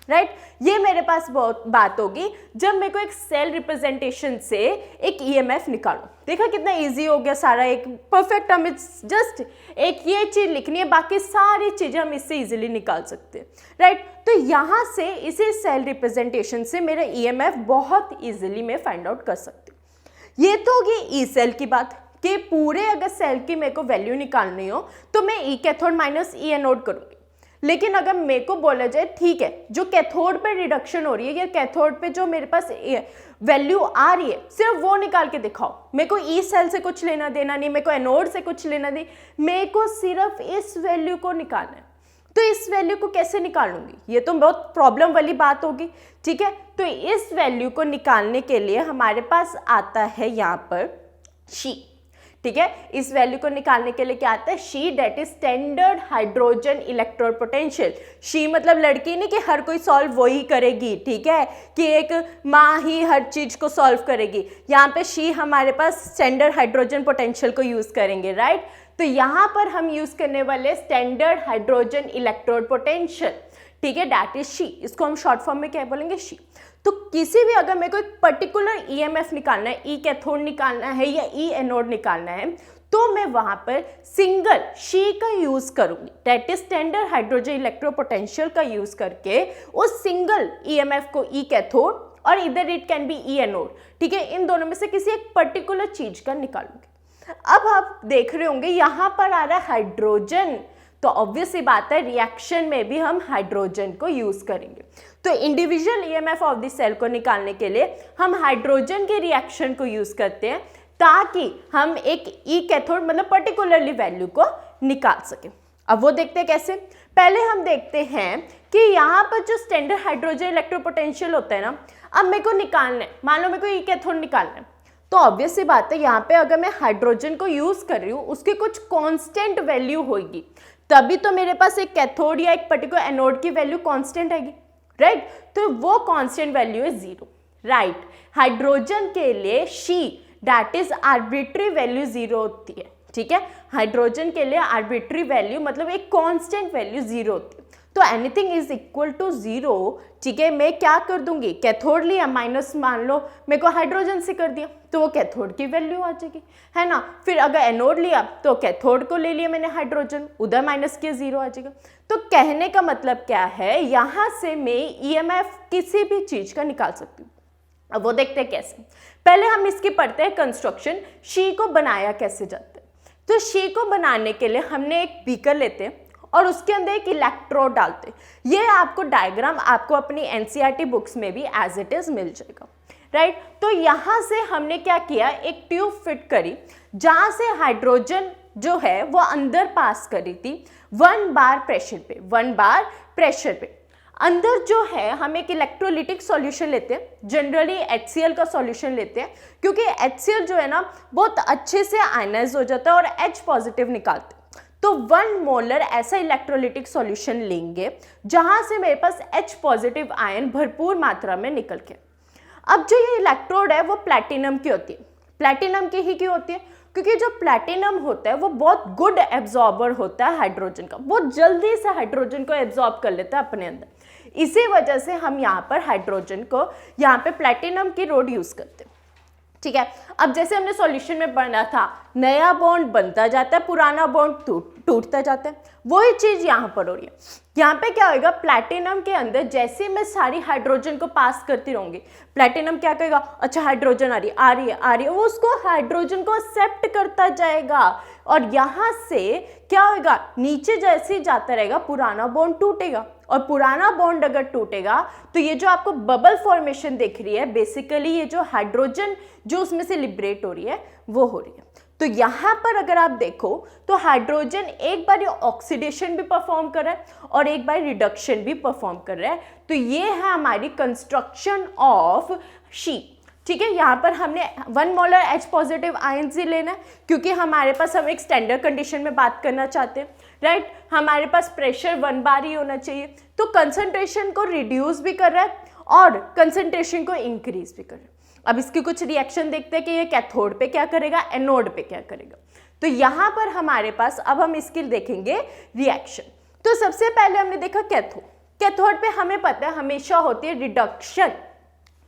राइट। ये मेरे पास बहुत बात होगी जब मेरे को एक सेल रिप्रेजेंटेशन से एक ईएमएफ निकालो। देखा कितना इजी हो गया सारा, एक परफेक्ट, हमें जस्ट एक ये चीज लिखनी है, बाकी सारी चीजें हम इससे इजीली निकाल सकते हैं, राइट। तो यहाँ से इसी सेल रिप्रेजेंटेशन से मेरा ईएमएफ बहुत इजीली मैं फाइंड आउट कर सकती हूँ। ये तो होगी ई सेल की बात कि पूरे अगर सेल की मेरे को वैल्यू निकालनी हो तो मैं ई कैथोड माइनस ई एनोड करूँगी। लेकिन अगर मेरे को बोला जाए ठीक है, जो कैथोड पे रिडक्शन हो रही है या कैथोड पे जो मेरे पास वैल्यू आ रही है सिर्फ वो निकाल के दिखाओ, मेरे को ई सेल से कुछ लेना देना नहीं, मेरे को एनोड से कुछ लेना नहीं, मेरे को सिर्फ इस वैल्यू को निकालना है। तो इस वैल्यू को कैसे निकालूंगी, ये तो बहुत प्रॉब्लम वाली बात होगी, ठीक है। तो इस वैल्यू को निकालने के लिए हमारे पास आता है यहाँ पर शी, ठीक है। इस वैल्यू को निकालने के लिए क्या आता है, she, that is standard hydrogen electrode potential. She मतलब लड़की नहीं कि हर कोई सॉल्व वही करेगी, ठीक है, कि एक माँ ही हर चीज को सॉल्व करेगी। यहाँ पे शी हमारे पास स्टैंडर्ड हाइड्रोजन पोटेंशियल को यूज करेंगे, राइट। तो यहाँ पर हम यूज करने वाले स्टैंडर्ड हाइड्रोजन इलेक्ट्रोड पोटेंशियल, ठीक है, दैट इज शी। इसको हम शॉर्ट फॉर्म में क्या बोलेंगे, शी। तो किसी भी अगर मेरे को एक पर्टिकुलर ईएमएफ निकालना है, ई कैथोड निकालना है या ई एनोड निकालना है, तो मैं वहां पर सिंगल शी का यूज करूंगी, that is standard hydrogen electro potential का यूज करके उस सिंगल ईएमएफ को ई कैथोड और इधर it can be E anode, ठीक है, इन दोनों में से किसी एक पर्टिकुलर चीज का निकालूंगी। अब आप देख रहे होंगे यहां पर आ रहा है हाइड्रोजन, तो ऑब्वियस सी बात है रिएक्शन में भी हम हाइड्रोजन को यूज करेंगे। तो individual EMF of the cell को निकालने के लिए हम हाइड्रोजन के रिएक्शन को यूज करते हैं ताकि हम एक ई कैथोड मतलब पर्टिकुलरली वैल्यू को निकाल सकें। अब वो देखते हैं कैसे, पहले हम देखते हैं कि यहाँ पर जो स्टैंडर्ड हाइड्रोजन इलेक्ट्रोपोटेंशियल होता है ना, अब मेरे को निकालना है, मान लो मेरे को ई कैथोड निकालना है, तो ऑब्वियस सी बात है यहाँ पे अगर मैं हाइड्रोजन को यूज कर रही हूँ उसकी कुछ कांस्टेंट वैल्यू होगी, तभी तो मेरे पास एक कैथोड या एक पर्टिकुलर एनोड की वैल्यू कांस्टेंट आएगी, राइट। तो वो कांस्टेंट वैल्यू है 0, राइट। हाइड्रोजन के लिए she that is arbitrary value 0 होती है, ठीक है। हाइड्रोजन के लिए आर्बिट्री वैल्यू मतलब एक कांस्टेंट वैल्यू 0 होती है। तो एनीथिंग इज इक्वल टू 0, ठीक है, मैं क्या कर दूंगी, कैथोड लिया माइनस मान लो मेरे को हाइड्रोजन से कर दिया तो वो कैथोड की वैल्यू आ जाएगी, है ना। फिर अगर एनोड लिया तो कैथोड को ले लिया मैंने हाइड्रोजन, उधर माइनस किया 0 आ जाएगा। तो कहने का मतलब क्या है, यहाँ से मैं ईएमएफ किसी भी चीज का निकाल सकती हूँ। अब वो देखते हैं कैसे, पहले हम इसकी पढ़ते हैं कंस्ट्रक्शन, शी को बनाया कैसे जाता है। तो शी को बनाने के लिए हमने एक बीकर लेते हैं और उसके अंदर एक इलेक्ट्रोड डालते हैं। ये आपको डायग्राम आपको अपनी एनसीईआरटी बुक्स में भी एज इट इज मिल जाएगा, राइट। तो यहाँ से हमने क्या किया, एक ट्यूब फिट करी जहाँ से हाइड्रोजन जो है वो अंदर पास करी थी 1 बार प्रेशर पे, 1 बार प्रेशर पे। अंदर जो है हम एक इलेक्ट्रोलिटिक सॉल्यूशन लेते हैं, जनरली HCl का सॉल्यूशन लेते हैं क्योंकि HCl जो है ना बहुत अच्छे से आयनाइज हो जाता है और H पॉजिटिव निकालते हैं। तो 1 मोलर ऐसा इलेक्ट्रोलिटिक सॉल्यूशन लेंगे जहां से मेरे पास H पॉजिटिव आयन भरपूर मात्रा में निकल के। अब जो ये इलेक्ट्रोड है वो प्लैटिनम की होती है, प्लैटिनम की ही क्यों होती है, क्योंकि जो प्लैटिनम होता है वो बहुत गुड एब्जॉर्बर होता है हाइड्रोजन का, बहुत जल्दी से हाइड्रोजन को एब्जॉर्ब कर लेता है अपने अंदर। इसी वजह से हम यहाँ पर हाइड्रोजन को यहाँ पे प्लैटिनम की रोड यूज करते हैं, ठीक है। अब जैसे हमने सॉल्यूशन में पढ़ा था, नया बॉन्ड बनता जाता है, पुराना बॉन्ड टूटता जाता है। वही चीज यहाँ पर हो रही है। यहाँ पे क्या होगा, प्लैटिनम के अंदर जैसे मैं सारी हाइड्रोजन को पास करती रहूंगी, प्लैटिनम क्या कहेगा, अच्छा हाइड्रोजन आ रही है, वो उसको हाइड्रोजन को एक्सेप्ट करता जाएगा और यहाँ से क्या होगा, नीचे जैसे ही जाता रहेगा पुराना बॉन्ड टूटेगा, और पुराना बॉन्ड अगर टूटेगा तो ये जो आपको बबल फॉर्मेशन दिख रही है, बेसिकली ये जो हाइड्रोजन जो उसमें से लिबरेट हो रही है वो हो रही है। तो यहाँ पर अगर आप देखो तो हाइड्रोजन एक बार ये ऑक्सीडेशन भी परफॉर्म कर रहा है और एक बार रिडक्शन भी परफॉर्म कर रहा है। तो ये है हमारी कंस्ट्रक्शन ऑफ शी। ठीक है, यहाँ पर हमने 1 मोलर H पॉजिटिव आयन से लेना है क्योंकि हमारे पास हम एक स्टैंडर्ड कंडीशन में बात करना चाहते हैं, राइट। हमारे पास प्रेशर 1 बार ही होना चाहिए, तो कंसंट्रेशन को रिड्यूस भी कर रहा है और कंसंट्रेशन को इंक्रीज भी कर रहा है। अब इसकी कुछ रिएक्शन देखते हैं कि ये कैथोड पे क्या करेगा, एनोड पे क्या करेगा। तो यहाँ पर हमारे पास अब हम इसकी देखेंगे रिएक्शन। तो सबसे पहले हमने देखा कैथोड। कैथोड पे हमें पता है हमेशा होती है रिडक्शन।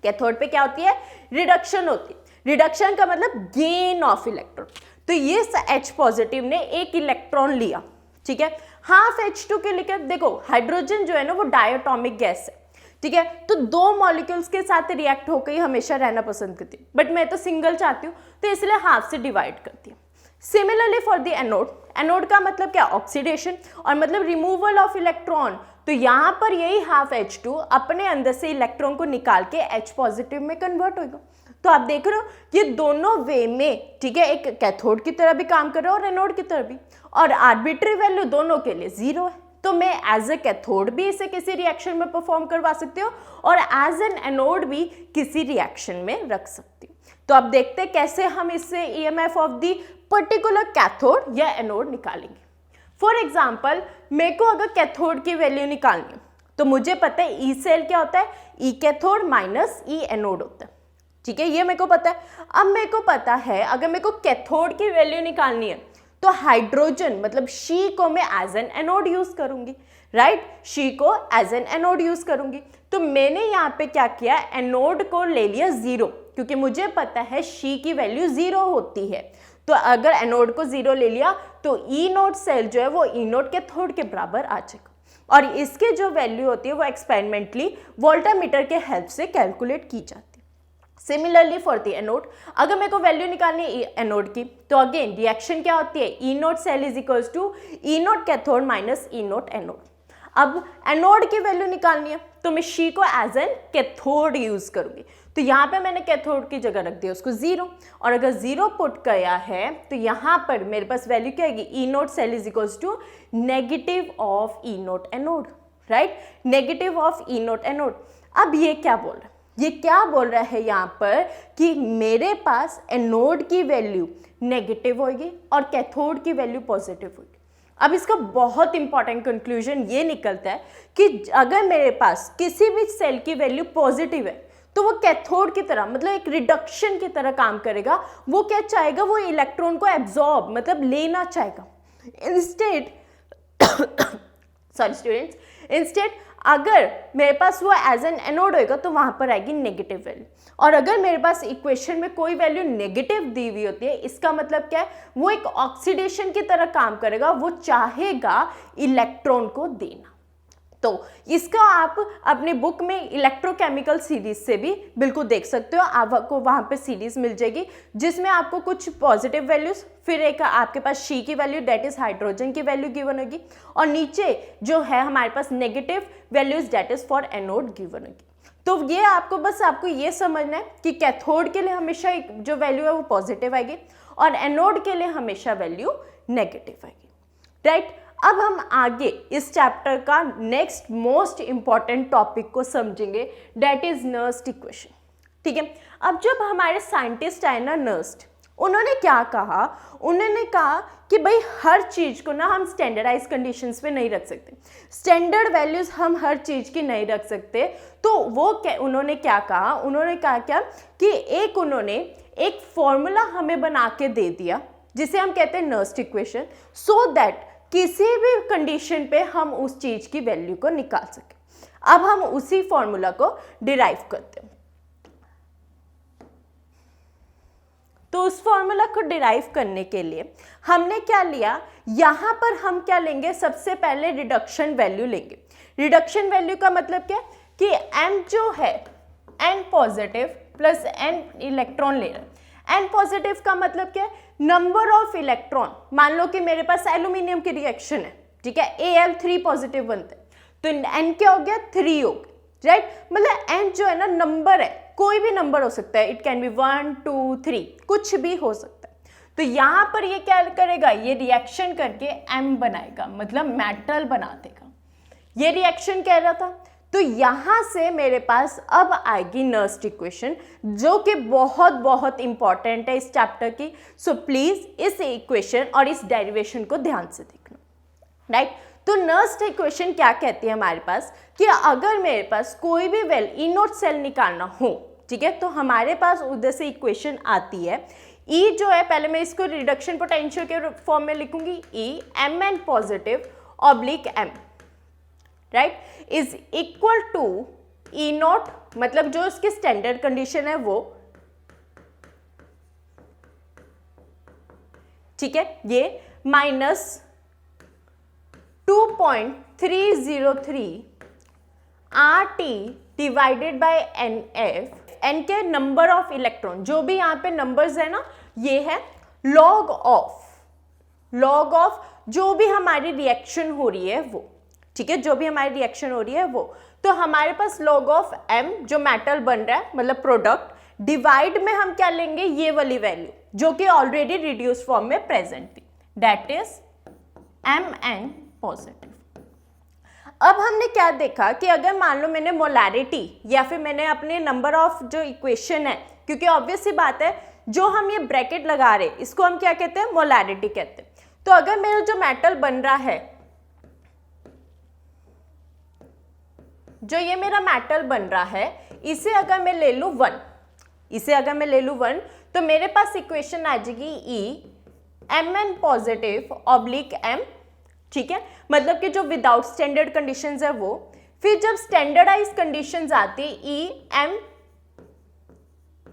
कैथोड पे क्या होती है, रिडक्शन होती है। रिडक्शन का मतलब गेन ऑफ इलेक्ट्रॉन। तो ये H पॉजिटिव ने एक इलेक्ट्रॉन लिया, ठीक है, हाफ H2 के लिए। देखो हाइड्रोजन जो है ना वो डायटोमिक गैस है, ठीक है, तो 2 मॉलिक्यूल्स के साथ रिएक्ट होकर ही हमेशा रहना पसंद करती है, बट मैं तो सिंगल चाहती हूँ तो इसलिए हाफ से डिवाइड करती हूँ। Similarly for the anode, anode का मतलब क्या, ऑक्सीडेशन और मतलब रिमूवल ऑफ इलेक्ट्रॉन। तो यहाँ पर यही हाफ H2 अपने अंदर से इलेक्ट्रॉन को निकाल के H पॉजिटिव में कन्वर्ट होगा। तो आप देख रहे हो ये दोनों वे में, ठीक है, एक कैथोड की तरह भी काम कर रहा है और एनोड की तरह भी, और आर्बिट्री वैल्यू दोनों के लिए 0 है। तो मैं एज ए कैथोड भी इसे किसी रिएक्शन में परफॉर्म करवा सकती हूँ और एज एन एनोड भी किसी रिएक्शन में रख सकती हूँ। तो अब देखते हैं कैसे हम इससे EMF of the particular cathode या एनोड निकालेंगे। फॉर एग्जाम्पल मेरे को अगर कैथोड की वैल्यू निकालनी है तो मुझे पता है ई सेल क्या होता है, ई कैथोड माइनस ई एनोड होता है, ठीक है, ये मेरे को पता है। अब मेरे को पता है अगर मेरे को कैथोड की वैल्यू निकालनी है तो हाइड्रोजन मतलब शी को मैं एज एन एनोड यूज करूंगी, राइट, शी को एज एन एनोड यूज करूंगी। तो मैंने यहाँ पे क्या किया, एनोड को ले लिया 0 क्योंकि मुझे पता है शी की वैल्यू 0 होती है। तो अगर एनोड को 0 ले लिया तो ई नोट सेल जो है वो ई नोट कैथोड के बराबर आ जाएगा और इसके जो वैल्यू होती है वो एक्सपेरिमेंटली वोल्टामीटर के हेल्प से कैलकुलेट की जाती है। सिमिलरली फॉर द एनोड, अगर मेरे को वैल्यू निकालनी है एनोड की तो अगेन रिएक्शन क्या होती है, E nought cell is equals to E nought cathode minus E nought anode. अब एनोड की वैल्यू निकालनी है तो मैं शी को एज एन कैथोड यूज करूंगी। तो यहाँ पे मैंने कैथोड की जगह रख दिया उसको 0 और अगर 0 पुट किया है तो यहाँ पर मेरे पास वैल्यू क्या आएगी, E nought cell is equals to negative of E nought anode, right, negative of E nought anode. अब ये क्या बोल रहा है, ये क्या बोल रहा है यहाँ पर कि मेरे पास एनोड की वैल्यू नेगेटिव होगी और कैथोड की वैल्यू पॉजिटिव होगी। अब इसका बहुत इंपॉर्टेंट कंक्लूजन ये निकलता है कि अगर मेरे पास किसी भी सेल की वैल्यू पॉजिटिव है तो वो कैथोड की तरह मतलब एक रिडक्शन की तरह काम करेगा। वो क्या चाहेगा, वो इलेक्ट्रॉन को एब्जॉर्ब मतलब लेना चाहेगा। इंस्टेड सॉरी स्टूडेंट्स, इंस्टेड अगर मेरे पास वो एज एन एनोड होगा तो वहां पर आएगी नेगेटिव वैल्यू। और अगर मेरे पास इक्वेशन में कोई वैल्यू नेगेटिव दी हुई होती है, इसका मतलब क्या है, वो एक ऑक्सीडेशन की तरह काम करेगा, वो चाहेगा इलेक्ट्रॉन को देना। तो इसका आप अपनी बुक में इलेक्ट्रोकेमिकल सीरीज से भी बिल्कुल देख सकते हो, आपको वहाँ पे सीरीज मिल जाएगी जिसमें आपको कुछ पॉजिटिव वैल्यूज, फिर एक आपके पास शी की वैल्यू डेट इज हाइड्रोजन की वैल्यू गिवन होगी और नीचे जो है हमारे पास negative values that is for anode given होगी। तो ये आपको ये समझना है कि कैथोड के लिए हमेशा जो वैल्यू है वो पॉजिटिव आएगी और एनोड के लिए हमेशा वैल्यू नेगेटिव आएगी, राइट। अब हम आगे इस चैप्टर का नेक्स्ट मोस्ट इंपॉर्टेंट टॉपिक को समझेंगे, डेट इज नर्स्ट इक्वेशन, ठीक है। अब जब हमारे साइंटिस्ट आए ना नर्स्ट, उन्होंने क्या कहा, उन्होंने कहा कि भाई हर चीज को ना हम स्टैंडर्डाइज कंडीशंस पे नहीं रख सकते, स्टैंडर्ड वैल्यूज हम हर चीज की नहीं रख सकते। तो वो उन्होंने क्या कहा, उन्होंने कहा क्या कि उन्होंने एक फॉर्मूला हमें बना के दे दिया जिसे हम कहते हैं नर्स्ट इक्वेशन, सो दैट किसी भी कंडीशन पे हम उस चीज की वैल्यू को निकाल सके। अब हम उसी फॉर्मूला को डिराइव करते हैं। तो उस फॉर्मूला को डिराइव करने के लिए हमने क्या लिया, यहाँ पर हम क्या लेंगे, सबसे पहले रिडक्शन वैल्यू लेंगे। रिडक्शन वैल्यू का मतलब क्या कि m जो है n positive plus n electron ले रहा है। n पॉजिटिव का मतलब क्या है, नंबर ऑफ इलेक्ट्रॉन। मान लो कि मेरे पास एल्यूमिनियम की रिएक्शन है, ठीक है, Al3 पॉजिटिव बनते हैं, तो n क्या हो गया, 3 हो गया, राइट। मतलब n जो है ना नंबर है, कोई भी नंबर हो सकता है, इट कैन बी 1 2 3, कुछ भी हो सकता है। तो यहाँ पर ये क्या करेगा, ये रिएक्शन करके m बनाएगा, मतलब मेटल बना देगा। ये रिएक्शन कह रहा था। तो यहाँ से मेरे पास अब आएगी नर्स्ट इक्वेशन, जो कि बहुत बहुत इंपॉर्टेंट है इस चैप्टर की। सो प्लीज इस इक्वेशन और इस डेरिवेशन को ध्यान से देखना, राइट। तो नर्स्ट इक्वेशन क्या कहती है हमारे पास कि अगर मेरे पास कोई भी ई नोट सेल निकालना हो, ठीक है, तो हमारे पास उधर से इक्वेशन आती है। ई जो है, पहले मैं इसको रिडक्शन पोटेंशियल के फॉर्म में लिखूंगी, E mn positive oblique m, right, is equal to E nought, मतलब जो इसकी स्टैंडर्ड कंडीशन है वो, ठीक है, ये minus 2.303 RT divided by NF, n के नंबर ऑफ इलेक्ट्रॉन, जो भी यहाँ पे नंबर्स है ना, ये है लॉग ऑफ जो भी हमारी रिएक्शन हो रही है वो, ठीक है, जो भी हमारी रिएक्शन हो रही है वो। तो हमारे पास log ऑफ m जो मेटल बन रहा है, मतलब प्रोडक्ट, डिवाइड में हम क्या लेंगे, ये वाली वैल्यू जो कि ऑलरेडी रिड्यूस फॉर्म में प्रेजेंट थी, दैट इज mn पॉजिटिव। अब हमने क्या देखा कि अगर मान लो मैंने मोलैरिटी या फिर मैंने अपने नंबर ऑफ जो इक्वेशन है, क्योंकि ऑब्वियस सी बात है जो हम ये ब्रैकेट लगा रहे इसको हम क्या कहते हैं, मोलैरिटी कहते हैं। तो अगर मेरा जो मेटल बन रहा है, जो ये मेरा मेटल बन रहा है, इसे अगर मैं ले लूं 1, तो मेरे पास इक्वेशन आ जाएगी ई mn पॉजिटिव ऑब्लिक m, ठीक है, मतलब कि जो विदाउट स्टैंडर्ड कंडीशंस है वो। फिर जब स्टैंडर्डाइज कंडीशंस आती, E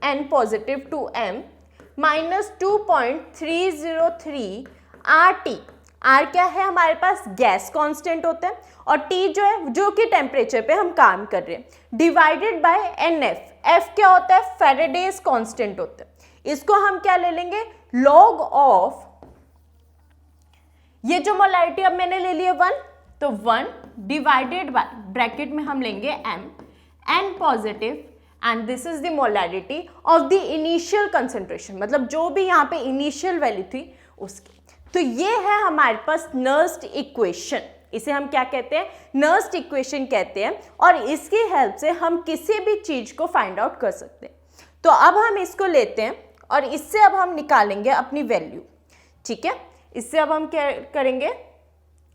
mn positive to m minus 2.303 RT, R क्या है हमारे पास, गैस कांस्टेंट होता है, और T जो है जो कि टेम्परेचर पे हम काम कर रहे हैं, डिवाइडेड बाय NF, F क्या होता है, फैराडेज कांस्टेंट होता है। इसको हम क्या ले लेंगे, लॉग ऑफ, ये जो मोलैरिटी अब मैंने ले लिया 1, तो 1 डिवाइडेड बाय, ब्रैकेट में हम लेंगे m, n positive, and this is the molarity of the initial concentration, मतलब जो भी यहाँ पे इनिशियल वैल्यू थी उसकी। तो ये है हमारे पास नर्स्ट इक्वेशन, इसे हम क्या कहते हैं, नर्स्ट इक्वेशन कहते हैं, और इसकी हेल्प से हम किसी भी चीज को फाइंड आउट कर सकते हैं। तो अब हम इसको लेते हैं और इससे अब हम निकालेंगे अपनी वैल्यू, ठीक है, इससे अब हम क्या करेंगे,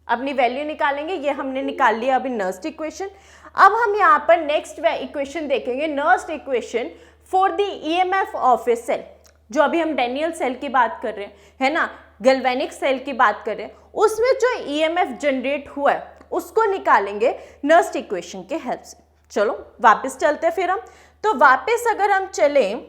अपनी वैल्यू निकालेंगे। ये हमने निकाल लिया अभी नर्स्ट इक्वेशन। अब हम यहाँ पर नेक्स्ट इक्वेशन देखेंगे, Nernst equation for the EMF of a cell, जो अभी हम डैनियल सेल की बात कर रहे हैं, है ना, गैल्वेनिक सेल की बात कर रहे हैं, उसमें जो ईएमएफ जनरेट हुआ है उसको निकालेंगे नर्स्ट इक्वेशन के हेल्प से। चलो वापस चलते हैं फिर हम। तो वापस अगर हम चलें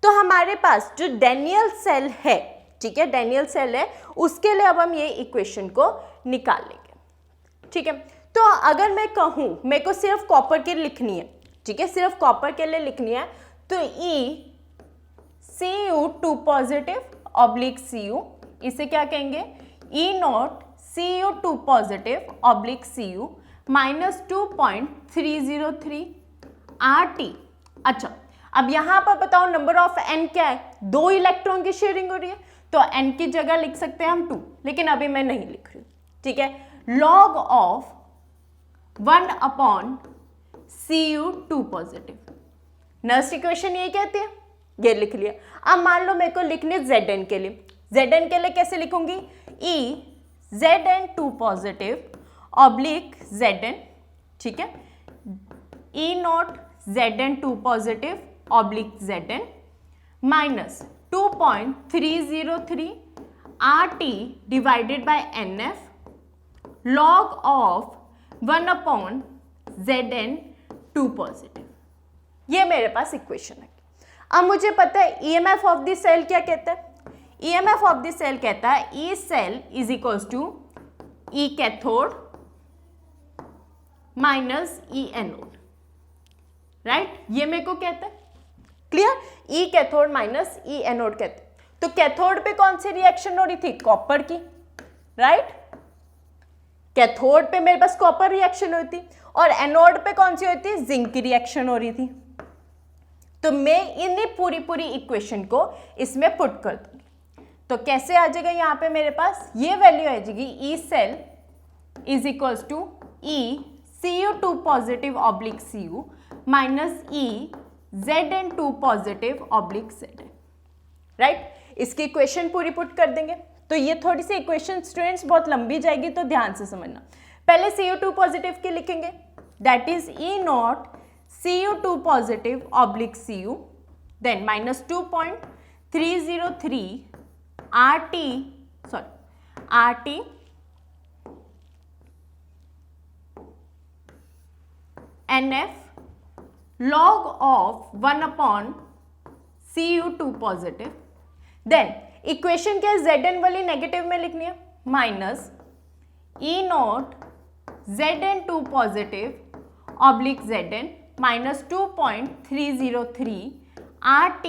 तो हमारे पास जो डैनियल सेल है, ठीक है, डैनियल सेल है, उसके लिए अब हम ये इक्वेशन को निकाल लेंगे, ठीक है। तो अगर मैं कहूँ मेरे को सिर्फ कॉपर के लिखनी है, ठीक है, सिर्फ कॉपर के लिए लिखनी है, तो ई Cu2 पॉजिटिव ऑब्लिक Cu, इसे क्या कहेंगे, E nought Cu2 positive oblique Cu minus 2.303 RT। अच्छा, अब यहाँ पर बताओ नंबर ऑफ n क्या है, 2 इलेक्ट्रॉन की शेयरिंग हो रही है, तो n की जगह लिख सकते हैं हम 2, लेकिन अभी मैं नहीं लिख रही हूँ, ठीक है। Log of 1/Cu2 positive, Nernst equation यही कहती है, ये लिख लिया। अब मान लो मेरे को लिखने Zn के लिए, Zn के लिए कैसे लिखूंगी, E Zn2 positive oblique Zn, ठीक है, E not Zn2 positive oblique Zn minus 2.303 RT divided by NF log of 1/Zn2 positive. ये मेरे पास इक्वेशन है। अब मुझे पता है ईएमएफ ऑफ द सेल क्या कहता है, ईएमएफ ऑफ द सेल कहता है E cell is equals to E cathode minus E anode, right, ये मेरे को कहता है, clear, E cathode minus E anode कहते हैं। तो कैथोड पे कौन सी रिएक्शन हो रही थी, कॉपर की, राइट, कैथोड पे मेरे पास कॉपर रिएक्शन हुई थी और एनोड पे कौन सी होती थी, जिंक की रिएक्शन हो रही थी। तो मैं इन्हीं पूरी इक्वेशन को इसमें पुट कर दूंगी। तो कैसे आ जाएगा यहाँ पे मेरे पास, ये वैल्यू आ जाएगी E cell is equals to E Cu2 positive oblique Cu minus E Zn2 positive oblique Zn, right, इसकी इक्वेशन पूरी पुट कर देंगे। तो ये थोड़ी सी इक्वेशन स्टूडेंट्स बहुत लंबी जाएगी, तो ध्यान से समझना। पहले Cu2 पॉजिटिव की लिखेंगे, that is E nought Cu2 positive oblique Cu, then minus 2.303 RT NF log of 1 upon Cu2 positive, then equation क्या है, Zn वाली नेगेटिव में लिखनी है, minus E nought Zn2 positive oblique Zn minus 2.303 RT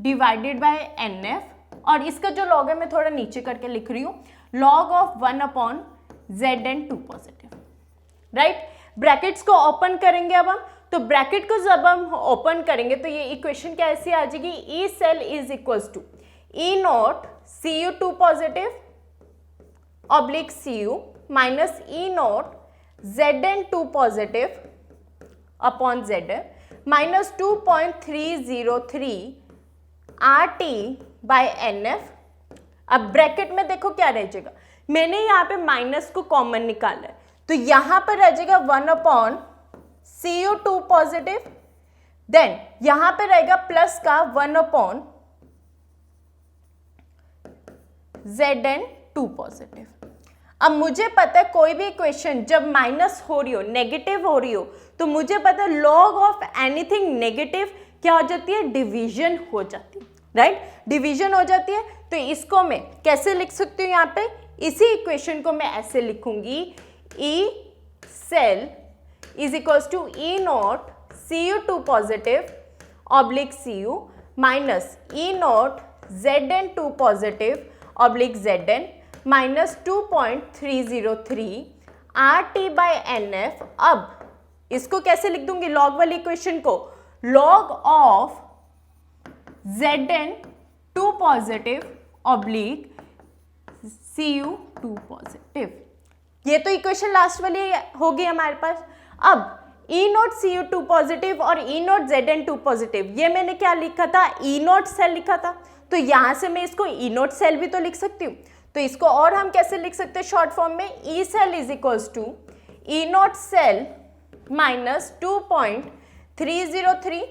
divided by NF, और इसका जो log है मैं थोड़ा नीचे करके लिख रही हूँ, log of 1 upon Zn2 positive, right. Brackets को ओपन करेंगे अब हम, तो ब्रैकेट को जब हम ओपन करेंगे तो ये इक्वेशन कैसी आ जाएगी, E cell is equals to E nought Cu2 positive oblique Cu minus E nought Zn2 positive upon Zn minus 2.303 RT by NF। अब ब्रैकेट में देखो क्या रह जाएगा, मैंने यहाँ पे माइनस को कॉमन निकाला है, तो यहां पर रह जाएगा 1 अपॉन Cu2 पॉजिटिव, देन यहां पे रहेगा प्लस का 1 अपॉन Zn2 पॉजिटिव। अब मुझे पता है कोई भी इक्वेशन जब माइनस हो रही हो, नेगेटिव हो रही हो, तो मुझे पता है लॉग ऑफ एनीथिंग नेगेटिव क्या हो जाती है, डिवीजन हो जाती है, राइट, डिवीजन हो जाती है। तो इसको मैं कैसे लिख सकती हूँ, यहाँ पे इसी इक्वेशन को मैं ऐसे लिखूंगी, E cell is equals to E nought Cu2 positive oblique Cu minus E nought Zn2 positive oblique Zn minus 2.303 RT by NF। अब इसको कैसे लिख दूंगी, लॉग वाली इक्वेशन को, log of Zn2 positive oblique Cu2 positive. ये तो equation last वाली होगी हमारे पास। अब ई नॉट Cu2 पॉजिटिव और ई नॉट Zn2 पॉजिटिव, ये मैंने क्या लिखा था, ई नॉट सेल लिखा था, तो यहां से मैं इसको ई नॉट सेल भी तो लिख सकती हूँ। तो इसको और हम कैसे लिख सकते हैं शॉर्ट फॉर्म में, E cell is equals to E nought cell minus 2.303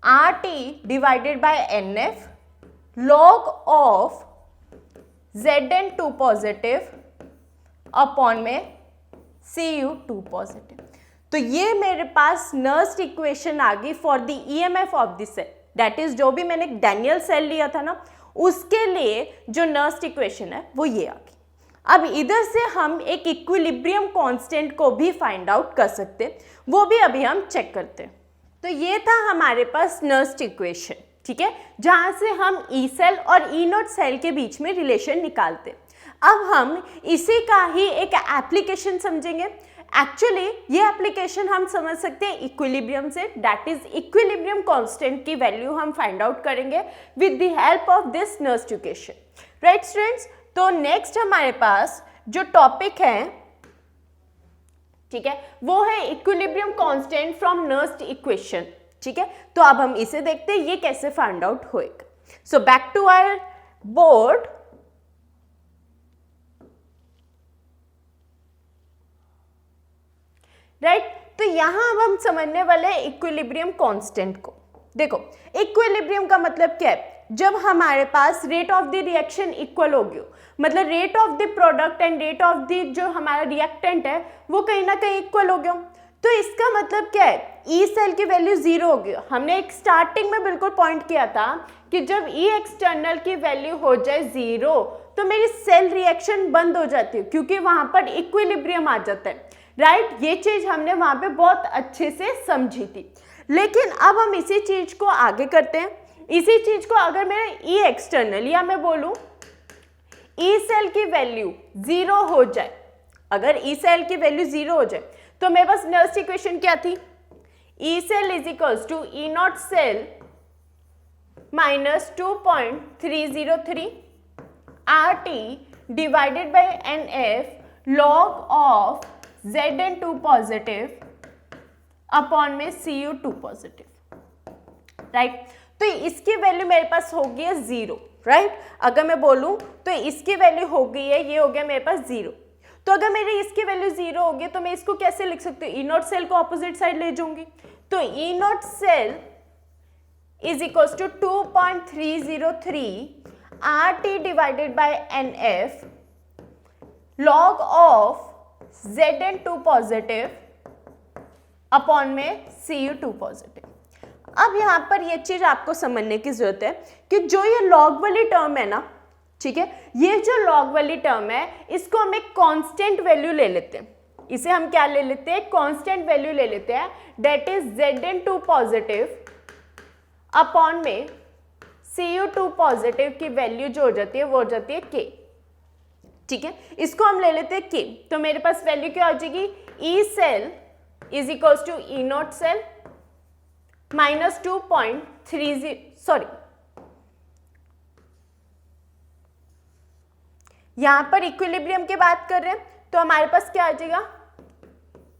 RT divided by NF log of Zn2 positive upon में Cu2 पॉजिटिव। तो ये मेरे पास नर्स्ड इक्वेशन आ गई for the EMF of the cell, that is जो भी मैंने डैनियल सेल लिया था ना, उसके लिए जो नर्स्ड इक्वेशन है वो ये आ गई। अब इधर से हम एक इक्विलिब्रियम कांस्टेंट को भी फाइंड आउट कर सकते हैं, वो भी अभी हम चेक करते हैं। तो ये था हमारे पास नर्स्ड इक्वेशन, ठीक है, जहां से हम ई सेल और ई नॉट सेल के बीच में रिलेशन निकालते हैं। अब हम इसी का ही एक एप्लीकेशन समझेंगे। एक्चुअली ये एप्लीकेशन हम समझ सकते हैं इक्विलिब्रियम से, दैट इज इक्विलिब्रियम कांस्टेंट की वैल्यू हम फाइंड आउट करेंगे with the help of this nursed equation, right students. तो नेक्स्ट हमारे पास जो टॉपिक है, ठीक है, वो है equilibrium constant from nursed equation, ठीक है। तो अब हम इसे देखते हैं ये कैसे फाइंड आउट होएगा। So back to our board, right. तो यहां अब हम समझने वाले हैं इक्विलिब्रियम कांस्टेंट को। देखो इक्विलिब्रियम का मतलब क्या है, जब हमारे पास rate of the reaction equal हो गया, मतलब rate of the product and rate of the जो हमारा रिएक्टेंट है वो कहीं ना कहीं इक्वल हो गया। तो इसका मतलब क्या है, ई सेल की वैल्यू 0 होगी। हमने एक स्टार्टिंग में बिल्कुल पॉइंट किया था कि जब ई एक्सटर्नल की वैल्यू हो जाए 0 तो मेरी सेल रिएक्शन बंद हो जाती है, क्योंकि वहां पर इक्विलिब्रियम आ जाता है, राइट। ये चीज हमने वहां पे बहुत अच्छे से समझी थी। लेकिन अब हम इसी चीज को आगे करते हैं। इसी चीज को अगर मैं ई एक्सटर्नल या मैं बोलूं ई सेल की वैल्यू 0 हो जाए, अगर ई सेल की वैल्यू 0 हो जाए तो मेरे पास नर्स्ट इक्वेशन क्या थी, E cell is equals to E nought cell minus 2.303 RT divided by NF log of Zn2 positive upon में Cu2 पॉजिटिव, राइट। तो इसकी वैल्यू मेरे पास हो गई है 0, राइट। अगर मैं बोलूं तो इसकी वैल्यू हो गई है, ये हो गया मेरे पास 0। तो अगर मेरी इसकी वैल्यू 0 होगी तो मैं इसको कैसे लिख सकती हूँ, ई नॉट सेल को ऑपोजिट साइड ले जाऊंगी, तो E nought cell is equals to 2.303 RT divided by NF log of Zn2 positive upon में Cu2 पॉजिटिव। अब यहाँ पर ये चीज आपको समझने की जरूरत है कि जो ये लॉग वाली टर्म है ना, ठीक है, ये जो लॉग वाली टर्म है इसको हम एक कांस्टेंट वैल्यू ले लेते हैं। इसे हम क्या ले लेते हैं, कांस्टेंट वैल्यू ले लेते हैं, that is Zn2 positive upon में Cu2 पॉजिटिव की वैल्यू जो हो जाती है वो हो जाती है K, ठीक है। इसको हम ले लेते हैं K, तो मेरे पास वैल्यू क्या हो जाएगी, E cell is equals to E nought cell minus 2.30, sorry यहां पर इक्विलिब्रियम की बात कर रहे हैं, तो हमारे पास क्या आ जाएगा,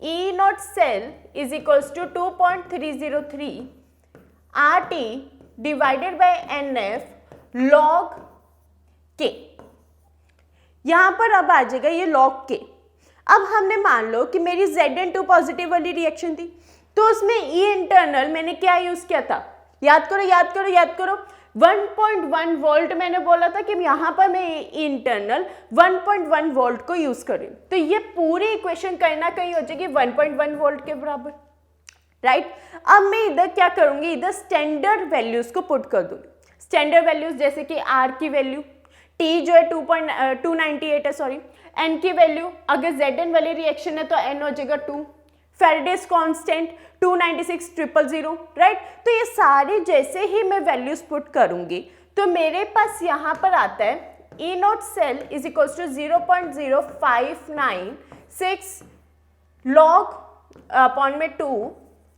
E nought cell is equals to 2.303 RT divided by NF log K। यहां पर अब आ जाएगा ये log K। अब हमने मान लो कि मेरी Zn2 पॉजिटिव वाली रिएक्शन थी, तो उसमें ई इंटरनल मैंने क्या यूज किया था, याद करो याद करो याद करो, 1.1 वोल्ट मैंने बोला था कि यहाँ पर मैं इंटरनल 1.1 वोल्ट को यूज कर रही हूँ, तो ये पूरी इक्वेशन कहीं ना कहीं हो जाएगी 1.1 वोल्ट के बराबर, राइट। अब मैं इधर क्या करूंगी, इधर स्टैंडर्ड वैल्यूज को पुट कर दूंगी। स्टैंडर्ड वैल्यूज जैसे कि R की वैल्यू, T जो है 298 है, सॉरी, N की वैल्यू, अगर Zn वाली रिएक्शन है तो N हो जाएगा 2, फेराडेज कांस्टेंट 296,000, राइट। तो ये सारे जैसे ही मैं वैल्यूज पुट करूंगी तो मेरे पास यहाँ पर आता है E nought cell is equals to 0.0596 log upon में 2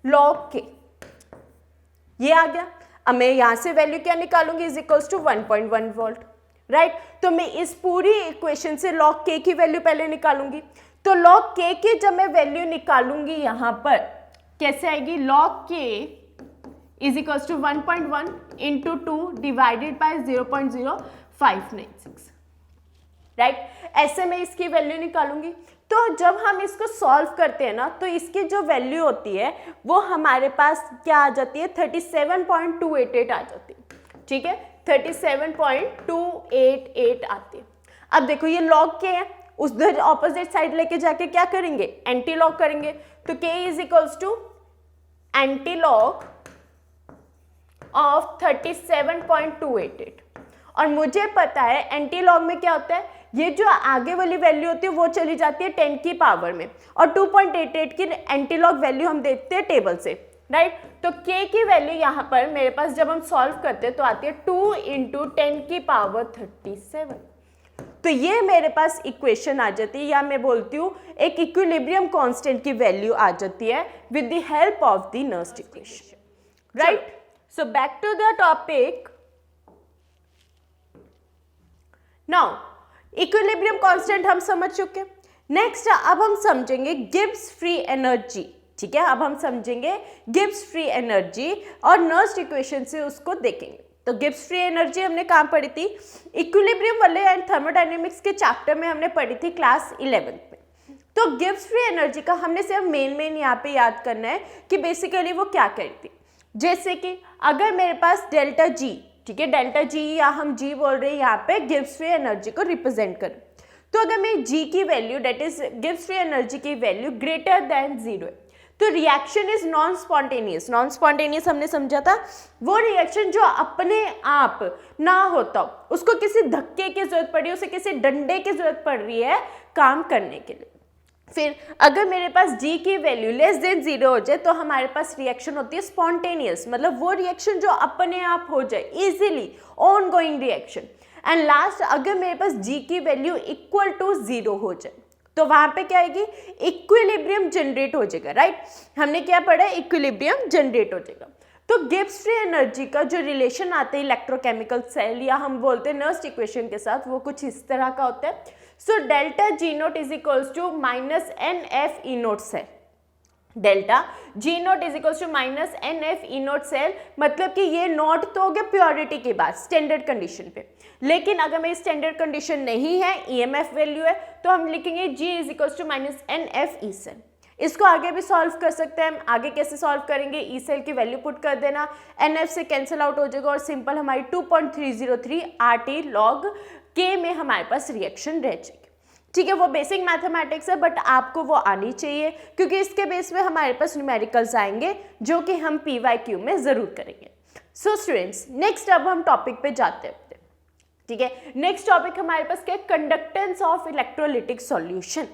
log K, ये आ गया। अब मैं यहाँ से वैल्यू क्या निकालूंगी, is equals to 1.1 volt, right. तो मैं इस पूरी इक्वेशन से log K की वैल्यू पहले निकालूंगी, तो log K की जब मैं वैल्यू निकालूंगी यहां पर कैसे आएगी, log K is equals to 1.1 into 2 divided by 0.0596, right. ऐसे में इसकी वैल्यू निकालूंगी। तो जब हम इसको सॉल्व करते हैं ना, तो इसकी जो वैल्यू होती है वो हमारे पास क्या आ जाती है, 37.288 आ जाती है, ठीक है, 37.288 आती है। अब देखो ये log K है, उधर ऑपोजिट साइड लेके जाके क्या करेंगे, एंटी लॉग करेंगे, तो K is equals to antilog of 37.288। और मुझे पता है एंटी लॉग में क्या होता है, ये जो आगे वाली वैल्यू होती है वो चली जाती है 10 की पावर में, और 2.88 की एंटी लॉग वैल्यू हम देखते हैं टेबल से, राइट। तो K की वैल्यू यहाँ पर मेरे पास जब हम सॉल्व करते हैं तो आती है 2 इंटू 10 की पावर 37। तो ये मेरे पास इक्वेशन आ जाती है, या मैं बोलती हूँ एक इक्विलिब्रियम कांस्टेंट की वैल्यू आ जाती है with the help of the Nernst equation, right. So back to the topic. Now equilibrium constant हम समझ चुके। नेक्स्ट अब हम समझेंगे गिब्स फ्री एनर्जी, ठीक है। अब हम समझेंगे गिब्स फ्री एनर्जी और नर्स्ट इक्वेशन से उसको देखेंगे। तो गिब्स फ्री एनर्जी हमने कहाँ पढ़ी थी, इक्विलिब्रियम वाले एंड थर्मोडायनेमिक्स के चैप्टर में हमने पढ़ी थी क्लास 11 में। तो गिब्स फ्री एनर्जी का हमने सिर्फ मेन यहाँ पे याद करना है कि बेसिकली वो क्या करी थी। जैसे कि अगर मेरे पास डेल्टा जी, ठीक है, डेल्टा जी या हम जी बोल रहे हैं यहाँ पे गिब्स फ्री एनर्जी को रिप्रेजेंट करें, तो अगर मैं जी की value that is Gibbs free energy की वैल्यू ग्रेटर देन 0 है, तो reaction is non spontaneous. Non spontaneous हमने समझा था वो रिएक्शन जो अपने आप ना होता, उसको किसी धक्के की जरूरत पड़ी, उसे किसी डंडे की जरूरत पड़ रही है काम करने के लिए। फिर अगर मेरे पास G की वैल्यू लेस देन 0 हो जाए तो हमारे पास रिएक्शन होती है स्पॉन्टेनियस, मतलब वो रिएक्शन जो अपने आप हो जाए, easily on going reaction. And last, अगर मेरे पास G की वैल्यू इक्वल टू 0 हो जाए तो वहां पे क्या आएगी, इक्विलिब्रियम जनरेट हो जाएगा, राइट। हमने क्या पढ़ा, इक्विलिब्रियम जनरेट हो जाएगा। तो गिब्स फ्री एनर्जी का जो रिलेशन आता है इलेक्ट्रोकेमिकल सेल या हम बोलते हैं नर्स्ट इक्वेशन के साथ, वो कुछ इस तरह का होता है। So delta G nought is equals to minus NF E nought cell. Delta G nought is equals to minus NF E nought cell, मतलब कि ये नोट तो हो गया प्योरिटी के बाद स्टैंडर्ड कंडीशन पे, लेकिन अगर मेरी स्टैंडर्ड कंडीशन नहीं है, EMF वैल्यू है, तो हम लिखेंगे G is equals to minus NF E cell. इसको आगे भी सॉल्व कर सकते हैं हम। आगे कैसे सॉल्व करेंगे, ई सेल की वैल्यू पुट कर देना, NF से कैंसिल आउट हो जाएगा और सिंपल हमारी 2.303 RT log K में हमारे पास रिएक्शन रह जाएगी। ठीक है, वो बेसिक मैथमेटिक्स है बट आपको वो आनी चाहिए क्योंकि इसके बेस पे हमारे पास न्यूमेरिकल्स आएंगे जो कि हम PYQ में जरूर करेंगे। सो स्टूडेंट्स, नेक्स्ट अब हम टॉपिक पे जाते हैं। ठीक है, नेक्स्ट टॉपिक हमारे पास क्या है, कंडक्टेंस ऑफ इलेक्ट्रोलिटिक सॉल्यूशन।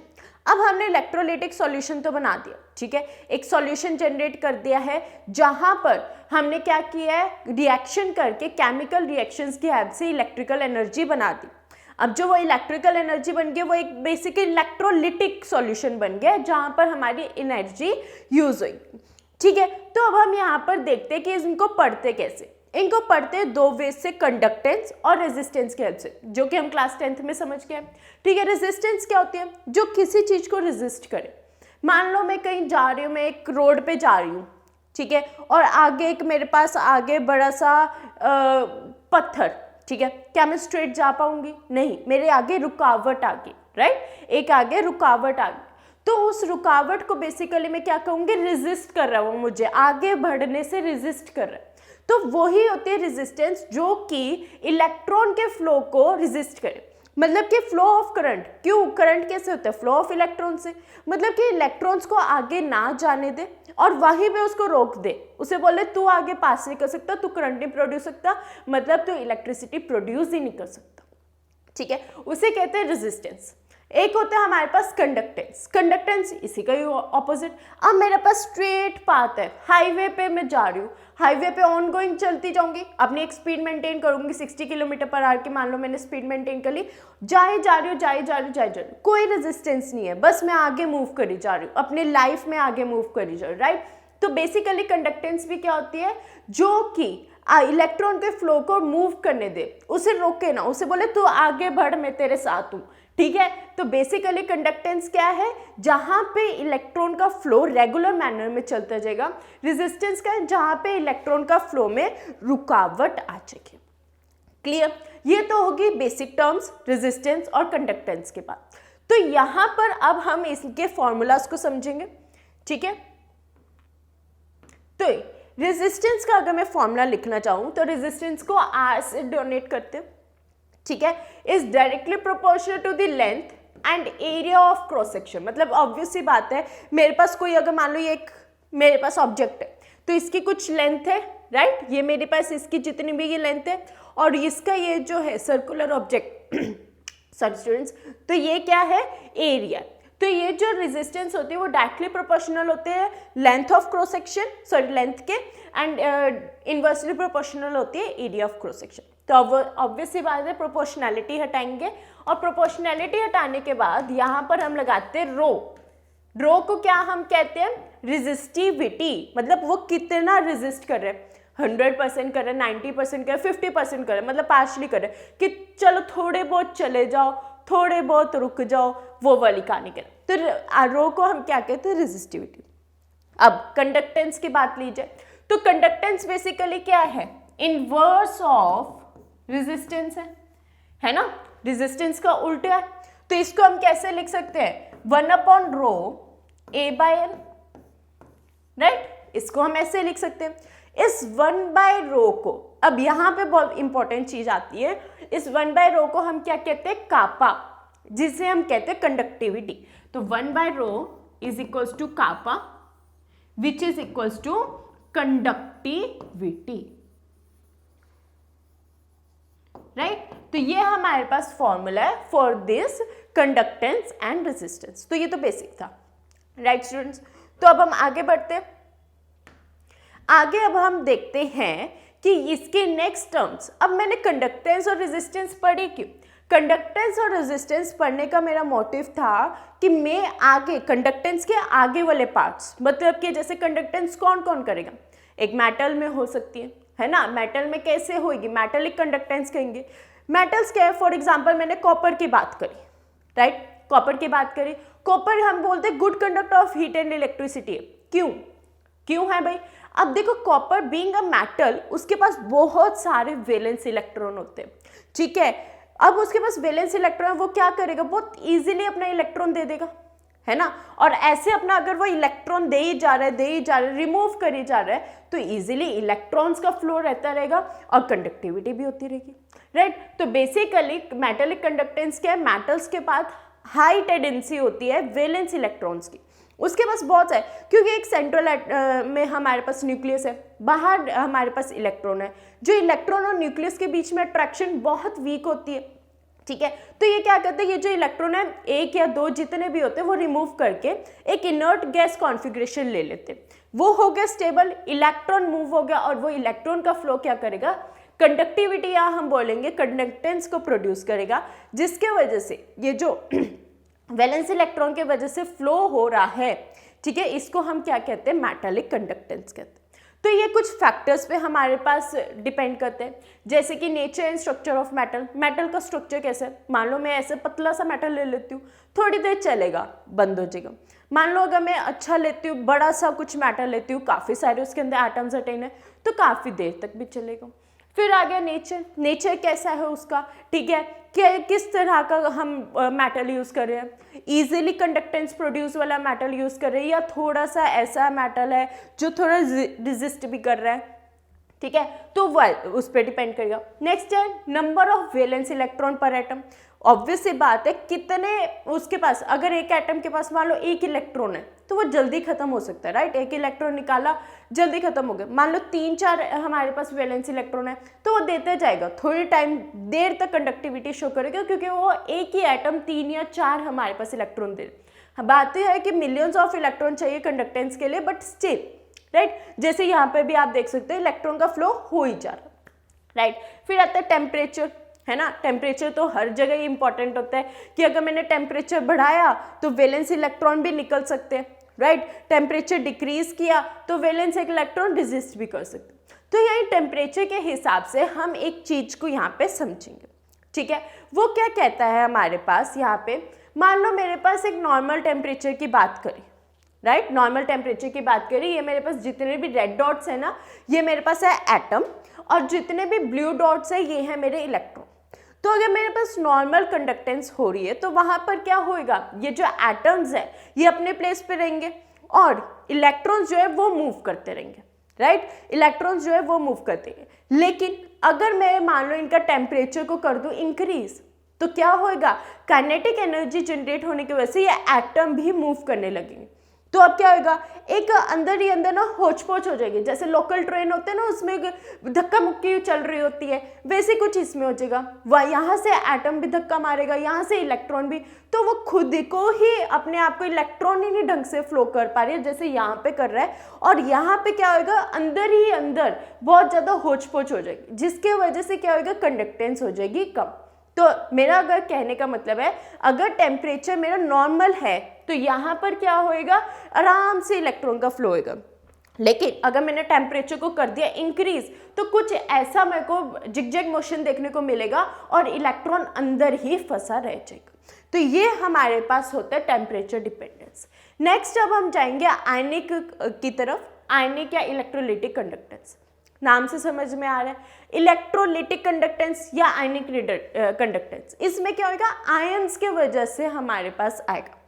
अब हमने इलेक्ट्रोलिटिक सॉल्यूशन तो बना दिया, ठीक है, एक सॉल्यूशन जनरेट कर दिया है जहां पर हमने क्या किया है, रिएक्शन करके केमिकल रिएक्शंस की हेल्प से इलेक्ट्रिकल एनर्जी बना दी। अब जो वो इलेक्ट्रिकल एनर्जी बन गई वो एक बेसिक इलेक्ट्रोलिटिक सॉल्यूशन बन गया जहां पर हमारी एनर्जी यूज हुई। ठीक है, तो अब हम यहाँ पर देखते हैं कि इनको पढ़ते कैसे। इनको पढ़ते हैं दो वे से, कंडक्टेंस और रेजिस्टेंस के हेल्प से, जो कि हम क्लास 10th में समझ गए। ठीक है, रेजिस्टेंस क्या होती है, जो किसी चीज को रेजिस्ट करे। मान लो मैं कहीं जा रही हूँ, मैं एक रोड पे जा रही हूँ, ठीक है, और आगे एक मेरे पास आगे बड़ा सा पत्थर, ठीक है, क्या मैं स्ट्रेट जा पाऊंगी, नहीं, मेरे आगे रुकावट आ गई, राइट, एक आगे रुकावट आ गई, तो उस रुकावट को बेसिकली मैं क्या कहूंगी, रेजिस्ट कर रहा हूँ, मुझे आगे बढ़ने से रेजिस्ट कर रहा है। तो वही होती है रेजिस्टेंस जो कि इलेक्ट्रॉन के फ्लो को रेजिस्ट करे, मतलब कि फ्लो ऑफ करंट। क्यों, करंट कैसे होता है, फ्लो ऑफ इलेक्ट्रॉन से, मतलब कि इलेक्ट्रॉन्स को आगे ना जाने दे और वहीं पे उसको रोक दे, उसे बोले तू आगे पास नहीं कर सकता, तू करंट नहीं प्रोड्यूस सकता, मतलब तू इलेक्ट्रिसिटी प्रोड्यूस ही नहीं कर सकता। ठीक है, उसे कहते हैं रेजिस्टेंस। एक होता है हमारे पास कंडक्टेंस, कंडक्टेंस इसी का ही ऑपोजिट। अब मेरे पास स्ट्रेट पाथ है, हाईवे पे मैं जा रही हूँ, हाईवे पे ऑन गोइंग चलती जाऊंगी, अपनी एक स्पीड मेंटेन करूंगी 60 किलोमीटर पर आवर की, मान लो मैंने स्पीड मेंटेन कर ली, जाए जा रही हूँ, कोई रेजिस्टेंस नहीं है, बस मैं आगे मूव करी जा रही हूँ, अपने लाइफ में आगे मूव करी जा रही हूँ, राइट। तो बेसिकली कंडक्टेंस भी क्या होती है, जो कि इलेक्ट्रॉन के फ्लो को मूव करने दे, उसे रोके ना, उसे बोले तू आगे बढ़, मैं तेरे साथ हूँ। ठीक है, तो बेसिकली कंडक्टेंस क्या है, जहां पे इलेक्ट्रॉन का फ्लो रेगुलर मैनर में चलता जाएगा। रेजिस्टेंस का है जहां पे इलेक्ट्रॉन का फ्लो में रुकावट आ जाएगी। क्लियर, ये तो होगी बेसिक टर्म्स रेजिस्टेंस और कंडक्टेंस के बाद। तो यहां पर अब हम इसके फॉर्मूलाज को समझेंगे। ठीक है, तो रेजिस्टेंस का अगर मैं फॉर्मूला लिखना चाहूं तो रेजिस्टेंस को R से डोनेट करते हैं। ठीक है, is directly proportional to the length and area of cross section. मतलब ऑब्वियस सी बात है, मेरे पास कोई अगर मान लो ये एक मेरे पास ऑब्जेक्ट है तो इसकी कुछ लेंथ है, राइट, ये मेरे पास इसकी जितनी भी ये लेंथ है और इसका ये जो है सर्कुलर ऑब्जेक्ट सॉरी स्टूडेंट्स, तो ये क्या है, एरिया। तो ये जो रेजिस्टेंस होती है वो डायरेक्टली प्रोपोर्शनल होते हैं length of cross section, sorry length के, एंड इनवर्सली प्रोपोर्शनल होती है एरिया ऑफ क्रॉस सेक्शन। तो अब ऑब्वियस सी बात है, प्रोपोर्शनैलिटी हटाएंगे और प्रोपोर्शनैलिटी हटाने के बाद यहाँ पर हम लगाते हैं रो। रो को क्या हम कहते हैं, रेजिस्टिविटी, मतलब वो कितना रेजिस्ट कर रहे हैं, 100% कर रहे हैं, 90% कर रहे हैं, 50% कर रहे हैं, मतलब पार्शली कर रहे हैं कि चलो थोड़े बहुत चले जाओ, थोड़े बहुत रुक जाओ, वो वाली कहानी करें। तो रो को हम क्या कहते हैं, रेजिस्टिविटी। अब कंडक्टेंस की बात ली जाए तो कंडक्टेंस बेसिकली क्या है, इनवर्स ऑफ रेजिस्टेंस है ना, रेजिस्टेंस का उल्टा है। तो इसको हम कैसे लिख सकते हैं, 1/ρ A/L, राइट, इसको हम ऐसे लिख सकते हैं। इस 1/ρ को, अब यहां पे बहुत इंपॉर्टेंट चीज आती है, इस 1/ρ को हम क्या कहते हैं, कापा, जिसे हम कहते हैं कंडक्टिविटी। तो 1/ρ is equals to kappa, which is equals to conductivity, right. तो ये हमारे पास फॉर्मूला है for this conductance and resistance. तो ये तो बेसिक था, राइट स्टूडेंट्स। तो अब हम आगे बढ़ते हैं। आगे अब हम देखते हैं कि इसके नेक्स्ट टर्म्स, अब मैंने कंडक्टेंस और रेजिस्टेंस पढ़ी क्यों? कंडक्टेंस और रेजिस्टेंस पढ़ने का मेरा मोटिव था कि मैं आगे कंडक्टेंस के आगे वाले पार्ट्स, मतलब कि जैसे कंडक्टेंस कौन कौन करेगा, एक मेटल में हो सकती है ना, मेटल में कैसे होगी, मेटलिक कंडक्टेंस कहेंगे। मेटल्स क्या है, फॉर एग्जांपल मैंने कॉपर की बात करी, राइट, कॉपर की बात करी। कॉपर हम बोलते हैं good conductor of heat and electricity. क्यों है भाई? अब देखो, कॉपर बीइंग अ मेटल, उसके पास बहुत सारे वैलेंस इलेक्ट्रॉन होते हैं, ठीक है। अब उसके पास वैलेंस इलेक्ट्रॉन, वो क्या करेगा, बहुत इजीली अपना इलेक्ट्रॉन दे देगा, है ना। और ऐसे अपना अगर वो इलेक्ट्रॉन दे ही जा रहा है, रिमूव कर ही जा रहा है, तो इजीली इलेक्ट्रॉन्स का फ्लो रहता रहेगा और कंडक्टिविटी भी होती रहेगी, राइट। तो बेसिकली मेटलिक कंडक्टेंस क्या है, मेटल्स के पास हाई टेंडेंसी होती है वैलेंस इलेक्ट्रॉन्स की, उसके पास बहुत है, क्योंकि एक सेंट्रल में हमारे पास न्यूक्लियस है, बाहर हमारे पास इलेक्ट्रॉन है, जो इलेक्ट्रॉन और न्यूक्लियस के बीच में अट्रैक्शन बहुत वीक होती है, ठीक है। तो ये क्या करते हैं, ये जो इलेक्ट्रॉन है, एक या दो जितने भी होते हैं, वो रिमूव करके एक इनर्ट गैस कॉन्फ़िगरेशन ले लेते हैं, वो हो गया स्टेबल, इलेक्ट्रॉन मूव हो गया, और वो इलेक्ट्रॉन का फ्लो क्या करेगा, कंडक्टिविटी या हम बोलेंगे कंडक्टेंस को प्रोड्यूस करेगा, जिसके वजह से ये जो वैलेंस इलेक्ट्रॉन के वजह से फ्लो हो रहा है, ठीक है, इसको हम क्या कहते हैं, मेटालिक कंडक्टेंस कहते हैं। तो ये कुछ फैक्टर्स पे हमारे पास डिपेंड करते हैं, जैसे कि nature and structure of metal. Metal का स्ट्रक्चर कैसे है, मान लो मैं ऐसे पतला सा मेटल ले लेती हूँ, थोड़ी देर चलेगा, बंद हो जाएगा। मान लो अगर मैं अच्छा लेती हूँ, बड़ा सा कुछ मेटल लेती हूँ, काफ़ी सारे उसके अंदर एटम्स अटेन है, तो काफ़ी देर तक भी चलेगा। फिर आ गया नेचर कैसा है उसका, ठीक है, कि किस तरह का हम मेटल यूज़ कर रहे हैं, इजीली कंडक्टेंस प्रोड्यूस वाला मेटल यूज़ कर रहे हैं, या थोड़ा सा ऐसा मेटल है जो थोड़ा रेजिस्ट भी कर रहा है, ठीक है, तो वह उस पर डिपेंड करेगा। नेक्स्ट है नंबर ऑफ वैलेंस इलेक्ट्रॉन पर एटम। ऑब्वियस सी बात है, कितने उसके पास, अगर एक एटम के पास मान लो एक इलेक्ट्रॉन है, तो वो जल्दी खत्म हो सकता है, राइट, एक इलेक्ट्रॉन निकाला, जल्दी खत्म हो गया। मान लो 3-4 हमारे पास वैलेंस इलेक्ट्रॉन है, तो वो देते जाएगा, थोड़ी टाइम देर तक कंडक्टिविटी शो करेगा, क्योंकि वो एक ही एटम 3 या 4 हमारे पास इलेक्ट्रॉन दे। बात यह है कि मिलियंस ऑफ इलेक्ट्रॉन चाहिए कंडक्टेंस के लिए, बट स्टिल, राइट, जैसे यहाँ पे भी आप देख सकते हैं इलेक्ट्रॉन का फ्लो हो ही जा रहा, राइट। फिर आता है टेम्परेचर, है ना, टेम्परेचर तो हर जगह ही इंपॉर्टेंट होता है, कि अगर मैंने टेम्परेचर बढ़ाया तो वैलेंस इलेक्ट्रॉन भी निकल सकते हैं, राइट। टेम्परेचर डिक्रीज किया तो वैलेंस इलेक्ट्रॉन रेजिस्ट भी कर सकते हैं। तो यही टेम्परेचर के हिसाब से हम एक चीज को यहाँ पे समझेंगे, ठीक है। वो क्या कहता है हमारे पास यहाँ पे, मान लो मेरे पास एक नॉर्मल टेम्परेचर की बात करी, राइट, नॉर्मल टेम्परेचर की बात करी, ये मेरे पास जितने भी रेड डॉट्स है ना, ये मेरे पास है एटम, और जितने भी ब्लू डॉट्स है, ये है मेरे इलेक्ट्रॉन। तो अगर मेरे पास नॉर्मल कंडक्टेंस हो रही है, तो वहां पर क्या होएगा, ये जो एटम्स है ये अपने प्लेस पे रहेंगे, और इलेक्ट्रॉन्स जो है वो मूव करते रहेंगे, राइट, इलेक्ट्रॉन्स जो है वो मूव करते हैं। लेकिन अगर मैं मान लो इनका टेम्परेचर को कर दूं इंक्रीज, तो क्या होएगा, काइनेटिक एनर्जी जनरेट होने की वजह से ये एटम भी मूव करने लगेंगे। तो अब क्या होगा, एक अंदर ही अंदर ना होच पोच हो जाएगी, जैसे लोकल ट्रेन होते हैं ना, उसमें धक्का मुक्की चल रही होती है, वैसे कुछ इसमें हो जाएगा। वह यहाँ से एटम भी धक्का मारेगा, यहाँ से इलेक्ट्रॉन भी, तो वो खुद को ही अपने आप को इलेक्ट्रॉन ही नहीं ढंग से फ्लो कर पा रही है, जैसे यहाँ पे कर रहा है, और यहाँ पे क्या होगा, अंदर ही अंदर बहुत ज़्यादा होच पोच हो जाएगी, जिसके वजह से क्या होगा, कंडक्टेंस हो जाएगी कम। तो मेरा अगर कहने का मतलब है, अगर टेम्परेचर मेरा नॉर्मल है, तो यहाँ पर क्या होएगा, आराम से इलेक्ट्रॉन का फ्लो होएगा। लेकिन अगर मैंने टेम्परेचर को कर दिया इंक्रीज, तो कुछ ऐसा मेरे को जिगजैग मोशन देखने को मिलेगा, और इलेक्ट्रॉन अंदर ही फंसा रह जाएगा। तो ये हमारे पास होता है टेम्परेचर डिपेंडेंस। नेक्स्ट अब हम जाएंगे आयनिक की तरफ, आयनिक या इलेक्ट्रोलिटिक कंडक्टेंस। नाम से समझ में आ रहा है, इलेक्ट्रोलिटिक कंडक्टेंस या आयनिक कंडक्टेंस। इसमें क्या होगा, आयंस के वजह से हमारे पास आएगा,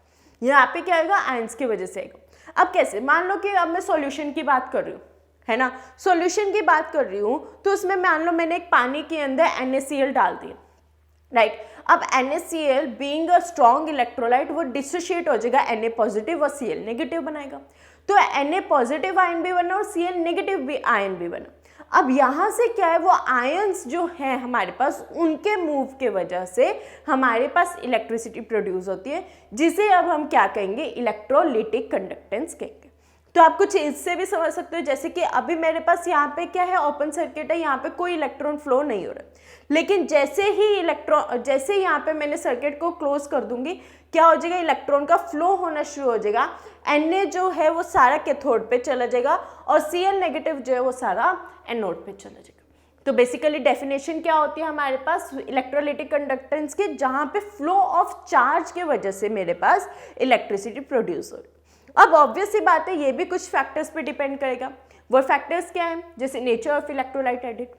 यहाँ पे क्या आएगा, आयंस की वजह से आएगा। अब कैसे, मान लो कि अब मैं सॉल्यूशन की बात कर रही हूँ, है ना, सॉल्यूशन की बात कर रही हूँ, तो उसमें मान लो मैंने एक पानी के अंदर NaCl डाल दिया, राइट। अब NaCl being a strong electrolyte वो डिसोशिएट हो जाएगा, Na पॉजिटिव और Cl नेगेटिव बनाएगा, तो Na पॉजिटिव आयन भी बना और Cl नेगेटिव भी आयन भी बना। अब यहाँ से क्या है, वो आयंस जो हैं हमारे पास उनके मूव के वजह से हमारे पास इलेक्ट्रिसिटी प्रोड्यूस होती है, जिसे अब हम क्या कहेंगे, इलेक्ट्रोलिटिक कंडक्टेंस कहेंगे। तो आप कुछ इससे भी समझ सकते हो, जैसे कि अभी मेरे पास यहाँ पे क्या है, ओपन सर्किट है, यहाँ पे कोई इलेक्ट्रॉन फ्लो नहीं हो रहा, लेकिन जैसे ही यहाँ पे मैंने सर्किट को क्लोज कर दूंगी, क्या हो जाएगा, इलेक्ट्रॉन का फ्लो होना शुरू हो जाएगा। Na जो है वो सारा कैथोड पे चला जाएगा और Cl नेगेटिव जो है वो सारा एनोड पे चला जाएगा। तो बेसिकली डेफिनेशन क्या होती है हमारे पास इलेक्ट्रोलिटिक कंडक्टेंस के, जहाँ पे फ्लो ऑफ चार्ज के वजह से मेरे पास इलेक्ट्रिसिटी प्रोड्यूस हो रही। अब ऑब्वियस सी बात है, ये भी कुछ फैक्टर्स पे डिपेंड करेगा। वो फैक्टर्स क्या हैं, जैसे nature of electrolyte edit,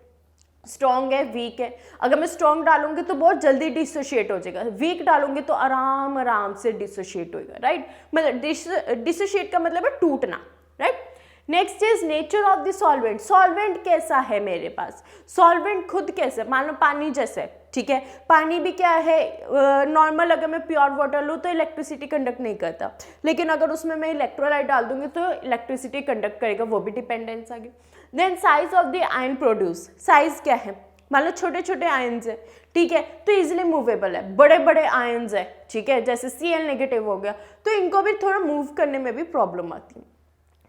strong है, वीक है। अगर मैं स्ट्रॉन्ग डालूंगी तो बहुत जल्दी डिसोशिएट हो जाएगा, वीक डालूंगी तो आराम से डिसोशिएट होएगा, राइट। मतलब डिसोशिएट का मतलब है टूटना, right. Next is nature of the solvent, solvent कैसा है मेरे पास, सॉल्वेंट खुद कैसे, मान लो पानी जैसे, ठीक है, पानी भी क्या है, नॉर्मल अगर मैं प्योर वाटर लूँ तो इलेक्ट्रिसिटी कंडक्ट नहीं करता, लेकिन अगर उसमें मैं इलेक्ट्रोलाइट डाल दूंगी तो इलेक्ट्रिसिटी कंडक्ट करेगा, वो भी डिपेंडेंस आ गई। Then size of the ion produce, size क्या है, मान लो छोटे छोटे आयन्स है, ठीक है, तो इजिली मूवेबल है। बड़े बड़े आयन्स है, ठीक है, जैसे Cl नेगेटिव हो गया, तो इनको भी थोड़ा मूव करने में भी प्रॉब्लम आती है।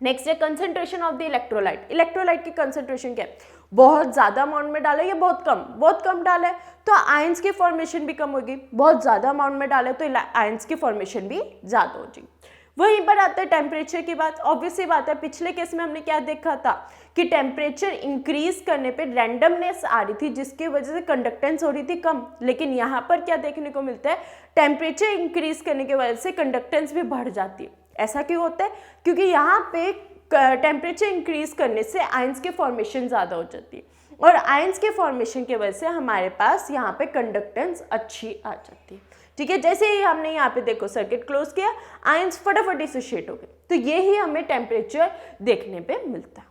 नेक्स्ट है concentration of the electrolyte, electrolyte की कंसंट्रेशन क्या है, बहुत ज्यादा अमाउंट में डाला या बहुत कम डाला है तो आयंस की फॉर्मेशन भी कम होगी, बहुत ज्यादा अमाउंट में डाले तो आयंस की फॉर्मेशन भी ज्यादा हो जाएगी। वहीं पर आता है टेम्परेचर की बात, ऑब्वियस सी बात है, पिछले केस में हमने क्या देखा था कि टेम्परेचर इंक्रीज करने पे रैंडमनेस आ रही थी, जिसकी वजह से कंडक्टेंस हो रही थी कम, लेकिन यहाँ पर क्या देखने को मिलता है, टेम्परेचर इंक्रीज करने की वजह से कंडक्टेंस भी बढ़ जाती है। ऐसा क्यों होता है, क्योंकि यहाँ पे टेम्परेचर इंक्रीज करने से आयंस की फॉर्मेशन ज़्यादा हो जाती है और आयंस के फॉर्मेशन की वजह से हमारे पास यहाँ पे कंडक्टेंस अच्छी आ जाती है, ठीक है। जैसे ही हमने यहाँ पे देखो सर्किट क्लोज किया, आयंस फटाफट डिसोशिएट हो गए, तो ये ही हमें टेम्परेचर देखने पे मिलता है,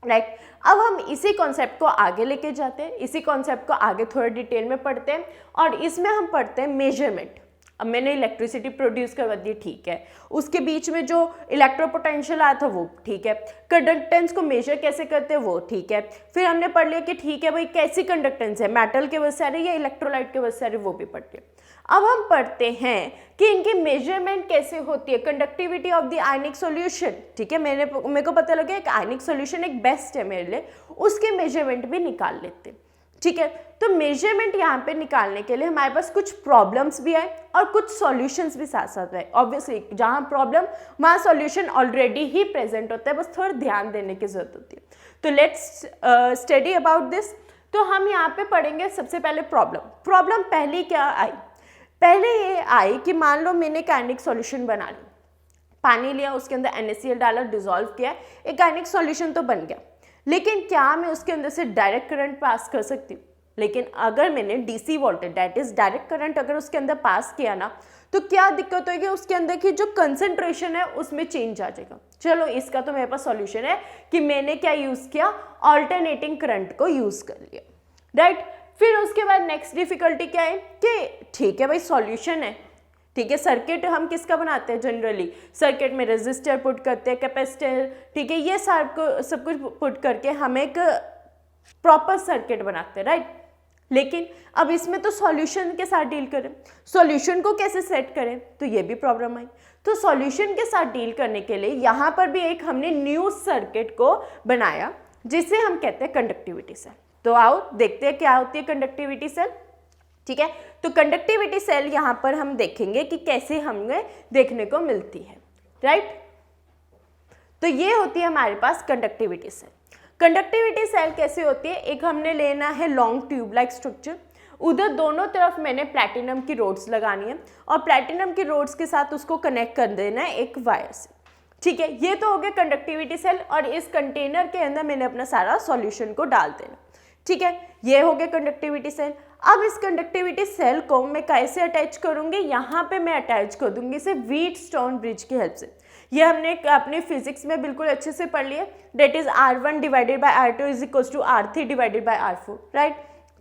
राइट। अब हम इसी कॉन्सेप्ट को आगे लेके जाते हैं, इसी कॉन्सेप्ट को आगे थोड़ा डिटेल में पढ़ते हैं और इसमें हम पढ़ते हैं मेजरमेंट। अब मैंने इलेक्ट्रिसिटी प्रोड्यूस करवा दी, ठीक है, उसके बीच में जो इलेक्ट्रोपोटेंशियल आया था वो ठीक है, कंडक्टेंस को मेजर कैसे करते हैं वो ठीक है, फिर हमने पढ़ लिया कि ठीक है भाई कैसी कंडक्टेंस है, मेटल के वजह से आ रही है या इलेक्ट्रोलाइट के वजह से आ रही है, वो भी पढ़ लिया। अब हम पढ़ते हैं कि इनकी मेजरमेंट कैसे होती है, conductivity of the ionic solution, ठीक है, मेरे को पता लगा एक आयनिक सॉल्यूशन एक बेस्ट है मेरे लिए, उसके मेजरमेंट भी निकाल लेते हैं, ठीक है। तो मेजरमेंट यहाँ पे निकालने के लिए हमारे पास कुछ प्रॉब्लम्स भी आए और कुछ सॉल्यूशंस भी साथ साथ आए। ऑब्वियसली जहाँ प्रॉब्लम वहाँ सॉल्यूशन ऑलरेडी ही प्रेजेंट होता है, बस थोड़ा ध्यान देने की जरूरत होती है। तो लेट्स स्टडी अबाउट दिस। तो हम यहाँ पे पढ़ेंगे सबसे पहले प्रॉब्लम पहली क्या आई, पहले ये आई कि मान लो मैंने एक आयनिक सॉल्यूशन बना लिया, पानी लिया, उसके अंदर NaCl डाला, डिजोल्व किया, एक आयनिक सॉल्यूशन तो बन गया, लेकिन क्या मैं उसके अंदर से डायरेक्ट करंट पास कर सकती हूँ? लेकिन अगर मैंने DC voltage that is direct current अगर उसके अंदर पास किया ना, तो क्या दिक्कत होगी, उसके अंदर की जो कंसंट्रेशन है उसमें चेंज आ जाएगा। चलो इसका तो मेरे पास सॉल्यूशन है कि मैंने क्या यूज किया, ऑल्टरनेटिंग करंट को यूज कर लिया, राइट। फिर उसके बाद नेक्स्ट डिफिकल्टी क्या है कि ठीक है भाई सॉल्यूशन है, ठीक है, सर्किट हम किसका बनाते हैं, जनरली सर्किट में रेजिस्टर पुट करते हैं, कैपेसिटर, ठीक है, ये सब कुछ पुट करके हम एक प्रॉपर सर्किट बनाते हैं, राइट। लेकिन अब इसमें तो सॉल्यूशन के साथ डील करें, सॉल्यूशन को कैसे सेट करें, तो ये भी प्रॉब्लम आई। तो सॉल्यूशन के साथ डील करने के लिए यहाँ पर भी एक हमने न्यू सर्किट को बनाया जिसे हम कहते हैं कंडक्टिविटी सेल। तो आओ देखते हैं क्या होती है कंडक्टिविटी सेल, ठीक है। तो कंडक्टिविटी सेल यहाँ पर हम देखेंगे कि कैसे हमें देखने को मिलती है, राइट। तो ये होती है हमारे पास कंडक्टिविटी सेल। कंडक्टिविटी सेल कैसे होती है, एक हमने लेना है लॉन्ग ट्यूब लाइक स्ट्रक्चर, उधर दोनों तरफ मैंने प्लैटिनम की रोड्स लगानी है और प्लैटिनम की रोड्स के साथ उसको कनेक्ट कर देना है एक वायर से, ठीक है। ये तो हो गया कंडक्टिविटी सेल और इस कंटेनर के अंदर मैंने अपना सारा सॉल्यूशन को डाल देना, ठीक है। ये हो गया कंडक्टिविटी सेल। अब इस कंडक्टिविटी सेल को मैं कैसे अटैच करूंगी, यहाँ पे मैं अटैच कर दूंगी इसे व्हीटस्टोन ब्रिज की हेल्प से। ये हमने अपने फिजिक्स में बिल्कुल अच्छे से पढ़ लिया, that is R1 divided by R2 is equal to R3 divided by R4, right.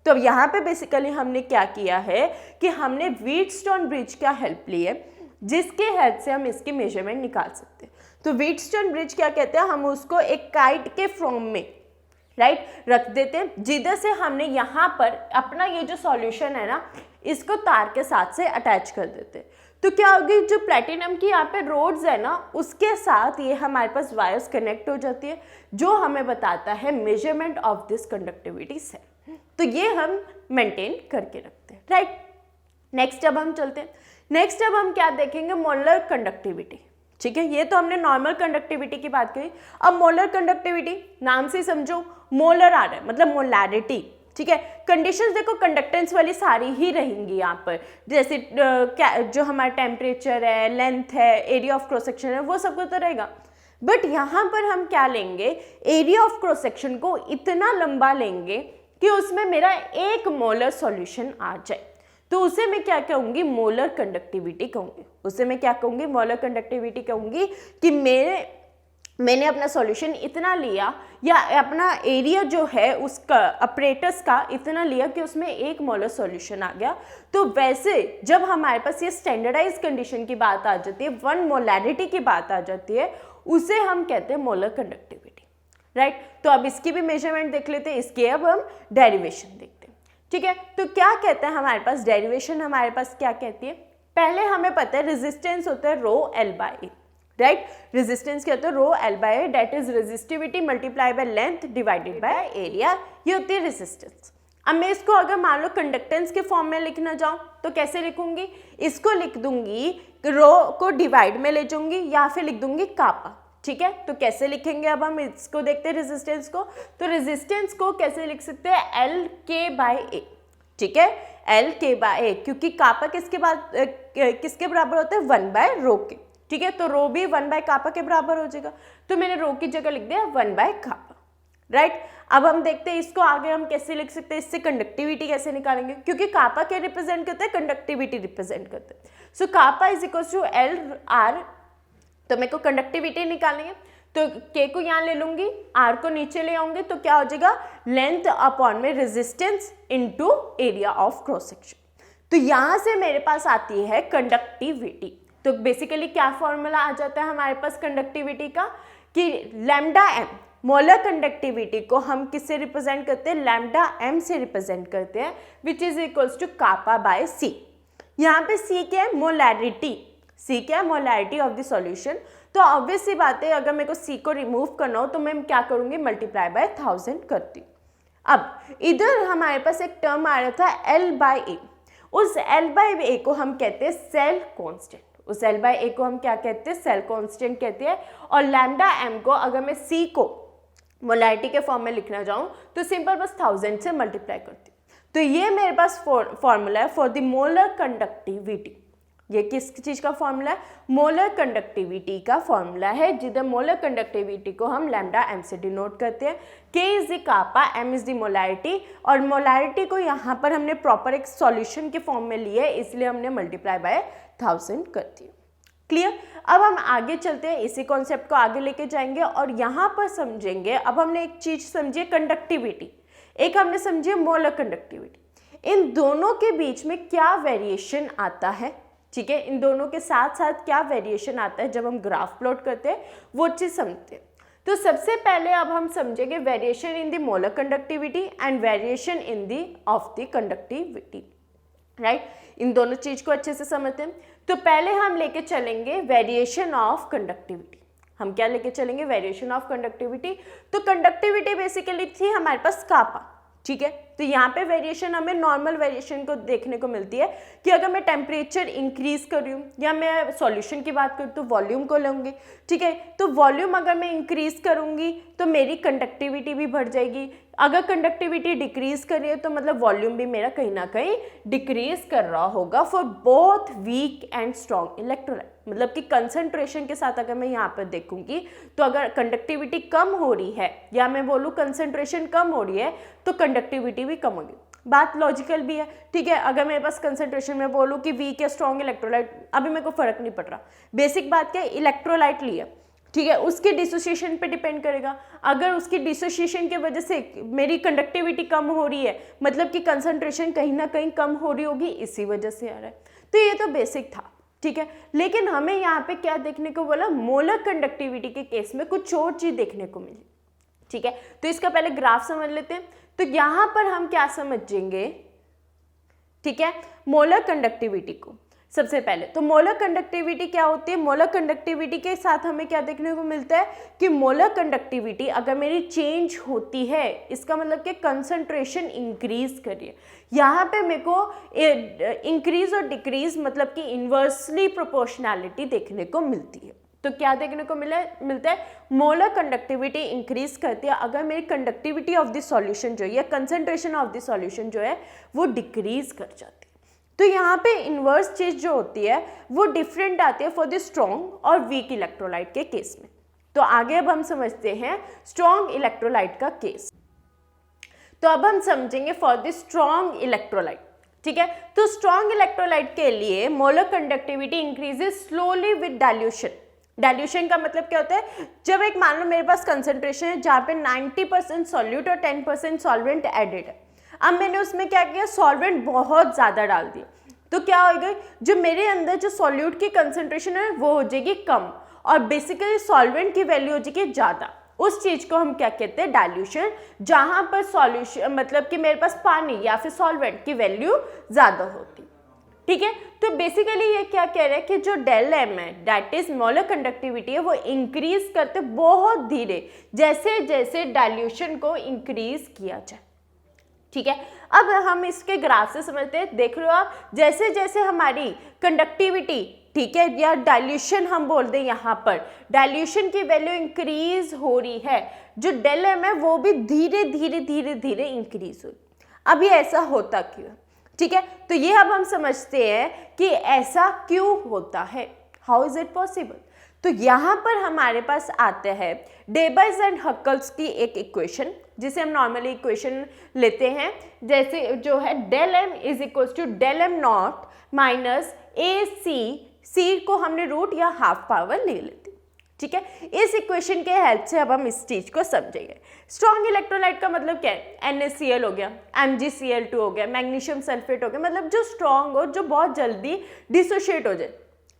तो अब यहाँ पे बेसिकली हमने क्या किया है कि हमने व्हीटस्टोन ब्रिज का हेल्प ली है, जिसके हेल्प से हम इसकी मेजरमेंट निकाल सकते हैं। तो व्हीटस्टोन ब्रिज क्या कहते हैं, हम उसको एक काइट के फॉर्म में रख देते हैं, जिधर से हमने यहाँ पर अपना ये जो सॉल्यूशन है ना, इसको तार के साथ से अटैच कर देते हैं। तो क्या होगी, जो प्लेटिनम की यहाँ पे रोड्स है ना, उसके साथ ये हमारे पास वायर्स कनेक्ट हो जाती है, जो हमें बताता है measurement of this conductivity cell. तो ये हम मेंटेन करके रखते हैं, राइट। नेक्स्ट अब हम चलते हैं, नेक्स्ट अब हम क्या देखेंगे, मोलर कंडक्टिविटी। ठीक है, ये तो हमने नॉर्मल कंडक्टिविटी की बात करी। अब मोलर कंडक्टिविटी नाम से समझो, मोलर आ रहा है मतलब मोलैरिटी। ठीक है, कंडीशंस देखो कंडक्टेंस वाली सारी ही रहेंगी यहाँ पर, जैसे जो हमारा टेम्परेचर है, लेंथ है, एरिया ऑफ क्रॉस सेक्शन है, वो सब कुछ तो रहेगा। बट यहाँ पर हम क्या लेंगे, एरिया ऑफ क्रॉस सेक्शन को इतना लंबा लेंगे कि उसमें मेरा 1 मोलर सॉल्यूशन आ जाए। तो उसे मैं क्या कहूँगी, मोलर कंडक्टिविटी कहूँगी। उसे मैं क्या कहूँगी, मोलर कंडक्टिविटी कहूँगी कि मैंने अपना सॉल्यूशन इतना लिया, या अपना एरिया जो है उसका अपरेटस का इतना लिया कि उसमें 1 मोलर सॉल्यूशन आ गया। तो वैसे जब हमारे पास ये स्टैंडर्डाइज कंडीशन की बात आ जाती है, 1 मोलैरिटी की बात आ जाती है, उसे हम कहते हैं मोलर कंडक्टिविटी, राइट। तो अब इसकी भी मेजरमेंट देख लेते हैं, इसके अब हम डेरिवेशन देखते हैं। ठीक है, तो क्या कहता है हमारे पास डेरिवेशन, हमारे पास क्या कहती है, पहले हमें पता है रेजिस्टेंस होता है rho L by A, right. Resistance क्या होता है, rho L by A, that is resistivity multiply by length divided by area, ये होती है रेजिस्टेंस। अब मैं इसको अगर मान लो कंडक्टेंस के फॉर्म में लिखना चाहूँ तो कैसे लिखूंगी, इसको लिख दूंगी, रो को डिवाइड में ले जाऊंगी या फिर लिख दूंगी कापा। ठीक है, तो कैसे लिखेंगे, अब हम इसको देखते हैं रेजिस्टेंस को। तो रेजिस्टेंस को कैसे लिख सकते हैं, एल के बाय ए। ठीक है, एल के बाय ए, क्योंकि कापा किसके बराबर होता है, 1 बाय रो के। ठीक है, तो रो भी 1 बाय कापा के बराबर हो जाएगा, तो मैंने रो की जगह लिख दिया 1 बाय कापा, राइट। अब हम देखते हैं इसको आगे हम कैसे लिख सकते हैं, इससे कंडक्टिविटी कैसे निकालेंगे, क्योंकि कापा क्या रिप्रेजेंट करते हैं, कंडक्टिविटी रिप्रेजेंट करते हैं। So kappa is equal to L R, तो मेरे को कंडक्टिविटी निकालनी है, तो के को यहाँ ले लूंगी, आर को नीचे ले आऊंगी, तो क्या हो जाएगा, लेंथ अपॉन में resistance into area of cross section. तो यहाँ से मेरे पास आती है कंडक्टिविटी। तो बेसिकली क्या फॉर्मूला आ जाता है हमारे पास कंडक्टिविटी का, कि लैम्डा एम, मोलर कंडक्टिविटी को हम किससे रिप्रेजेंट करते हैं, लैम्डा एम से रिप्रेजेंट करते हैं, which is equals to kappa by C. यहाँ पे सी क्या है, मोलैरिटी। सी क्या है, मोलैरिटी ऑफ द सॉल्यूशन। तो ऑब्वियस सी बात है, अगर मेरे को सी को रिमूव करना हो तो मैं क्या करूँगी, मल्टीप्लाई बाय 1000 करती हूँ। अब इधर हमारे पास एक टर्म आ रहा था एल बाय ए, उस एल बाय ए को हम कहते हैं सेल कॉन्स्टेंट। उस एल बाय ए को हम क्या कहते हैं, सेल कॉन्स्टेंट कहते हैं। और लैम्डा एम को अगर मैं सी को मोलैरिटी के फॉर्म में लिखना चाहूँ तो सिंपल बस 1000 से मल्टीप्लाई करती हूँ। तो ये मेरे पास फॉर्मूला है फॉर द मोलर कंडक्टिविटी। ये किस चीज़ का फॉर्मूला है, मोलर कंडक्टिविटी का फॉर्मूला है, जिधर मोलर कंडक्टिविटी को हम लैम्डा एम से डिनोट करते हैं। K is the kappa, M is the molarity, और मोलैरिटी को यहाँ पर हमने प्रॉपर एक सॉल्यूशन के फॉर्म में लिया है, इसलिए हमने मल्टीप्लाई बाय 1000 कर दिया। क्लियर। अब हम आगे चलते हैं, इसी कॉन्सेप्ट को आगे लेके जाएंगे और यहाँ पर समझेंगे। अब हमने एक चीज समझी कंडक्टिविटी, एक हमने समझी मोलर कंडक्टिविटी। इन दोनों के बीच में क्या वेरिएशन आता है, ठीक है, इन दोनों के साथ साथ क्या वेरिएशन आता है जब हम ग्राफ प्लॉट करते हैं, वो चीज समझते हैं। तो सबसे पहले अब हम समझेंगे variation in the molar conductivity and variation in the of the conductivity, right. इन दोनों चीज को अच्छे से समझते हैं। तो पहले हम लेके चलेंगे वेरिएशन ऑफ कंडक्टिविटी। हम क्या लेके चलेंगे, वेरिएशन ऑफ कंडक्टिविटी। तो कंडक्टिविटी बेसिकली थी हमारे पास कापा, ठीक है। तो यहाँ पे वेरिएशन हमें नॉर्मल वेरिएशन को देखने को मिलती है कि अगर मैं टेम्परेचर इंक्रीज कर रही हूँ या मैं सॉल्यूशन की बात करूँ तो वॉल्यूम को लूँगी, ठीक है। तो वॉल्यूम अगर मैं इंक्रीज करूँगी तो मेरी कंडक्टिविटी भी बढ़ जाएगी। अगर कंडक्टिविटी डिक्रीज कर रही है तो मतलब वॉल्यूम भी मेरा कहीं ना कहीं डिक्रीज कर रहा होगा for both weak and strong electrolyte. मतलब कि कंसंट्रेशन के साथ अगर मैं यहाँ पर देखूंगी तो अगर कंडक्टिविटी कम हो रही है या मैं बोलूँ कंसंट्रेशन कम हो रही है तो कंडक्टिविटी भी कम होगी। बात लॉजिकल भी है, ठीक है। अगर मेरे पास कंसंट्रेशन में बोलूँ कि वीक या स्ट्रॉन्ग इलेक्ट्रोलाइट, अभी मेरे को फर्क नहीं पड़ रहा। बेसिक बात क्या है, इलेक्ट्रोलाइट लिया, ठीक है, उसके डिसोसिएशन पे डिपेंड करेगा। अगर उसकी डिसोसिएशन की वजह से मेरी कंडक्टिविटी कम हो रही है, मतलब कि कंसंट्रेशन कहीं ना कहीं कम हो रही होगी, इसी वजह से आ रहा है। तो ये तो बेसिक था, ठीक है। लेकिन हमें यहाँ पे क्या देखने को बोला, मोलर कंडक्टिविटी के केस में कुछ और चीज देखने को मिली, ठीक है। तो इसका पहले ग्राफ समझ लेते हैं। तो यहाँ पर हम क्या समझेंगे, ठीक है, मोलर कंडक्टिविटी को। सबसे पहले तो मोलर कंडक्टिविटी क्या होती है, मोलर कंडक्टिविटी के साथ हमें क्या देखने को मिलता है कि मोलर कंडक्टिविटी अगर मेरी चेंज होती है, इसका मतलब कि कंसंट्रेशन इंक्रीज करिए। यहाँ पे मेरे को इंक्रीज और डिक्रीज मतलब कि इन्वर्सली प्रोपोर्शनैलिटी देखने को मिलती है। तो क्या देखने को मिलता है, मोलर कंडक्टिविटी इंक्रीज करती है अगर मेरी कंडक्टिविटी ऑफ द सॉल्यूशन जो है या कंसंट्रेशन ऑफ द सॉल्यूशन जो है वो डिक्रीज कर जाती है। तो यहाँ पे इन्वर्स चीज जो होती है वो डिफरेंट आती है फॉर द स्ट्रॉन्ग और वीक इलेक्ट्रोलाइट के केस में। तो आगे अब हम समझते हैं स्ट्रॉन्ग इलेक्ट्रोलाइट का केस। तो अब हम समझेंगे फॉर द स्ट्रॉन्ग इलेक्ट्रोलाइट, ठीक है। तो स्ट्रॉन्ग इलेक्ट्रोलाइट के लिए molar conductivity increases slowly with dilution. Dilution का मतलब क्या होता है, जब एक मान लो मेरे पास कंसंट्रेशन है जहाँ पे 90% सॉल्यूट और 10% सॉल्वेंट एडेड है। अब मैंने उसमें क्या किया, सॉल्वेंट बहुत ज़्यादा डाल दिया, तो क्या होगा, जो मेरे अंदर जो सॉल्यूट की कंसंट्रेशन है वो हो जाएगी कम और बेसिकली सॉल्वेंट की वैल्यू हो जाएगी ज़्यादा। उस चीज़ को हम क्या कहते हैं, डाइल्यूशन, जहाँ पर सॉल्यूशन मतलब कि मेरे पास पानी या फिर सॉल्वेंट की वैल्यू ज़्यादा होती, ठीक है। तो बेसिकली ये क्या कह रहा है कि जो डेल एम है, दैट इज मोलर कंडक्टिविटी है, वो इंक्रीज करते बहुत धीरे जैसे जैसे डाइल्यूशन को इंक्रीज किया जाए, ठीक है। अब हम इसके ग्राफ से समझते हैं। देख लो आप, जैसे जैसे हमारी कंडक्टिविटी, ठीक है, या डाइल्यूशन हम बोल दें, यहाँ पर डाइल्यूशन की वैल्यू इंक्रीज हो रही है, जो डेल एम है वो भी धीरे धीरे धीरे धीरे इंक्रीज हो रही। अब ये ऐसा होता क्यों, ठीक है। तो ये अब हम समझते हैं कि ऐसा क्यों होता है, हाउ इज इट पॉसिबल। तो यहाँ पर हमारे पास आते हैं डेबाइस एंड हक्कल्स की एक इक्वेशन, जिसे हम नॉर्मली इक्वेशन लेते हैं, जैसे जो है del M is equals to del M nought minus A C को हमने रूट या हाफ पावर ले लेते, ठीक है। इस इक्वेशन के हेल्प से अब हम इस चीज को समझेंगे। स्ट्रॉन्ग इलेक्ट्रोलाइट का मतलब क्या है, NaCl हो गया, MgCl2 हो गया, मैग्नीशियम सल्फेट हो गया, मतलब जो स्ट्रॉन्ग हो, जो बहुत जल्दी डिसोशिएट हो जाए।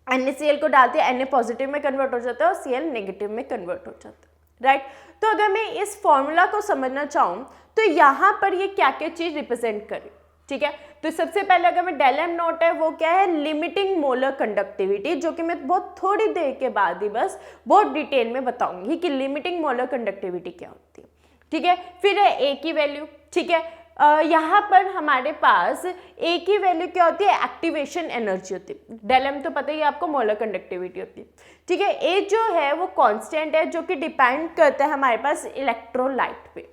NaCl को डालते हैं, Na पॉजिटिव में कन्वर्ट हो जाता है और Cl नेगेटिव में कन्वर्ट हो जाता है, राइट। तो अगर मैं इस फॉर्मूला को समझना चाहूँ तो यहाँ पर ये क्या क्या चीज रिप्रेजेंट करे, ठीक है। तो सबसे पहले अगर मैं डेल एम नॉट है, वो क्या है, लिमिटिंग मोलर कंडक्टिविटी, जो कि मैं बहुत थोड़ी देर के बाद ही बस बहुत डिटेल में बताऊंगी कि लिमिटिंग मोलर कंडक्टिविटी क्या होती है, ठीक है। फिर है ए की वैल्यू, ठीक है। यहाँ पर हमारे पास ए की वैल्यू क्या होती है, एक्टिवेशन एनर्जी होती है। डेल एम तो पता ही है आपको, मोलर कंडक्टिविटी होती है, ठीक है। ए जो है वो कांस्टेंट है, जो कि डिपेंड करता है हमारे पास इलेक्ट्रोलाइट पे,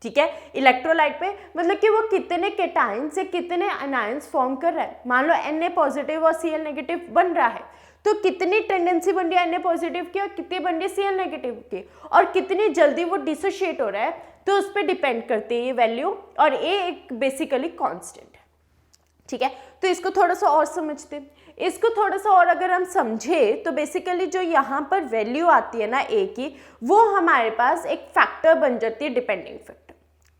ठीक है। इलेक्ट्रोलाइट पे मतलब कि वो कितने केटायन से कितने अनायंस फॉर्म कर रहा है। मान लो Na पॉजिटिव और Cl नेगेटिव बन रहा है, तो कितनी टेंडेंसी बन रही है Na पॉजिटिव की और कितनी बन रही है Cl नेगेटिव की, और कितनी जल्दी वो डिसोशिएट हो रहा है, तो उस पर डिपेंड करती है ये वैल्यू। और ए एक बेसिकली कांस्टेंट है, ठीक है। तो इसको थोड़ा सा और समझते हैं। इसको थोड़ा सा और अगर हम समझे तो बेसिकली जो यहाँ पर वैल्यू आती है ना ए की, वो हमारे पास एक फैक्टर बन जाती है, डिपेंडिंग फैक्टर,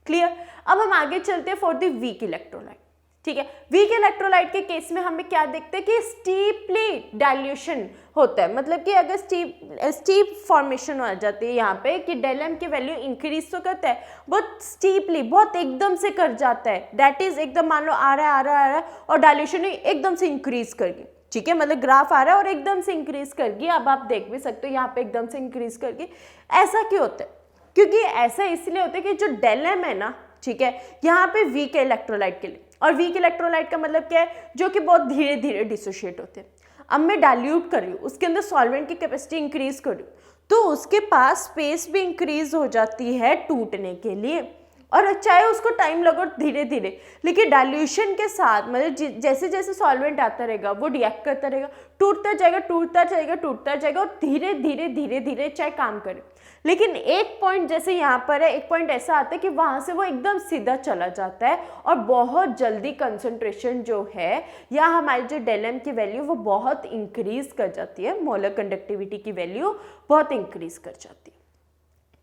क्लियर। अब हम आगे चलते हैं फॉर द वीक इलेक्ट्रोलाइट, ठीक है। वीक इलेक्ट्रोलाइट के केस में हमें क्या देखते हैं कि स्टीपली डाइल्यूशन होता है, मतलब कि अगर स्टीप फॉर्मेशन हो जाती है यहाँ पे कि डेल एम की वैल्यू इंक्रीज तो करता है, बहुत स्टीपली, बहुत एकदम से कर जाता है, दैट इज एकदम मान लो आ रहा है और डाइल्यूशन एकदम से इंक्रीज कर गई, ठीक है। मतलब ग्राफ आ रहा है और एकदम से इंक्रीज कर गई, अब आप देख भी सकते हो यहाँ पे एकदम से इंक्रीज कर गई। ऐसा क्यों होता है, क्योंकि ऐसा इसलिए होता है कि जो डेल एम है ना, ठीक है, यहाँ पे वीक है इलेक्ट्रोलाइट के लिए। और वीक इलेक्ट्रोलाइट का मतलब क्या है, जो कि बहुत धीरे धीरे डिसोशिएट होते हैं। अब मैं डाइल्यूट कर रही हूँ, उसके अंदर सॉल्वेंट की कैपेसिटी इंक्रीज कर रही हूँ, तो उसके पास स्पेस भी इंक्रीज हो जाती है टूटने के लिए, और चाहे उसको टाइम लगो धीरे धीरे, लेकिन डाइल्यूशन के साथ मतलब जैसे जैसे सॉल्वेंट आता रहेगा वो रिएक्ट करता रहेगा, टूटता जाएगा टूटता जाएगा टूटता जाएगा, और धीरे धीरे धीरे धीरे चाहे काम करे। लेकिन एक पॉइंट जैसे यहाँ पर है, एक पॉइंट ऐसा आता है कि वहाँ से वो एकदम सीधा चला जाता है और बहुत जल्दी कंसंट्रेशन जो है या हमारी जो डेलम की वैल्यू वो बहुत इंक्रीज कर जाती है, मोलर कंडक्टिविटी की वैल्यू बहुत इंक्रीज कर जाती है।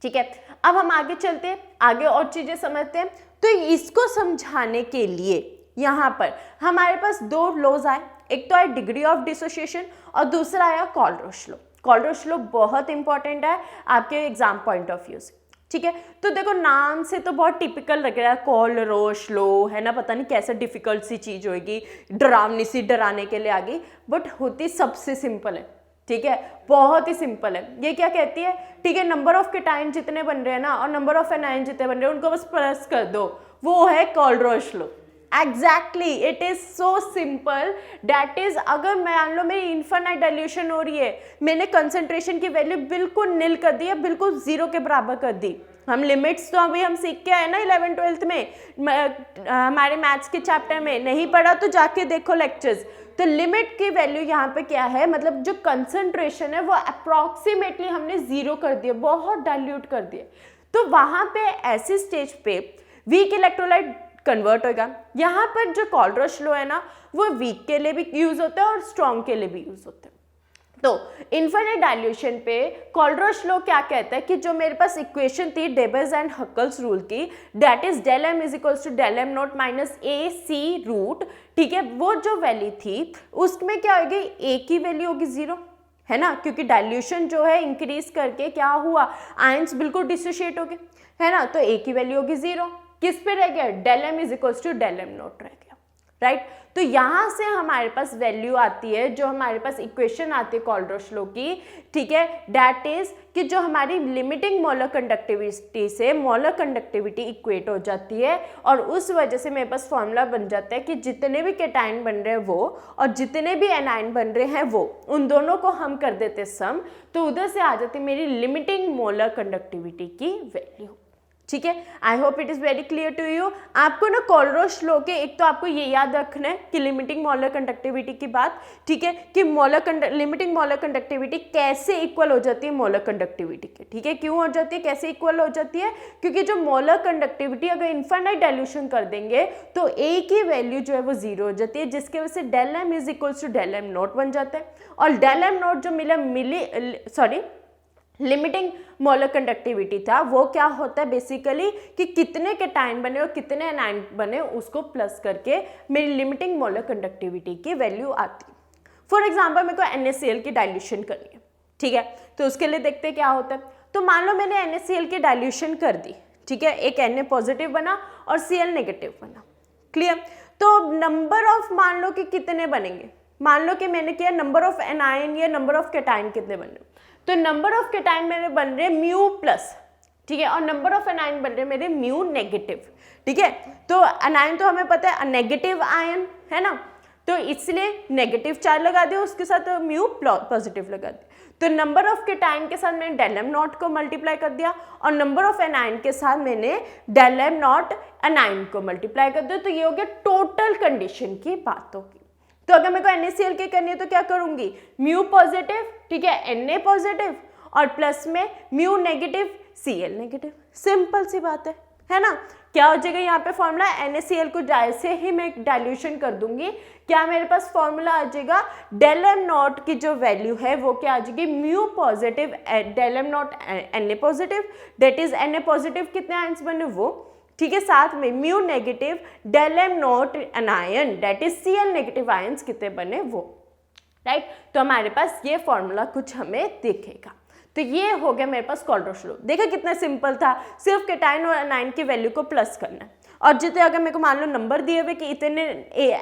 ठीक है, अब हम आगे चलते हैं, आगे और चीजें समझते हैं। तो इसको समझाने के लिए यहाँ पर हमारे पास दो लॉज आए, एक तो आया डिग्री ऑफ डिसोसिएशन और दूसरा आया कोलरोश लॉ। कोलरोश लॉ बहुत इंपॉर्टेंट है आपके एग्जाम पॉइंट ऑफ व्यू से। ठीक है, तो देखो नाम से तो बहुत टिपिकल लग रहा है कोलरोश लॉ, है ना, पता नहीं कैसे डिफिकल्ट सी चीज होगी, डरावनी सी, डराने के लिए आ गई, बट होती सबसे सिंपल है। ठीक है, बहुत ही सिंपल है। ये क्या कहती है, ठीक है, नंबर ऑफ केटाइन जितने बन रहे हैं ना और नंबर ऑफ एनाइन जितने बन रहे हैं उनको बस प्लस कर दो, वो है Kohlrausch law. Exactly, it is so simple. That is, अगर मान लो मेरी इन्फिनाइट डाइल्यूशन हो रही है, मैंने कंसंट्रेशन की वैल्यू बिल्कुल नील कर दी है, बिल्कुल जीरो के बराबर कर दी। हम लिमिट्स तो अभी हम सीख के आए ना 11th-12th में, हमारे मैथ्स के चैप्टर में, नहीं पढ़ा तो जाके देखो लेक्चर्स। तो लिमिट की वैल्यू यहाँ पे क्या है, मतलब जो कंसंट्रेशन है वो अप्रॉक्सीमेटली हमने जीरो कर दिया, बहुत डाइल्यूट कर दिया। तो वहां पे ऐसी स्टेज पे वीक इलेक्ट्रोलाइट कन्वर्ट होगा। यहाँ पर जो कोलरोश लॉ है ना वो वीक के लिए भी यूज होता है और स्ट्रॉन्ग के लिए भी यूज होता है। तो इन्फिनिट डाइल्यूशन पे कोलरोश लॉ क्या कहता है कि जो मेरे पास इक्वेशन थी डेबेज एंड हकल्स रूल की, that is del M is equals to del M nought minus A C root, ठीक है, वो जो वैल्यू थी उसमें क्या होगी, ए की वैल्यू होगी जीरो, है ना, क्योंकि डाइल्यूशन जो है इंक्रीज करके क्या हुआ, आयंस बिल्कुल डिसोशिएट हो गए, है ना, तो ए की वैल्यू होगी जीरो, किस पे रह गया, del M is equals to del M nought रह गया, राइट। तो यहां से हमारे पास वैल्यू आती है, जो हमारे पास इक्वेशन आती है कोलरोश लॉ की, ठीक है, दैट इज कि जो हमारी लिमिटिंग मोलर कंडक्टिविटी से मोलर कंडक्टिविटी इक्वेट हो जाती है, और उस वजह से मेरे पास फॉर्मूला बन जाता है कि जितने भी केटाइन बन रहे हैं वो और जितने भी एनाइन बन रहे हैं वो, उन दोनों को हम कर देते सम, तो उधर से आ जाती मेरी लिमिटिंग मोलर कंडक्टिविटी की वैल्यू। ठीक है, I hope it is very clear to you. आपको ना कोलरोश लॉ के एक तो आपको ये याद रखना है कि लिमिटिंग मोलर कंडक्टिविटी की बात, ठीक है, कि लिमिटिंग मोलर कंडक्टिविटी कैसे इक्वल हो जाती है मोलर कंडक्टिविटी के, ठीक है, क्यों हो जाती है, कैसे इक्वल हो जाती है, क्योंकि जो मोलर कंडक्टिविटी अगर इन्फिनिट डाइल्यूशन कर देंगे तो ए की वैल्यू जो है वो जीरो हो जाती है, जिसके वजह से del M is equals to del M nought बन जाता है। और डेल एम नॉट जो लिमिटिंग मोलर कंडक्टिविटी था वो क्या होता है बेसिकली कि कितने केटाइन बने और कितने एनाइन बने उसको प्लस करके मेरी लिमिटिंग मोलर कंडक्टिविटी की वैल्यू आती है। फॉर एग्जांपल मेरे को NaCl की डाइल्यूशन करनी है, ठीक है, तो उसके लिए देखते हैं क्या होता है। तो मान लो मैंने NaCl की डाइल्यूशन कर दी, ठीक है, एक Na पॉजिटिव बना और Cl नेगेटिव बना, क्लियर। तो नंबर ऑफ मान लो कि कितने बनेंगे, मान लो कि मैंने किया नंबर ऑफ एनाइन या नंबर ऑफ केटाइन कितने बन रहे, तो नंबर ऑफ केटाइन मेरे बन रहे म्यू प्लस, ठीक है, और नंबर ऑफ एनाइन बन रहे मेरे म्यू नेगेटिव, ठीक है। तो एनाइन तो हमें पता है नेगेटिव आयन है ना, तो इसलिए नेगेटिव चार्ज लगा दिया, उसके साथ म्यू पॉजिटिव लगा दिया। तो नंबर ऑफ केटाइन के साथ मैंने डेल एम नॉट को मल्टीप्लाई कर दिया और नंबर ऑफ एनाइन के साथ मैंने डेल एम नॉट एनाइन को मल्टीप्लाई कर दिया। तो ये हो गया टोटल कंडीशन की बात होगी। तो अगर मेरे को NaCl की करनी है तो क्या करूंगी, म्यू पॉजिटिव, ठीक है, Na पॉजिटिव और प्लस में mu negative Cl negative, simple सी बात है ना। क्या हो जाएगा यहाँ पे फॉर्मूला, NaCl को जैसे ही मैं डाइल्यूशन कर दूंगी क्या मेरे पास फॉर्मूला आ जाएगा, डेल एम नॉट की जो वैल्यू है वो क्या आ जाएगी, mu positive del M nought Na positive, that is Na positive कितने आयंस बने वो, ठीक है, साथ में mu negative del M nought anion that is Cl negative ions कितने बने वो, राइट। तो हमारे पास ये फॉर्मूला कुछ हमें दिखेगा। तो ये हो गया मेरे पास कोलरोश लॉ। देखा कितना सिंपल था, सिर्फ केटाइन और एनाइन की वैल्यू को प्लस करना है, और जितने अगर मेरे को मान लो नंबर दिए हुए कि इतने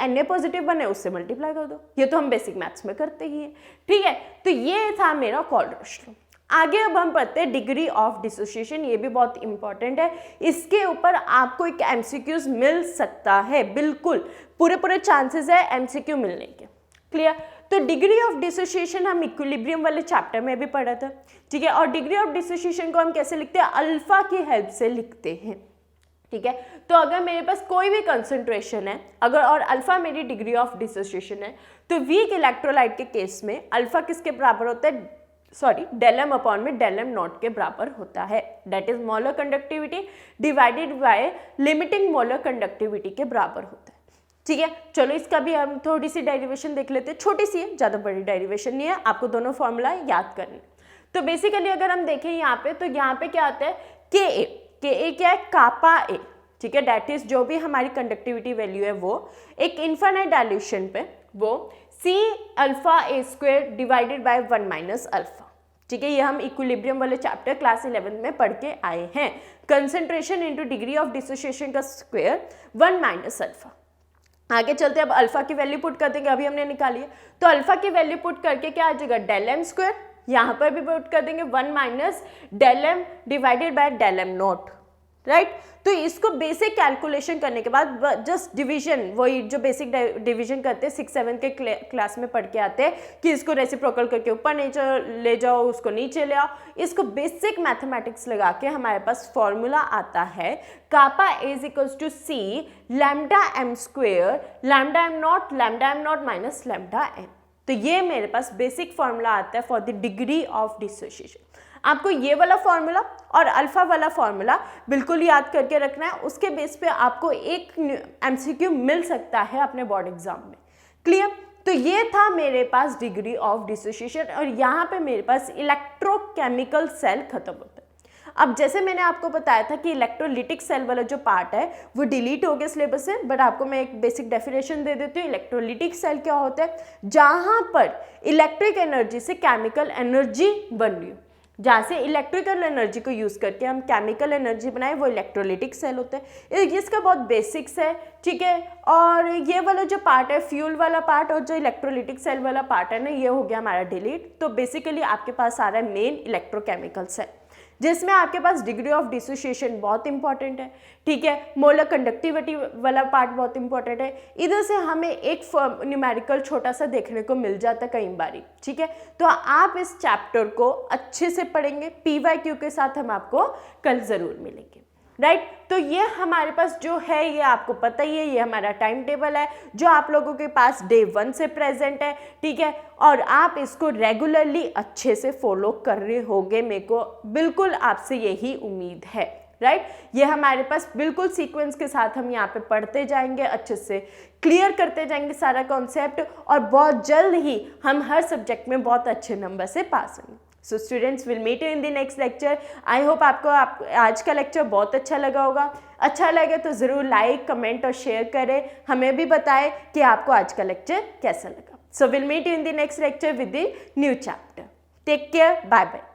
Na पॉजिटिव बने उससे मल्टीप्लाई कर दो, ये तो हम बेसिक मैथ्स में करते ही हैं, ठीक है। तो ये था मेरा कोलरोश लॉ। आगे अब हम पढ़ते हैं डिग्री ऑफ डिसोसिएशन, ये भी बहुत इंपॉर्टेंट है, इसके ऊपर आपको एक MCQs मिल सकता है, बिल्कुल पूरे चांसेस है MCQ मिलने के, क्लियर। तो डिग्री ऑफ डिसोसिएशन हम इक्विलिब्रियम वाले चैप्टर में भी पढ़ा था, ठीक है, और डिग्री ऑफ डिसोसिएशन को हम कैसे लिखते हैं, अल्फा की हेल्प से लिखते हैं, ठीक है। तो अगर मेरे पास कोई भी कंसंट्रेशन है अगर और अल्फा मेरी डिग्री ऑफ डिसोसिएशन है, तो वीक इलेक्ट्रोलाइट के केस में अल्फा किसके बराबर होता है, सॉरी डेल एम अपॉन में डेल एम नॉट के बराबर होता है, that is molar conductivity divided by limiting molar conductivity के बराबर होता है। ठीक है, चलो इसका भी हम थोड़ी सी डेरिवेशन देख लेते हैं, छोटी सी है, ज़्यादा बड़ी डेरिवेशन नहीं है, आपको दोनों फॉर्मूला याद करने। तो बेसिकली अगर हम देखें यहाँ पे, तो यहाँ पे क्या आता है के ए क्या है, कापा ए, ठीक है, डैट इज जो भी हमारी कंडक्टिविटी वैल्यू है वो एक इनफाइनाइट डायल्यूशन पे वो C alpha a square divided by 1 minus alpha, ठीक है। ये हम इक्विलिब्रियम वाले चैप्टर क्लास 11 में पढ़ के आए हैं, concentration into degree of dissociation का स्क्वायर 1 माइनस अल्फा। आगे चलते अब अल्फा की वैल्यू पुट कर देंगे, अभी हमने निकाली है, तो अल्फा की वैल्यू पुट करके क्या आ जाएगा, डेल एम स्क्वायर, यहाँ पर भी पुट कर देंगे 1 minus del M divided by del M nought, right. तो इसको बेसिक कैलकुलेशन करने के बाद जस्ट डिवीजन, वही जो बेसिक डिवीजन करते हैं 6-7 के क्लास में पढ़ के आते हैं कि इसको रेसिप्रोकल करके ऊपर नीचे ले जाओ, उसको नीचे ले आओ, इसको बेसिक मैथमेटिक्स लगा के हमारे पास फॉर्मूला आता है kappa is equals to C lambda M square lambda M nought minus lambda M. तो ये मेरे पास बेसिक फॉर्मूला आता है for the degree of dissociation. आपको ये वाला फॉर्मूला और अल्फा वाला फॉर्मूला बिल्कुल याद करके रखना है, उसके बेस पे आपको एक एमसीक्यू मिल सकता है अपने बोर्ड एग्जाम में, क्लियर। तो ये था मेरे पास डिग्री ऑफ डिसोसिएशन और यहाँ पे मेरे पास इलेक्ट्रोकेमिकल सेल खत्म होता है। अब जैसे मैंने आपको बताया था कि इलेक्ट्रोलिटिक सेल वाला जो पार्ट है वो डिलीट हो गया सिलेबस से, बट आपको मैं एक बेसिक डेफिनेशन दे देती हूँ। इलेक्ट्रोलिटिक सेल क्या होता है, जहाँ पर इलेक्ट्रिक एनर्जी से केमिकल एनर्जी बन रही हो, जहाँ से इलेक्ट्रिकल एनर्जी को यूज़ करके हम केमिकल एनर्जी बनाए, वो इलेक्ट्रोलिटिक सेल होते हैं। इसका बहुत बेसिक्स है, ठीक है। और ये वाला जो पार्ट है फ्यूल वाला पार्ट और जो इलेक्ट्रोलिटिक सेल वाला पार्ट है ना, ये हो गया हमारा डिलीट। तो बेसिकली आपके पास आ रहा है मेन इलेक्ट्रोकेमिकल सेल, जिसमें आपके पास डिग्री ऑफ डिसोसिएशन बहुत इंपॉर्टेंट है, ठीक है। मोलर कंडक्टिविटी वाला पार्ट बहुत इंपॉर्टेंट है। इधर से हमें एक न्यूमेरिकल छोटा सा देखने को मिल जाता है कई बारी, ठीक है। तो आप इस चैप्टर को अच्छे से पढ़ेंगे, PYQ के साथ हम आपको कल ज़रूर मिलेंगे, राइट। तो ये हमारे पास जो है ये आपको पता ही है, ये हमारा टाइम टेबल है जो आप लोगों के पास डे 1 से प्रेजेंट है, ठीक है। और आप इसको रेगुलरली अच्छे से फॉलो कर रहे होंगे, मेरे को बिल्कुल आपसे यही उम्मीद है, राइट। ये हमारे पास बिल्कुल सीक्वेंस के साथ हम यहाँ पे पढ़ते जाएंगे, अच्छे से क्लियर करते जाएंगे सारा कॉन्सेप्ट, और बहुत जल्द ही हम हर सब्जेक्ट में बहुत अच्छे नंबर से पास होंगे। So students, will meet you in the next lecture. I hope आपको आज का लेक्चर बहुत अच्छा लगा होगा। अच्छा लगे तो ज़रूर लाइक, कमेंट और शेयर करें, हमें भी बताएं कि आपको आज का लेक्चर कैसा लगा। So will meet you in the next lecture with the new chapter. Take care, bye bye.